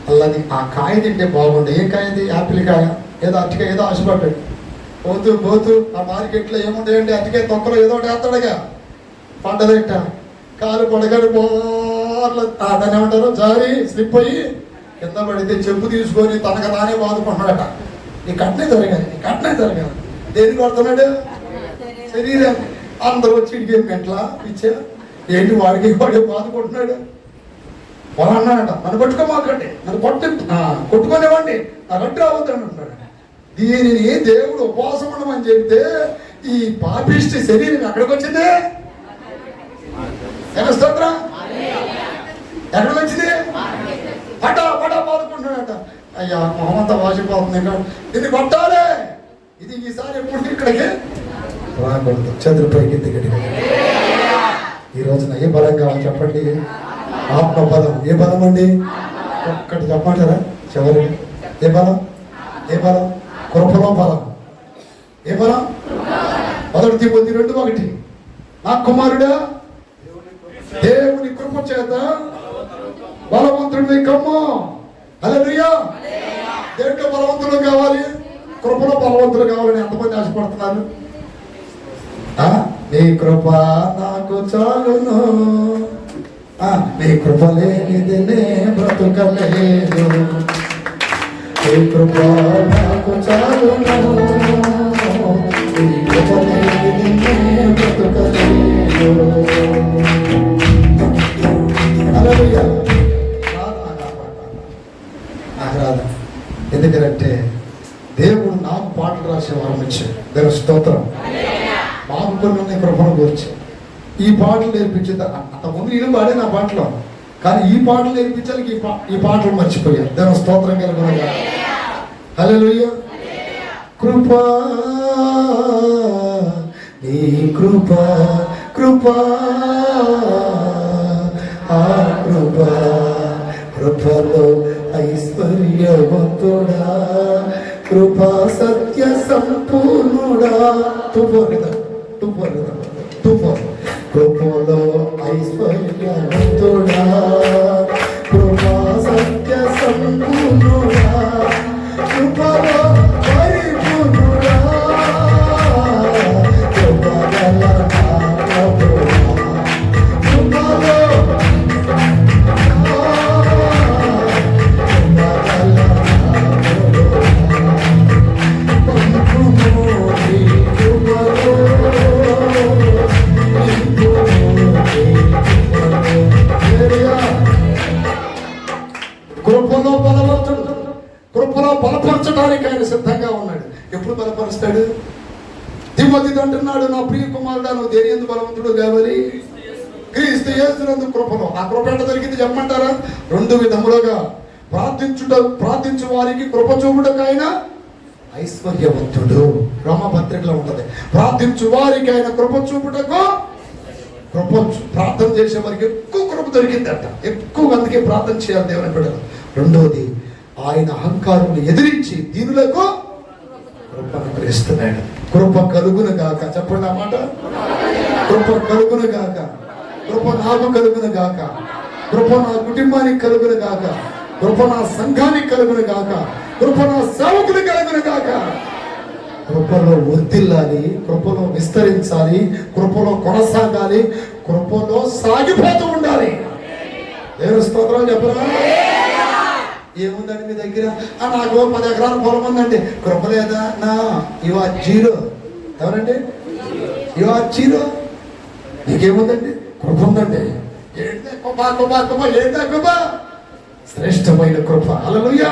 అల్లది ఆ కాయ తింటే బాగుండే. ఏ కాయది? యాపిల్ కాయ, ఏదో అరటికాయ, ఏదో ఆశపడ్డాడు. పోతూ ఆ మార్కెట్లో ఏముంటాయండి? అరటికాయ తొక్కలో ఏదో ఒకటి వేస్తాడుగా. పంటదట్ట కాలు పడగడు బోర్ల దాన్ని ఏమంటారు, జారి స్లిప్ అయ్యి కింద పడితే చెప్పు తీసుకొని తనకు తానే బాదుకుంటున్నాడట. నీ కట్నే జరగాలి. దేనికి కొడుతున్నాడు? శరీరం. అందరూ వచ్చి ఇడికి మెట్లా ఇచ్చా ఏంటి వాడికి వాడే బాదుకుంటున్నాడు. వాళ్ళు అన్నాడట, నన్ను పట్టుకోమాకండి, నన్ను కొట్టుకునేవాడిని, నా రట్టు రావద్దని అంటున్నాడు. దీనిని దేవుడు ఉపవాసం ఉండమని చెప్తే ఈ పాపిష్టి శరీరం ఎక్కడికి వచ్చింది? స్తోత్రం ఎక్కడికి వచ్చింది? పటా బాదుకుంటున్నాడట. అయ్యా మొహమంతా వాసిపోతుంది, దీన్ని కొట్టాలి. ఇది ఈసారి ఎప్పుడు ఇక్కడికి రాకూడదు. చదువుపైకి దిగడి. ఈ రోజున ఏ బలం కావాలి చెప్పండి? ఆత్మ బలం. ఏ బలం అండి? ఒక్కటి చెప్పమంటారా చివరి? ఏ బలం? కృపలో బలం. ఏ బలం? 1 తిమోతి 2:1 నా కుమారుడా దేవుని కృప చేత బలవంతుడిని కమ్ము. హల్లెలూయా. దేంట్లో బలవంతులు కావాలి? కృపలో బలవంతులు కావాలని ఎంతమంది ఆశపడుతున్నారు? నీ కృప నాకు చాలును, నీ కృప లేనిది నే బ్రతుకలేదు, నీ కృప నాకు చాలును, నీ కృప లేనిది నే బ్రతుకలేదు. హల్లెలూయా. ఆరాధన. ఎందుకంటే దేవుడు నాకు పాటలు రాసే వరం ఇచ్చాడు. దేవుని స్తోత్రం. మాకు కొన్ని కృపను గురించి ఈ పాటలు నేర్పించింది. అంతకుముందు నేను పాడే నా పాటలో, కానీ ఈ పాటలు నేర్పించాలి. ఈ పాటలు మర్చిపోయాను. దేవుని స్తోత్రం కలుగునుగా. హల్లెలూయా. కృపా నీ కృపా ఆ కృపలో ఐశ్వర్యవంతుడా, కృపా సత్య సంపూర్ణుడా. కృపలో ఐశ్వర్యవంతుడా, కృపా సత్య సంపూర్ణుడా, కృపలో పరిపూర్ణుడా, కృపగల నా ప్రభువా, కృపలో కృపలో బలపరచడానికి ఆయన సిద్ధంగా ఉన్నాడు. ఎప్పుడు బలపరుస్తాడు? తిమోతితో అంటున్నాడు, నా ప్రియ కుమారుడా నువ్వు దేని యందు బలవంతుడు కావాలి? క్రీస్తు యేసునందు కృపలో. ఆ కృప ఎంత దొరికింది చెప్పమంటారా? 2 విధములుగా. ప్రార్థించు వారికి కృప చూపుటకు ఆయన ఐశ్వర్యవంతుడు. రోమపత్రికలో ఉంటది. ప్రార్థించు వారికి ఆయన కృప చూపుటకు. ప్రార్థన చేసే వారికి ఎక్కువ కృప దొరికిందట. ఎక్కువ మందికి ప్రార్థన చేయాలి దేవుని బిడ్డలు. రెండోది, ఆయన అహంకారుని ఎదిరించి దీనులకు కృపను అనుగ్రహిస్తున్నాడు. కృప కలుగును గాక. చెప్పండి ఆ మాట. కృప కలుగును గాక. కృప నాకు కలుగును గాక. కృప నా కుటుంబానికి కలుగును గాక. కృప నా సంఘానికి కలుగును గాక. కృప నా సేవకునికి కలుగును గాక. కృపలో వర్ధిల్లాలి, కృపలో విస్తరించాలి, కృపలో కొనసాగాలి, కృపలో సాగిపోతూ ఉండాలి. దేవుని స్తోత్రం చెప్పరా? ఏముందండి మీ దగ్గర? నాకు 10 ఎకరాల పొలం ఉందండి. కృప లేదా? You are zero. ఎవరండి? You are zero. నీకేముందండి? కృప ఉందండి. ఏంటే కృప? ఏంటా కృప? శ్రేష్టమైన కృప. హల్లెలూయా.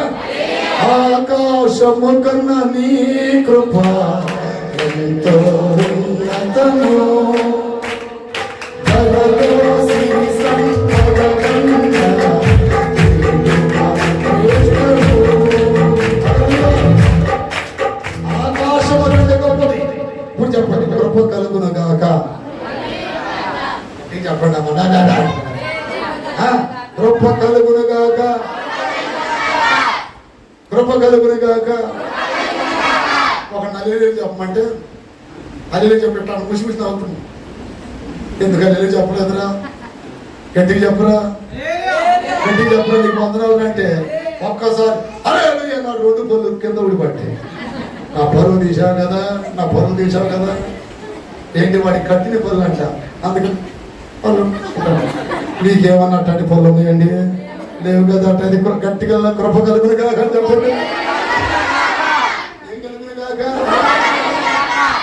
ఆకాశము కన్నా నీ కృప ఎంతో ఉన్నతము, ఆకాశము కంటే గొప్పది. ఇప్పుడు చెప్పండి, కృప కలుగును గాక. చెప్పండి అమ్మా. కృప కలుగును గాక. కృప కలుగును గాక. అల్లెలు చెప్పమంటే అల్లెలు చెప్పిట్టాను ముసి ముసి అవుతుంది. ఎందుకు అల్లెలు చెప్పలేదురా? గట్టిగా చెప్పరా, గట్టిగా చెప్పరా. నీకు వందనాలు అంటే ఒక్కసారి అరే నా 2 పళ్ళు కింద ఊడిపట్టాయి. నా పరువు తీసావు కదా, నా పరువు తీసావు కదా. ఏంటి వాడికి కట్టిన పళ్ళు అంట. అందుకని పళ్ళు మీకేమన్నా అట్లాంటి పళ్ళు ఉన్నాయండి? లేవు కదా. అట్లాంటి గట్టిగా కృప కలుగును కాక చెప్పండి. ఏం కలుగును కాక,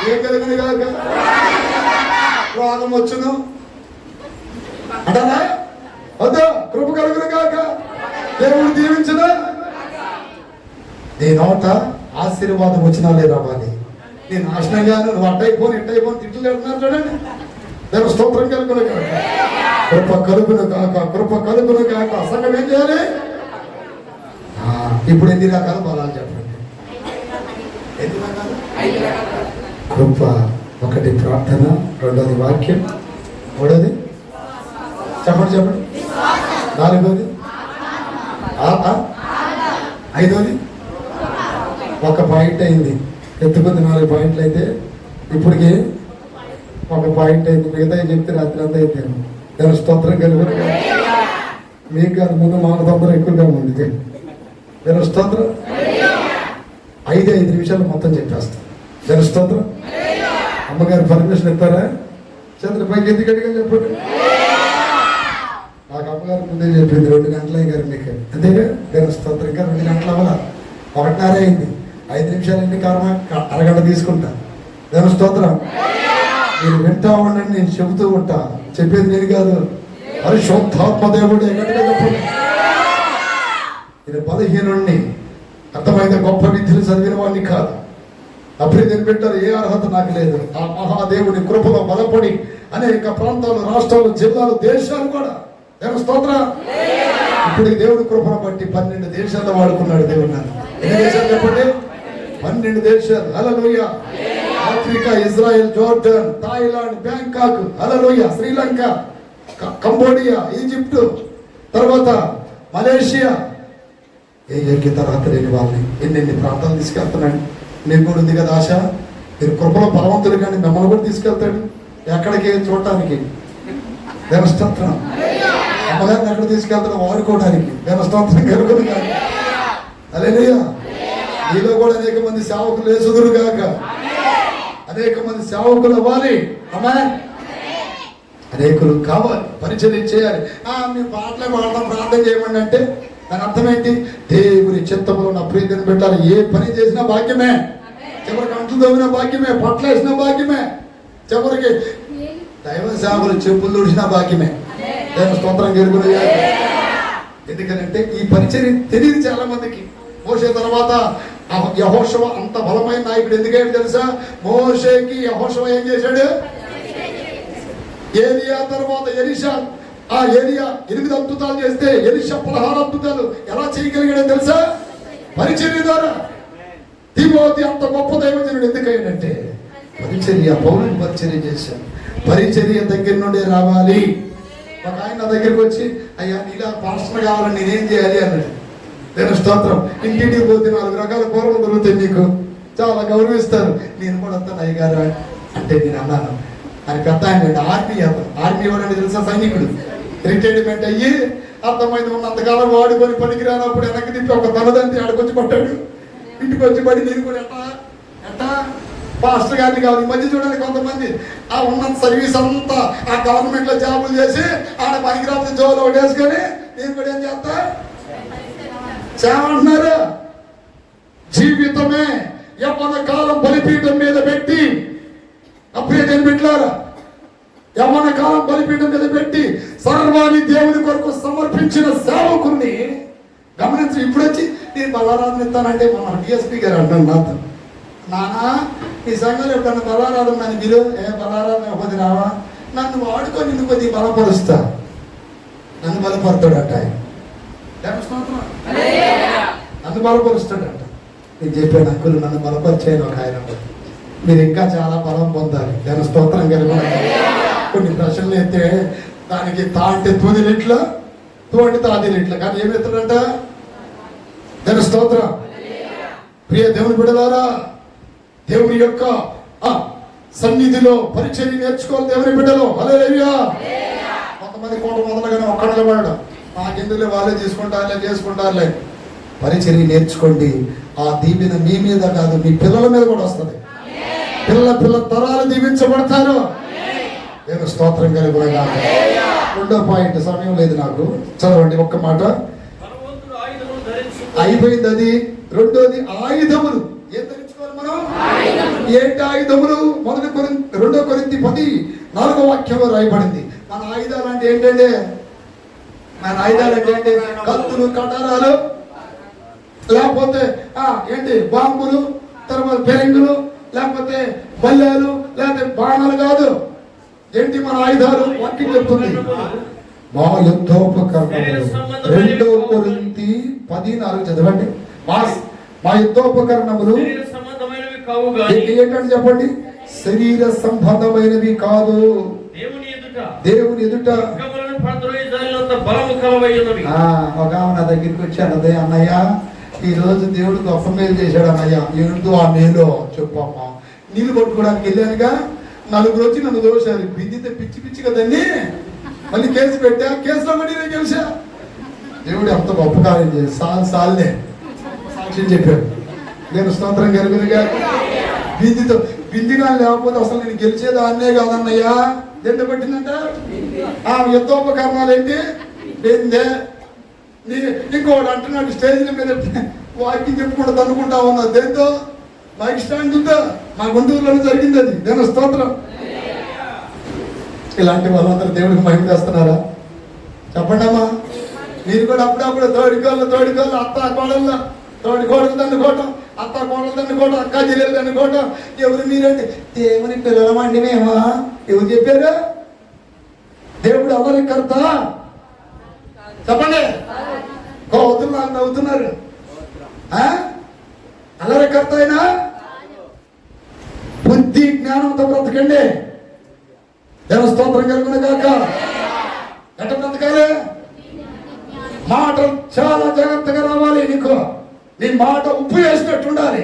ఏం కలుగును కాక. రోగం వచ్చును అంటారా? వద్దా? కృప కలుగును కాక. దేవుడు దీవించదా? నీ నోట ఆశీర్వాదం వచ్చినా లేదా అని నేను నాశనంగాను నువ్వు అట్టయిపోను ఇట్టయిపోను తిట్లు పెడుతున్నారు చూడండి. నేను స్తోత్రం కలుగును కాక, కృప కలుగును కాక, కృప కలుగును కాక. సంఘం ఏం చేయాలి? ఇప్పుడు ఎన్ని రకాల బలాలు చెప్పండి. ఎన్ని రకాలు? కృప. ఒకటి ప్రార్థన, రెండోది వాక్యం, మూడోది చెప్పండి చెప్పండి, నాలుగోది ఐదోది ఒక పాయింట్ అయింది. ఎత్తుకుంది 4 పాయింట్లు అయితే ఇప్పటికి ఒక పాయింట్ అయింది. మిగతా చెప్తే రాత్రి అంతా అయితే నేను స్తోత్రం కలుగును. మీకు కాదు, ముందు మాకు తొందర ఎక్కువగా ఉంది. నేను స్తోత్రం 5 నిమిషాలు మొత్తం చెప్పేస్తాను. నేను స్తోత్రం. అమ్మగారు పర్మిషన్ ఇస్తారా? చంద్రపైకి ఎందుకడిగా చెప్పండి. నాకు అమ్మగారు ముందే చెప్పింది 2 గంటలు అయ్యారు మీకు అంతేగా. నేను స్తోత్రం ఇంకా 2 గంటలు అవ్వాలా, 1:30 అయింది. 5 నిమిషాలు ఎన్ని కారణం అరగంట తీసుకుంటా. నేను స్తోత్రం. మీరు వింటా ఉండండి, నేను చెబుతూ ఉంటా. చెప్పేది నేను కాదు, పరిశుద్ధాత్మ దేవుడే. గట్టిగా చెప్పండి. నేను 15 అర్థమైంది. గొప్ప విద్యలు చదివిన వాడిని కాదు. అప్పుడు పెట్టారు, ఏ అర్హత నాకు లేదు. ఆ మహాదేవుని కృపలో బలపడి అనేక ప్రాంతాలు, రాష్ట్రాలు, జిల్లాలు, దేశాలు కూడా. నేను స్తోత్ర. ఇప్పుడు దేవుడి కృపను బట్టి 12 దేశాల్లో వాడుకున్నాడు దేవుడు నన్ను. ఎన్ని దేశాలు చెప్పండి? 12 దేశాలు. హల్లెలూయా. Africa, Israel, Jordan, Thailand, Bangkok, హల్లెలూయా, శ్రీలంక, కంబోడియా, ఈజిప్టు, తర్వాత మలేషియా. ఏ తర్వాత లేని వాళ్ళని ఎన్ని ప్రాంతాలు తీసుకెళ్తున్నాడు. మీకు కూడా ఉంది కదా ఆశ. మీరు కృపలో బలవంతులు కానీ మిమ్మల్ని కూడా తీసుకెళ్తాడు. ఎక్కడికి? చూడటానికి. దేవస్తోత్రం. అమ్మగారిని ఎక్కడ తీసుకెళ్తాడో వాడుకోవడానికి. దేవస్తోత్రం కలుగును కానీ. హల్లెలూయా. మీలో కూడా అనేక మంది సేవకులు యేసుదురు గాక. అనేక మంది సేవకులు అవ్వాలి. ఆమేన్. అనేకులు కావాలి, పరిచయం చేయాలి. మేము పాటలే పాడతాం, ప్రార్థన చేయమండి అంటే దాని అర్థం ఏంటి? దేవుని చిత్తములో నా ప్రీతిని పెట్టాలి. ఏ పని చేసినా భాగ్యమే. చివరికి అంట్లు తవ్విన భాగ్యమే, పట్ల వేసిన భాగ్యమే. చివరికి దైవ సేవలు చెప్పులు తుడిచిన భాగ్యమే. దైవ స్తోత్రం గెలుగులు. ఎందుకంటే ఈ పరిచయం తెలియదు చాలా మందికి. మోషే తర్వాత యెహోషువ అంత బలమైన నాయకుడు ఎందుకైనా తెలుసా? మోషేకి యెహోషువ ఏం చేశాడు? ఏలియా తర్వాత ఎలీషా. ఆ ఏలియా 8 అద్భుతాలు చేస్తే ఎలీషా 16 అద్భుతాలు ఎలా చేయగలిగాడో తెలుసా? పరిచర్య ద్వారా. తిమోతి అంత గొప్ప దైవజనుడు ఎందుకయ్యాడంటే పరిచర్య. పౌరుని పరిచర్య చేశాడు. పరిచర్య దగ్గర నుండే రావాలి. ఒక ఆయన నా దగ్గరికి వచ్చి, అయ్యా నీలా పాస్టర్ కావాలని నేనేం చేయాలి అన్నాడు. నేను స్తోత్రం. ఇంటింటికి పోతే 4 రకాల కూరలు దొరుకుతాయి, నీకు చాలా గౌరవిస్తారు. నేను కూడా వస్తాను అయ్యగారు అంటే నేను అన్నాను. ఆయన పెద్ద ఆయన ఆర్మీ ఎవరంటే తెలుసా? సైనికుడు. రిటైర్మెంట్ అయ్యి అర్థమైంది ఉన్నంతకాలం వాడుకొని పనికి రానప్పుడు వెనక్కి తిప్పి ఒక తలదంతి ఆడకొచ్చి పట్టాడు. ఇంటికి వచ్చి పడి నేను కూడా ఎట్టా పాస్టర్ గారిని కావాలి. ఈ మధ్య చూడండి కొంతమంది ఆ ఉన్నంత సర్వీస్ అంతా ఆ గవర్నమెంట్ లో జాబులు చేసి ఆడ పనికి రాకపోతే జోలు ఒకటి వేసుకొని నేను కూడా ఏం చేస్తా చేమంటున్నారు. జీవితమే యవ్వన కాలం బలిపీఠం మీద పెట్టి, అప్పుడే నేను పెట్టారా, యవ్వన కాలం బలిపీఠం మీద పెట్టి సర్వాన్ని దేవుని కొరకు సమర్పించిన సేవకుని గమనించి ఇప్పుడు వచ్చి నేను బలారాధన ఇస్తానంటే మన డిఎస్పీ గారు అంటాను నాతో, నానా ఈ సంఘాలు ఎప్పుడన్నా బలారాధన నన్ను మీరు బలారాధన కొద్ది రావా, నన్ను వాడుకొని నిన్ను కొద్ది బలపరుస్తా. నన్ను బలపరుతాడట ఆయన. నన్ను బలపరుస్తాడట. నేను చెప్పాను అంకులు నన్ను బలపరిచాను ఒక ఆయన. మీరు ఇంకా చాలా బలం పొందాలి. దాని స్తోత్రం కలిగి కొన్ని ప్రశ్నలు అయితే దానికి తా అంటే తూదిలిట్లా, తూ అంటే తాదిలిట్లా, కానీ ఏమెత్తాడంట? దాని స్తోత్రం. ప్రియ దేవుని బిడ్డలారా, దేవుని యొక్క సన్నిధిలో పరిచర్య నేర్చుకోవాలి దేవుని బిడ్డలు. హల్లెలూయా. కొంతమంది కోట మొదలుగానే ఒక్కడ నిలబడడం, నాకెందుకులే వాళ్ళే చేసుకుంటారులే. పరిచర్య నేర్చుకోండి. ఆ దీవెన మీ మీద కాదు, మీ పిల్లల మీద కూడా వస్తుంది. పిల్లల తరాలు దీవించబడతారు. నేను స్తోత్రం కలుగునగా. రెండో పాయింట్, సమయం లేదు నాకు, చదవండి ఒక్క మాట. అయిపోయింది అది. రెండోది ఆయుధములు. ఏం ధరించుకోవాలి మనం? ఏంటి ఆయుధములు? 2 కొరింథీ 10:4 వాక్యంలో రాయబడింది. మన ఆయుధాలు అంటే ఏంటంటే, కత్తులు, కటారాలు, లేకపోతే ఏంటి బాంబులు, తర్వాత పెరంగులు, లేకపోతే బల్లాలు, లేకపోతే బాణాలు కాదు. ఏంటి మన ఆయుధాలు? వాక్యం చెప్తుంది. మా యుద్ధోపకరణములు. 2 కొరింథీ 10:4 చదవండి. మా యుద్ధోపకరణములు ఏంటంటే చెప్పండి. శరీర సంబంధమైనవి కాదు, దేవుని ఎదుట. ఒక నా దగ్గరికి వచ్చి అన్నదే, అన్నయ్య ఈ రోజు దేవుడు గొప్ప మేలు చేశాడు అన్నయ్య. ఏంటో ఆ మేలు చెప్పమ్మా. నీళ్ళు పట్టుకోవడానికి వెళ్ళానుగా, 4 వచ్చి నన్ను దోశారు. బిందితే పిచ్చి కదండి. మళ్ళీ కేసు పెట్టా, కేసులో పడి నేను గెలిచా. దేవుడు ఎంత గొప్ప కార్యం చేసి సాల్నే సాక్ష్యం చెప్పాడు. నేను స్తోత్రం కలుగునుగా. బిందిగా లేకపోతే అసలు నేను గెలిచేదాన్నే కాదన్నయ్యా. ఎంత పట్టిందంట యుద్ధోపకరణాలు ఏంటి? బిందె. ఇంకోటి అంటున్నాడు, స్టేజ్ల మీద వాకింగ్ చెప్పుకుంటూ అనుకుంటా ఉన్నా. దేంతో? మైక్ స్టాండ్ ఉందా? మా గుంటూరులో జరిగింది అది. నేను స్తోత్రం. ఇలాంటి వాళ్ళందరూ దేవుడికి మహిమ చేస్తున్నారా? చెప్పండి అమ్మా. మీరు కూడా అప్పుడప్పుడు తోడికోళ్ళు అత్త కోడలు దండుకోవటం, అత్త కోడలు దండుకోవటం, అక్క చెల్లెలు దండుకోవటం. ఎవరు మీరండి? దేవుని పిల్లలమండి మేమా? ఎవరు చెప్పారు? దేవుడు అమరికర్త. చెప్పండి. కోతులు నాకు నవ్వుతున్నారు. అలరికర్త అయినా బుద్ధి జ్ఞానంతో బ్రతకండి. దేవ స్తోత్రం కలుగును గాక. ఎట్ట బ్రతకాలి? మాటలు చాలా జాగ్రత్తగా రావాలి నీకు. నీ మాట ఉప్పు వేసినట్టు ఉండాలి.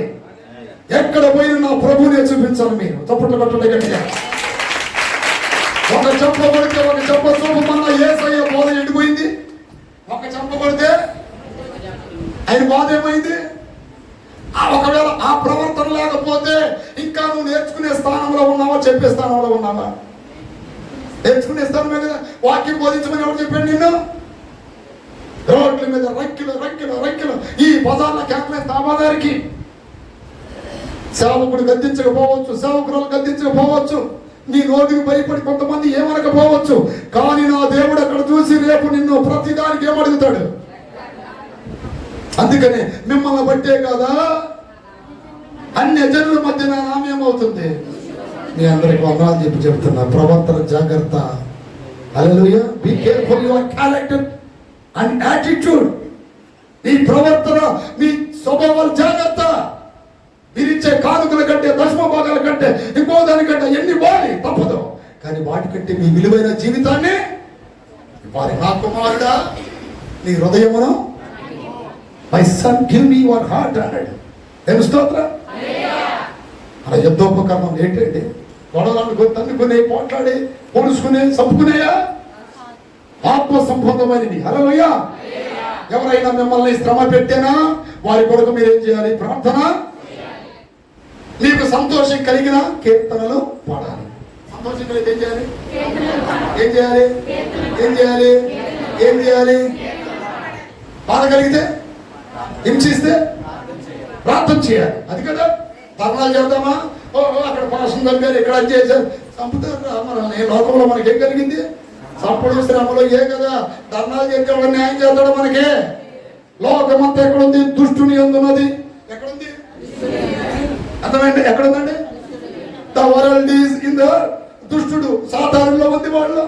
ఎక్కడ పోయినా నా ప్రభువునే చూపించాలి. మీరు తప్పట్లు కట్టండి గట్టిగా. ఒక చెంప కొడితే ఒక చెంప చూపమన్న యేసయ్య బాధ ఎండిపోయింది. ఒక చెంప కొడితే ఆయన బాధ ఏమైంది? ఒకవేళ ఆ ప్రవర్తన లేకపోతే ఇంకా నువ్వు నేర్చుకునే స్థానంలో ఉన్నావా? చెప్పే స్థానంలో ఉన్నావా? నేర్చుకునే స్థానమే కదా. వాక్యం బోధించమని ఎవరు చెప్పాడు నిన్ను? రోడ్ల మీద రక్కిలు ఈ బజార్ల క్యాంప్లెస్ తాబాదారికి సేవకుడు గద్దించకపోవచ్చు, సేవకురాలు గద్దించకపోవచ్చు, నీ నోటికి భయపడి కొంతమంది ఏమనకపోవచ్చు. కానీ నా దేవుడు అక్కడ చూసి రేపు నిన్ను ప్రతిదానికి ఏమడుగుతాడు? అందుకనే మిమ్మల్ని బట్టే కదా అన్య జనుల మధ్య నా నామేమవుతుంది. మీ అందరికి వందనాలు చెప్తున్నా. ప్రవర్తన జాగ్రత్త. హల్లెలూయా. Be careful your character and attitude. మీ ప్రవర్తన, మీ స్వభావాలు జాగ్రత్త. మీరిచ్చే కానుకల కంటే, దశమ భాగాల కంటే, ఇంకో దానికంటే ఎన్ని బాలి తప్పదు. కానీ వాటికంటే మీ విలువైన జీవితాన్ని వారి నా కుమారుడా నీ హృదయమును, my son give me your heart అన్నాడు. నేను స్తోత్రం. అలా యుద్ధోపకరణం ఏంటండి? గొడవలు తన్నుకునే, పోట్లాడి, పొడుచుకునే, చంపుకునేయా? ఆత్మ సంబంధమైనవి. హల్లెలూయా. ఎవరైనా మిమ్మల్ని శ్రమ పెట్టినా వారి కొరకు మీరేం చేయాలి? ప్రార్థన. మీకు సంతోషం కలిగిన కీర్తనలు పాడాలి. సంతోషం కలిగితే ఏం చేయాలి? బాధ కలిగితే, హింసిస్తే ప్రార్థన చేయాలి. అది కదా. ధర్నాలు చేద్దామా? అక్కడ పాసం చంపారు, ఇక్కడ అది చేశారు, చంపుతారు. మనల్ని లోకంలో మనకేం కలిగింది? చంపడం శ్రమలో ఏ కదా. ధర్నాలు చేస్తే న్యాయం చేస్తాడు మనకే. లోకమంతా ఎక్కడుంది? దుష్టుని ఎందున్నది. ఎక్కడుంది? అర్థమైంది? ఎక్కడుందండి? The world is in the దుష్టుడు సాధారణలో ఉంది వాళ్ళు.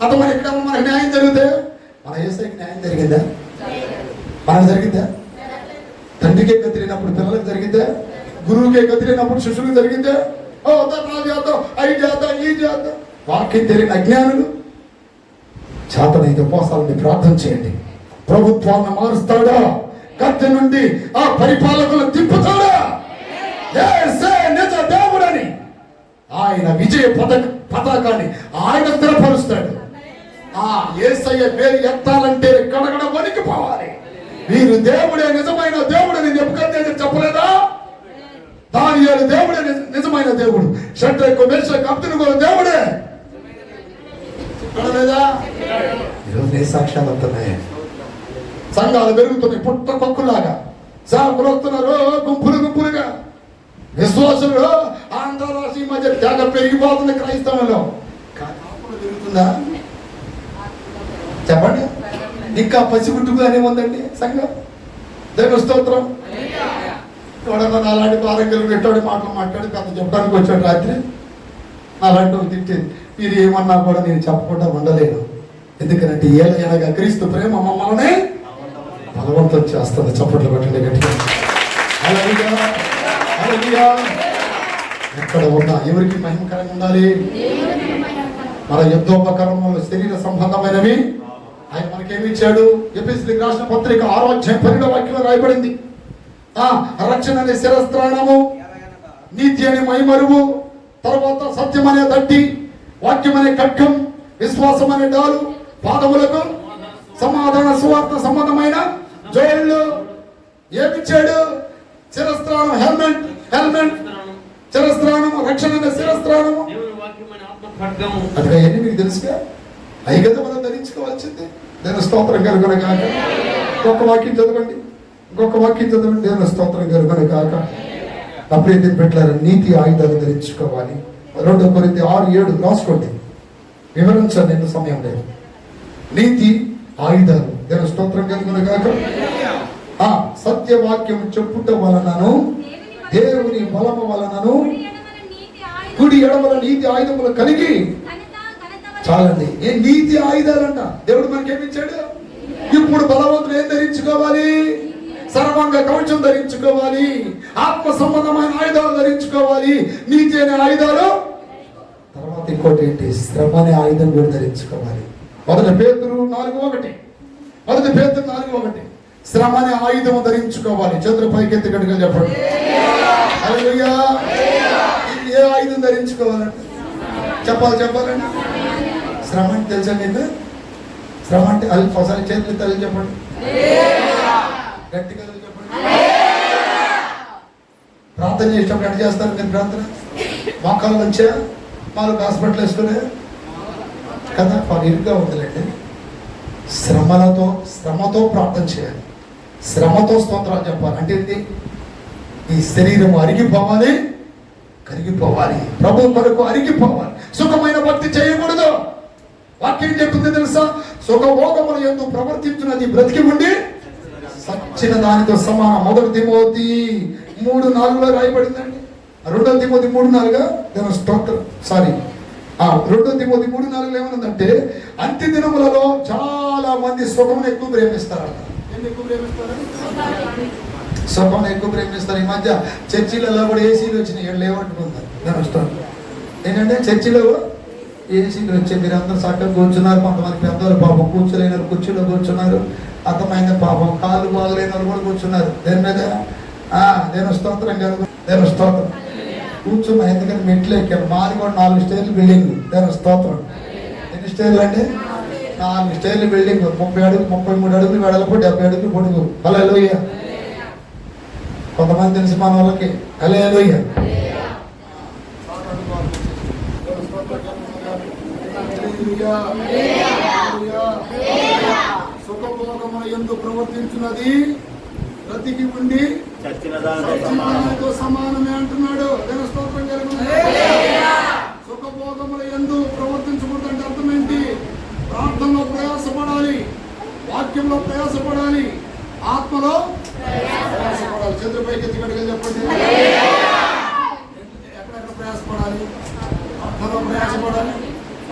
అతను ఇక్కడ మనకు న్యాయం జరిగితే, మన యేసయ్యకి న్యాయం జరిగిందా? మనకు జరిగిందా? తండ్రికే గతిరినప్పుడు పిల్లలకు జరిగిందా? గురువుకే గతిరినప్పుడు శిష్యులకు జరిగిందా? ధర్నాలు చేద్దాం, అవి చేద్దాం, ఈ చేద్దాం. వాక్యం తెలియని అజ్ఞానులు. చేతనైతే ఉపవాసాలని ప్రార్థన చేయండి. ప్రభుత్వాన్ని మారుస్తాడా? గద్దె నుండి ఆ పరిపాలకులను తిప్పుతాడా? యేసే నిజ దేవుడని ఆయన విజయ పతాకాన్ని ఆయన స్థిరపరుస్తాడు. ఆ యేసయ్య పేరు ఎత్తాలంటే గడగడ వణికిపోవాలి. వీరు దేవుడే నిజమైన దేవుడని నెబుకద్నెజరు చెప్పలేదా? దానియేలు దేవుడే నిజమైన దేవుడు, షడ్రకు మేషకు అబ్దెనగో దేవుడే చెప్పలేదా? ఈరోజు నీ సాక్ష్యాలు వస్తున్నాయి, సంఘాలు పెరుగుతున్నాయి పుట్ట పక్కులాగా, సేవకులు వస్తున్నారు గుంపులు గుంపులుగా, విశ్వాసులు ఆంధ్ర రాష్ట్ర మధ్య త్యాగ పెరిగిపోతుంది క్రైస్తవంలో. జరుగుతుందా చెప్పండి? ఇంకా పసిగుట్టుగానే ఉందండి సంఘం. దేవుని స్తోత్రం. ఎవడన్నా నాలాంటి ఆరోగ్యాలు పెట్టాడు మాటలు మాట్లాడి పెద్ద చెప్పడానికి వచ్చాడు రాత్రి, అలాంటి తిట్టేది. మీరు ఏమన్నా కూడా నేను చెప్పకుండా ఉండలేను. ఎందుకంటే ఏలైనగా క్రీస్తు ప్రేమ మమ్మల్ని బలవంతం చేస్తుంది. చప్పట్లు కొట్టండి గట్టిగా. హల్లెలూయా. ఎక్కడ ఉన్నా ఎవరికి మహిమకరంగా ఉండాలి? మన యుద్ధోపకరణములు శరీర సంబంధమైనవి ఆయన మనకేమి ఇచ్చాడు? ఎఫెసీయులకు రాసిన పత్రిక 6వ అధ్యాయం 12వ వాక్యంలో రాయబడింది. రక్షణ అనే శిరస్త్రాణము, నీతి అనే మైమరువు, తర్వాత సత్యం అనే దట్టి, వాక్యం అనే ఖడ్గం, విశ్వాసం అనే డాలు, పాదములకు సమాధాన సువార్త సంబంధమైన జోళ్ళు. ఏమిచ్చాడు? శిరస్త్రాణం, హెల్మెట్, శిరస్త్రాణము, రక్షణ అనే శిరస్త్రాణము. అదిగా ఎన్ని మీకు తెలుసుగా? అవి కదా మనం ధరించుకోవాల్సింది. దేవుని స్తోత్రం కలుగును గాక. ఇంకొక వాక్యం చదవండి, దేవుని స్తోత్రం కలుగును గాక. నా ప్రియమైన బిడ్డలారా, నీతి ఆయుధాలు ధరించుకోవాలి. 2 కొరింథీ 6:7 రాసుకోండి, వివరించాను నేను, సమయం లేదు. నీతి ఆయుధాలు, దేవుని స్తోత్రం కలుగును గాక. సత్యవాక్యం చెప్పుట వలనను దేవుని బలము వలనను కుడి ఎడమల నీతి ఆయుధములు కలిగి చాలండి. ఏ నీతి ఆయుధాలంట దేవుడు మనకేమిచ్చాడు? ఇప్పుడు బలవంతులు ఏం ధరించుకోవాలి? సర్వాంగ కవచం ధరించుకోవాలి, ఆత్మ సంబంధమైన ఆయుధాలు ధరించుకోవాలి, నీతి అనే ఆయుధాలు. తర్వాత ఇంకోటి ఏంటి? శ్రమ అనే ఆయుధం కూడా ధరించుకోవాలి. 1 పేతురు 4:1 శ్రమ అనే ఆయుధం ధరించుకోవాలి. చేతుల పైకెత్తి గట్టిగా చెప్పండి. హల్లెలూయా. ఏ ఆయుధం ధరించుకోవాలంటే చెప్పాలండి. శ్రమ అంటే తెలుసా మీకు? శ్రమ అంటే అది ఒకసారి చేతులు తల్లి చెప్పండి, గట్టిగా చెప్పండి. ప్రార్థన చేసినప్పుడు ఎట్లా చేస్తారు మీరు? ప్రార్థన మోకాలు వచ్చా 4 హాస్పిటల్ వేసుకునే కదా, ఇరుగ్గా ఉందిలేండి. శ్రమతో ప్రార్థన చేయాలి, శ్రమతో స్తోత్రాలు చెప్పాలి. అంటే ఏంటి? ఈ శరీరం అరిగిపోవాలి, కరిగిపోవాలి, ప్రభు కొరకు అరిగిపోవాలి. సుఖమైన భక్తి చేయకూడదు. వాక్యం చెప్తుంది తెలుసా? సుఖభోగముల యందు ప్రవర్తించున్నది బ్రతికి ఉండి సచ్చిన దానితో సమానం. 1 తిమోతి 3:4 రాయబడిందండి. 2 తిమోతి 3:4 దేవుని స్తోత్రం. 2 తిమోతి 3:4 ఏమనుందంటే, అంత్య దినములలో చాలా మంది సుఖమును ఎక్కువ ప్రేమిస్తారంట. సుఖం ఎక్కువ ప్రేమిస్తారు. ఈ మధ్య చర్చిలలో కూడా ఏసీలు వచ్చినాయి, వీళ్ళు ఏమంటున్నారు ఏంటంటే చర్చిలో ఏసీలు వచ్చాయి. మీరు అందరూ చక్కగా కూర్చున్నారు, కొంతమంది పెద్దవాళ్ళు పాపం కూర్చోలేని కుర్చీలో కూర్చున్నారు, అర్థమైంది పాపం కాళ్ళు బాగలేని వాళ్ళు కూడా కూర్చున్నారు. దేని మీద? దేవుని స్తోత్రం కలుగు, దేవుని స్తోత్రం. కూర్చున్నా, ఎందుకంటే మెట్లు ఎక్కారు. మాది కూడా 4 స్టేర్లు బిల్డింగ్. దేవుని స్తోత్రం. ఎన్ని స్టేర్లు అంటే? 4 స్టేర్లు బిల్డింగ్, 30 అడుగులు, 33 అడుగులు వెడల్పు, 70 అడుగులు పొడుగు. హల్లెలూయా. కొంతమంది తెలిసి మన వాళ్ళకి. హల్లెలూయా. సుఖభోగముల యందు ప్రవర్తించున్నది బ్రతికి ఉండి సచ్చినదానితో సమానమే అంటున్నాడు. దేవుని స్తోత్రం కలుగును. సుఖభోగముల యందు ప్రవర్తించకూడదంటే అర్థం ఏంటి? ప్రార్థనలో ప్రయాసపడాలి, వాక్యంలో ప్రయాసపడాలి, ఆత్మలో ప్రయాసపడాలి. చేతులపైకి ఎత్తి గట్టిగా చెప్పండి. ఎక్కడెక్కడ ప్రయాసపడాలి? ఆత్మలో ప్రయాసపడాలి,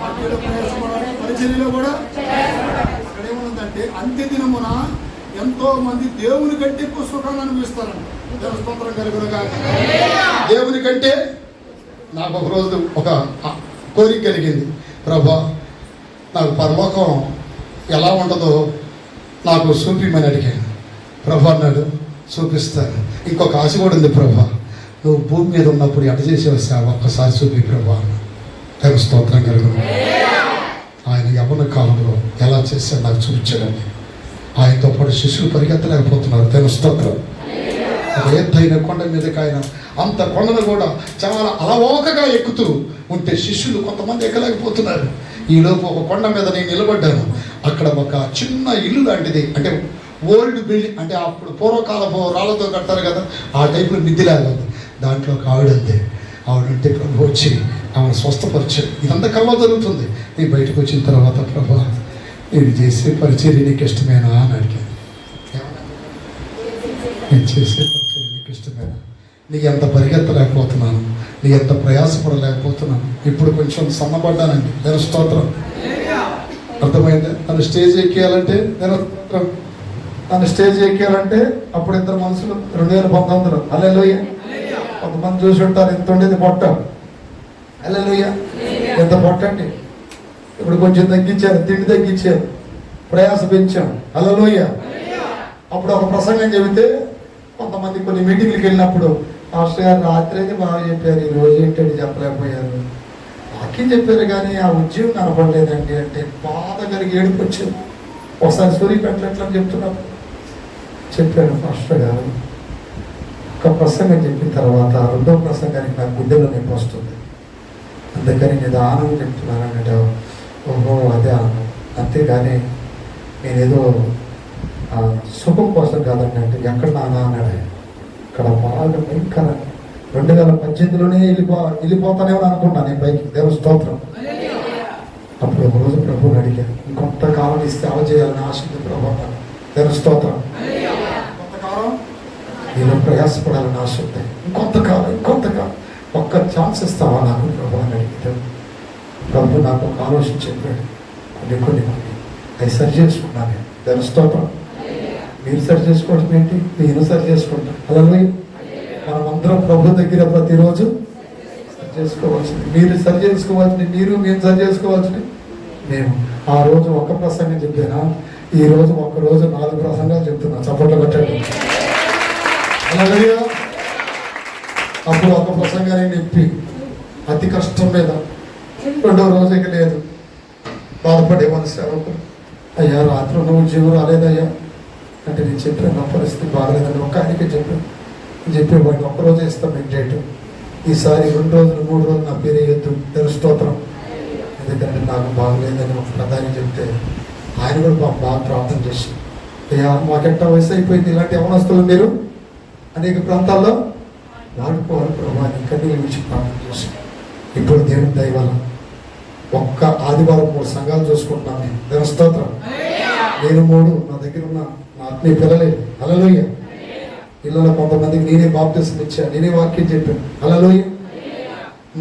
వాక్యంలో ప్రయాసపడాలి, పరిచర్యలో కూడా. అక్కడ ఏముందంటే అంత్య దినమున ఎంతో మంది దేవుని కంటే ఎక్కువ సుఖాన్ని అనుభవిస్తారంట. దేవుని స్తోత్రం కలుగును గాక. దేవుని కంటే నాకు ఒక రోజు ఒక కోరిక కలిగింది. ప్రభా, నాకు పరలోకం ఎలా ఉంటుందో నాకు చూపిమని అడిగాను. ప్రభా అన్నాడు, చూపిస్తాను. ఇంకొక ఆశ కూడా ఉంది ప్రభా, నువ్వు భూమి మీద ఉన్నప్పుడు ఎట చేసేవి సేవ ఒక్కసారి చూపి ప్రభా. దేవుని స్తోత్రం కలుగును. ఆయన యవ్వన కాలంలో ఎలా చేశాడు నాకు చూపించాడని. ఆయనతో పాటు శిష్యులు పరిగెత్తలేకపోతున్నారు. దేవుని స్తోత్రం. ఒక ఎత్తైన కొండ మీదకి ఆయన అంత కొండను కూడా చాలా అలవోకగా ఎక్కుతూ ఉంటే శిష్యులు కొంతమంది ఎక్కలేకపోతున్నారు. ఈలోపు ఒక కొండ మీద నేను నిలబడ్డాను. అక్కడ ఒక చిన్న ఇల్లు లాంటిది, అంటే ఓల్డ్ బిల్డింగ్, అంటే అప్పుడు పూర్వకాలపు రాళ్ళతో కడతారు కదా, ఆ టైపులో మిద్దిలాగా ఉంది. దాంట్లో ఒక ఆవిడంతే. ఆవిడంటే ప్రభు వచ్చి ఆమెను స్వస్థపరిచాడు. ఇదంతా కళ్ళ జరుగుతుంది. నేను బయటకు వచ్చిన తర్వాత ప్రభు నేను చేసే పరిచర్య నీకు ఇష్టమేనా అని అడిగాను. నేను చేసే పరిచర్య నీకు ఇష్టమేనా? నీ ఎంత పరిగెత్తలేకపోతున్నాను, నీ ఎంత ప్రయాసపడలేకపోతున్నాను. ఇప్పుడు కొంచెం సన్నపడ్డానండి. నేను స్తోత్రం. అర్థమైంది? నన్ను స్టేజ్ ఎక్కియాలంటే నన్ను స్టేజ్ ఎక్కియాలంటే అప్పుడు ఇద్దరు మనుషులు 2019 హల్లెలూయా. కొంతమంది చూసి ఉంటారు, ఎంత ఉండేది పొట్ట. హల్లెలూయా. ఎంత పొట్ట అండి. ఇప్పుడు కొంచెం తగ్గించారు, తిండి తగ్గించారు, ప్రయాస పెంచాం. హల్లెలూయా. అప్పుడు ఒక ప్రసంగం చెబితే కొంతమంది కొన్ని మీటింగ్లకు వెళ్ళినప్పుడు మాస్టర్ గారు రాత్రి అయితే బాగా చెప్పారు, ఈ రోజు ఏంటంటే చెప్పలేకపోయారు. వాక్యం చెప్పారు కానీ ఆ ఉద్యోగం కనపడలేదండి అంటే బాధ కలిగి ఏడుపు వచ్చింది. ఒకసారి సూర్యపేటలో ఎట్లా చెప్తున్నప్పుడు చెప్పాను, మాస్టర్ గారు ఒక ప్రసంగం చెప్పిన తర్వాత రెండో ప్రసంగానికి నాకు గుండెలో నొప్పి వస్తుంది, అందుకని నిదానం చెప్తున్నాను అన్నట్టు. ఓహో అదే అన్నాను. అంతేగాని నేనేదో సుఖం కోసం కాదండి అంటే ఎక్కడ నానా అన్నాడు. ఇక్కడ బాగా భయంకర 2018లోనే వెళ్ళిపోతానేమో అనుకున్నాను నేను పైకి. దేవుని స్తోత్రం. అప్పుడు ఒక రోజు ప్రభువుని అడిగాను, ఇంకొంతకాలం ఇస్తే అవ చేయాలని ఆశ ఉంది ప్రభు. దేవుని స్తోత్రం. కొంతకాలం నేను ప్రయాసపడాలని ఆశ ఉంది. ఇంకొంతకాలం ఒక్క ఛాన్స్ ఇస్తావా నాకు ప్రభు అని అడిగితే ప్రభు నాకు ఒక ఆలోచన చెప్పాడు. కొన్ని అవి సరి చేసుకున్నాను. దేవుని స్తోత్రం. మీరు సరి చేసుకోవడం ఏంటి, నేను సరి చేసుకుంటాను. అలాగే మనమందరం ప్రభు దగ్గర ప్రతిరోజు సరి చేసుకోవాల్సింది. మీరు సరి చేసుకోవాల్సింది మీరు, మేము సరి చేసుకోవాల్సింది మేము. ఆ రోజు ఒక ప్రసంగం చెప్పానా, ఈ రోజు ఒక రోజు 4 ప్రసంగాలు చెప్తున్నా. చప్పట్లు కొట్టండి. అలాగే అప్పుడు ఒక ప్రసంగాన్ని నింపి అతి కష్టం మీద 2వ రోజుకి లేదు బాధపడే మన సేవకు, అయ్యా రాత్రి నువ్వు జీవు రాలేదయ్యా అంటే నేను చెప్పాను నా పరిస్థితి బాగలేదని ఒక ఆయనకే చెప్పాను. చెప్పేవాడిని ఒక్కరోజే ఇస్తాను మీకు డేటు. ఈసారి 2 రోజులు 3 రోజులు నా పేరు వేయొద్దు. తెలుసు స్తోత్రం. ఎందుకంటే నాకు బాగలేదని ఒక ప్రధాని చెప్తే ఆయన కూడా బాగా ప్రార్థన చేసి, అయ్యా మాకెట్టా వయసు అయిపోయింది, ఇలాంటి యవనస్తులు మీరు అనేక ప్రాంతాల్లో వాడుకోవాలి ప్రభావ ఇంకా నీళ్ళు ఇచ్చి ప్రార్థన చేసి ఇప్పుడు దేవుని దయ వల్ల ఒక్క ఆదివారం 3 సంఘాలు చూసుకుంటున్నాను నేను. దేవుని స్తోత్రం. నేను 3 నా దగ్గర ఉన్న నా ఆత్మీయ పిల్లలే. హల్లెలూయా. పిల్లలు కొంతమందికి నేనే బాప్తిసం ఇచ్చాను, నేనే వాక్యం చెప్పాను. హల్లెలూయా.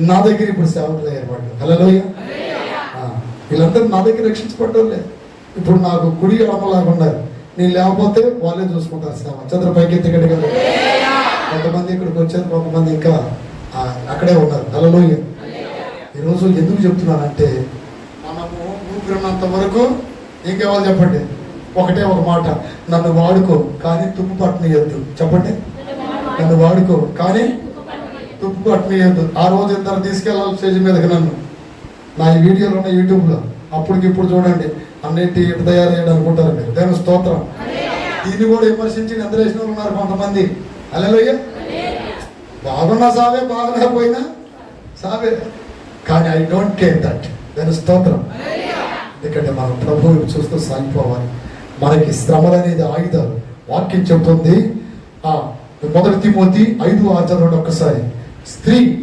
నా దగ్గర ఇప్పుడు సేవకులు ఏర్పడ్డారు. హల్లెలూయా. వీళ్ళందరూ నా దగ్గర రక్షించబడ్డోళ్ళే. ఇప్పుడు నాకు కుడి అమ్మలాగా ఉన్నారు. నేను లేకపోతే వాళ్ళే చూసుకుంటారు సేవ. చంద్ర పైకి ఎత్తిగడ్డ కదా. కొంతమంది ఇక్కడికి వచ్చారు, కొంతమంది ఇంకా అక్కడే ఉన్నారు. హల్లెలూయా. ఈరోజు ఎందుకు చెప్తున్నానంటే మనము ఊపిరినంత వరకు ఏం కావాలి చెప్పండి. ఒకటే ఒక మాట, నన్ను వాడుకో కానీ తుప్పు పట్టనియద్దు. చెప్పండి, నన్ను వాడుకో కానీ తుప్పు పట్టనియద్దు. ఆ రోజు ఇద్దరు తీసుకెళ్ళాలి స్టేజ్ మీదకి నన్ను. నా ఈ వీడియోలు ఉన్న యూట్యూబ్లో అప్పటికి ఇప్పుడు చూడండి అన్నింటి ఎటు తయారు చేయడం అనుకుంటారు మీరు. దేవుని స్తోత్రం. దీన్ని కూడా విమర్శించి నిద్రేసిన ఉన్నారు కొంతమంది. హల్లెలూయా. బాగున్నా సావే, బాగలేకపోయినా సావే, కానీ ఐ డోంట్ కేర్ దట్. దేవుని స్తోత్రం. ఎందుకంటే మనం ప్రభువు చూస్తూ సాగిపోవాలి. మనకి శ్రమలు అనేది ఆయుధాలు. వాక్యం చెబుతుంది 1 తిమోతి 5:6 ఒక్కసారి,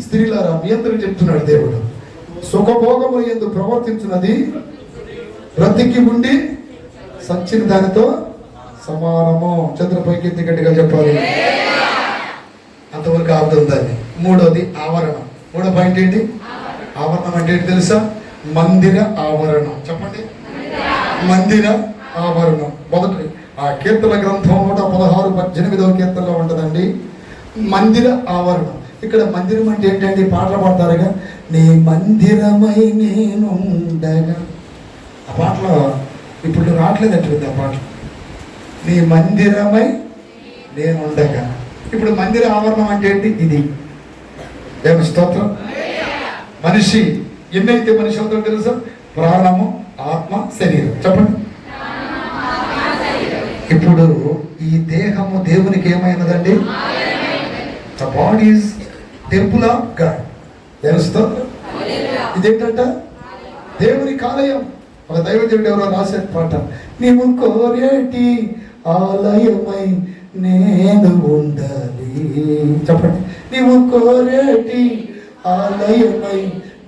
స్త్రీలారా మీ అందరూ చెప్తున్నాడు దేవుడు, సుఖభోగము యందు ప్రవర్తించున్నది బ్రతికి ఉండి సచ్చిన దానితో సమానము. చంద్రపైకి ఎత్తి గట్టిగా చెప్పాలి. అంతవరకు అర్థం దాన్ని. 3వది ఆవరణ. 3వ పాయింట్ ఏంటి? ఆవరణం అంటే ఏంటి తెలుసా? మందిర ఆవరణం. చెప్పండి, మందిర ఆవరణం. మొదటి కీర్తన గ్రంథం 116-18 కీర్తనలో ఉంటుందండి మందిర ఆవరణం. ఇక్కడ మందిరం అంటే ఏంటండి? పాటలు పాడతారుగా, నీ మందిరమై నేనుండగా. ఆ పాటలో ఇప్పుడు రావట్లేదంటే ఆ పాటలు. నీ మందిరమై నేనుండగా. ఇప్పుడు మందిర ఆవరణం అంటే ఏంటి? ఇది దేవుని స్తోత్రం. మనిషి ఎన్నైతే మనిషి అవుతాడో తెలుసా? ప్రాణము, ఆత్మ, శరీరం. చెప్పండి. ఇప్పుడు ఈ దేహము దేవునికి ఏమైనదండి? The body is temple of God. దేవుని స్తోత్రం. ఇదేంటంట? దేవుని ఆలయం. ఒక దైవజనుడు ఎవరో రాసే పాట, నీవు కోరేటి ఆలయమై నేను ఉండాలి. చెప్పండి. నీవు కోరేటి ఆలయమై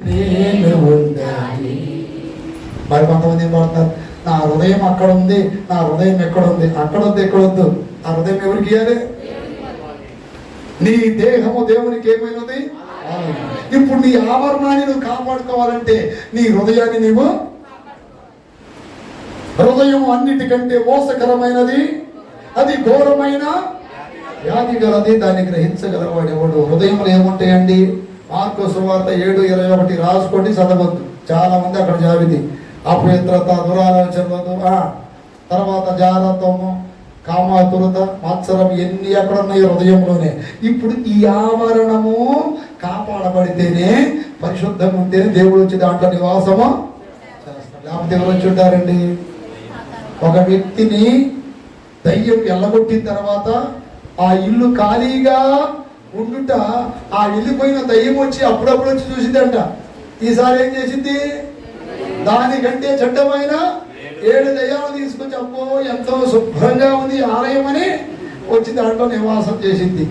నేను ఉండాలి. మరి కొంతమంది ఏం పడుతున్నారు? నా హృదయం అక్కడ ఉంది, నా హృదయం ఎక్కడ ఉంది? అక్కడ వద్దు, ఎక్కడ వద్దు. ఆ హృదయం ఎవరికి ఇవ్వాలి? నీ దేహము దేవునికి ఏమైనది? ఇప్పుడు నీ ఆవరణాన్ని నువ్వు కాపాడుకోవాలంటే నీ హృదయాన్ని నీవు, హృదయం అన్నిటికంటే మోసకరమైనది, అది ఘోరమైన వ్యాధి గలది, దాన్ని గ్రహించగలవాడు ఎవడు? హృదయంలో ఏముంటాయండి? మార్కు సువార్త 7:21 రాసుకోండి, చదవద్దు. చాలా మంది అక్కడ జాబితి అపవిత్రత, దురాలోచనలు, తర్వాత జారత్వము, కామాతురత, మత్సరం, ఎన్ని ఎక్కడ ఉన్నాయి? హృదయంలోనే. ఇప్పుడు ఈ ఆవరణము కాపాడబడితేనే, పరిశుద్ధంగా ఉంటేనే దేవుడు వచ్చి దాంట్లో నివాసము చేస్తాడు. లేకపోతే ఎవరు వచ్చి ఉంటారండి? ఒక వ్యక్తిని దయ్యం ఎల్లగొట్టిన తర్వాత ఆ ఇల్లు ఖాళీగా ఉండుట, ఆ వెళ్ళిపోయిన దయ్యం వచ్చి అప్పుడప్పుడు వచ్చి చూసిందంట. ఈసారి ఏం చేసింది? దానికంటే చెడ్డమైన 7 దయ్యాలు తీసుకొచ్చి, అబ్బో ఎంతో శుభ్రంగా ఉంది ఆలయం అని వచ్చి దాంట్లో నివాసం చేసింది.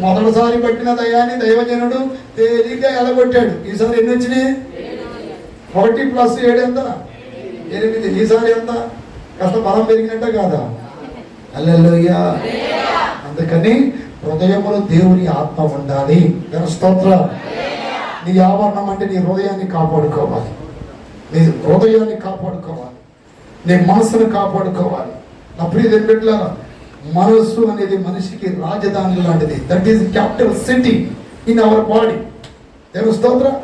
మొదటిసారి పట్టిన దయ్యాన్ని దైవజనుడు తేలిగ్గా ఎలగొట్టాడు. ఈసారి ఎన్ని వచ్చినాయి? 1 + 7 ఎంత? 8. ఈసారి ఎంత? కాస్త బలం పెరిగినట్ట కాదా? హల్లెలూయా. అందుకని హృదయములో దేవుని ఆత్మ ఉండాలి. స్తోత్రం. నీ ఆవరణం అంటే నీ హృదయాన్ని కాపాడుకోవాలి, నీ హృదయాన్ని కాపాడుకోవాలి, నీ మనస్సును కాపాడుకోవాలి. నా ప్రియ బిడ్డలారా, మనస్సు అనేది మనిషికి రాజధాని లాంటిది. That is capital city in our body. దేవుని స్తోత్రం.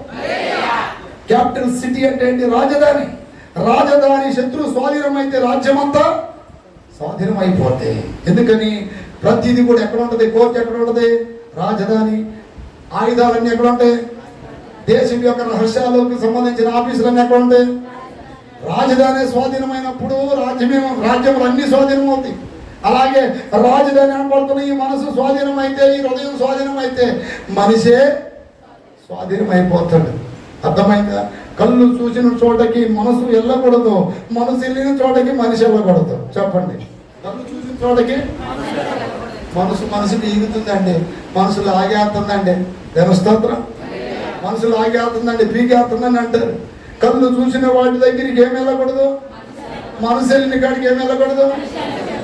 క్యాపిటల్ సిటీ అంటే ఏంటి? రాజధాని. రాజధాని శత్రు స్వాధీనం అయితే రాజ్యం అంతా స్వాధీనం అయిపోతే. ఎందుకని? ప్రతిదీ కూడా ఎక్కడ ఉంటుంది? కోర్టు ఎక్కడ ఉంటుంది? రాజధాని. ఆయుధాలన్నీ ఎక్కడ ఉంటాయి? దేశం యొక్క రహస్యాలకు సంబంధించిన ఆఫీసులన్నీ ఎక్కడ ఉంటాయి? రాజధాని స్వాధీనమైనప్పుడు రాజ్యములు అన్ని స్వాధీనం అవుతాయి. అలాగే రాజధాని అనబడుతున్న ఈ మనసు స్వాధీనం అయితే, ఈ హృదయం స్వాధీనం అయితే మనిషే స్వాధీనం అయిపోతాడు. అర్థమైందా? కళ్ళు చూసిన చోటకి మనసు వెళ్ళకూడదు, మనసు వెళ్ళిన చోటకి మనిషి వెళ్ళకూడదు. చెప్పండి. కళ్ళు చూసిన చోటకి మనసు పీగుతుందండి, మనసు లాగేస్తుందండి. స్తోత్రం. మనసు లాగేస్తుందండి, పీగేస్తుందని అంటారు. కళ్ళు చూసిన వాటి దగ్గరికి ఏమి వెళ్ళకూడదు? మనసు వెళ్ళిన కాడికి ఏమి వెళ్ళకూడదు?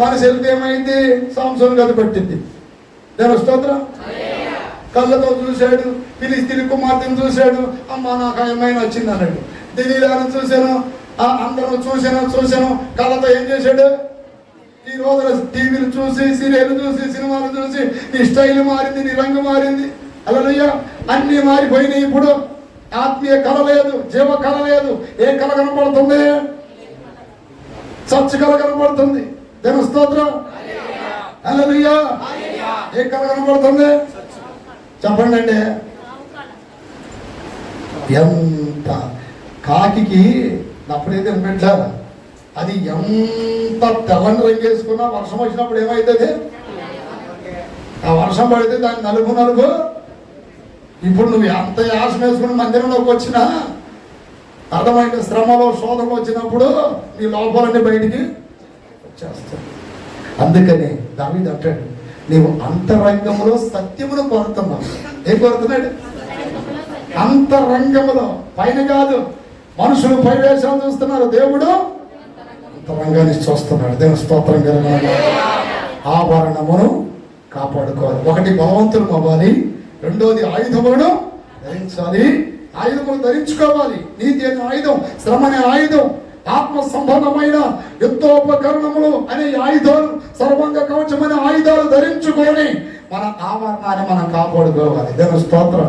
మనసు వెళ్తే ఏమైంది? సంవత్సరం గది పట్టింది. స్తోత్రం. కళ్ళతో చూశాడు, ఫిలిస్తీన్ కుమార్తెను చూశాడు, అమ్మ నాకు ఆ అమ్మాయిని వచ్చింది అన్నాడు. దిలీలాను చూశాను, అందరూ చూశాను. కళ్ళతో ఏం చేశాడు? ఈ రోజున టీవీలు చూసి, సీరియల్ చూసి, సినిమాలు చూసి నీ స్టైల్ మారింది, నీ రంగు మారింది. హల్లెలూయా. అన్నీ మారిపోయినాయి. ఇప్పుడు ఆత్మీయ కళ లేదు, జీవ కళ లేదు. ఏ కళ కనపడుతుంది? సత్య కళ కనపడుతుంది. దేవుని స్తోత్రం. హల్లెలూయా. ఏ కళ కనపడుతుంది? చెప్పండి అండి. ఎంత కాకి అప్పుడైతే పెట్టారా, అది ఎంత తెల్లని రంగు వేసుకున్నా వర్షం వచ్చినప్పుడు ఏమవుతుంది? ఆ వర్షం పడితే దాని నలుగు. ఇప్పుడు నువ్వు ఎంత యాసం వేసుకుని మందిరంలోకి వచ్చినా, అర్థమైన శ్రమలో శోధనలు వచ్చినప్పుడు నీ లోపాలన్నీ బయటికి వచ్చేస్తాయి. అందుకని దావీదు అంటాడు, నీవు అంతరంగంలో సత్యమును కోరుతున్నావు. ఏం కోరుతున్నాడు? అంతరంగంలో, పైన కాదు. మనుషులు పై వేషాలు చూస్తున్నారు, దేవుడు అంతరంగాన్ని చూస్తున్నాడు. దేవుని స్తోత్రం కలగాలి. ఆభరణమును కాపాడుకోవాలి. ఒకటి బలవంతులు అవ్వాలి, రెండోది ఆయుధములను ధరించాలి. ఆయుధములు ధరించుకోవాలి. నీతి అనే ఆయుధం, శ్రమ అనే ఆయుధం, ఆత్మ సంబంధమైన యుద్ధోపకరణములు అనే ఆయుధాలు, సర్వంగ కవచమైన ఆయుధాలు ధరించుకొని మన ఆవరణాన్ని మనం కాపాడుకోవాలి. దేవుని స్తోత్రం.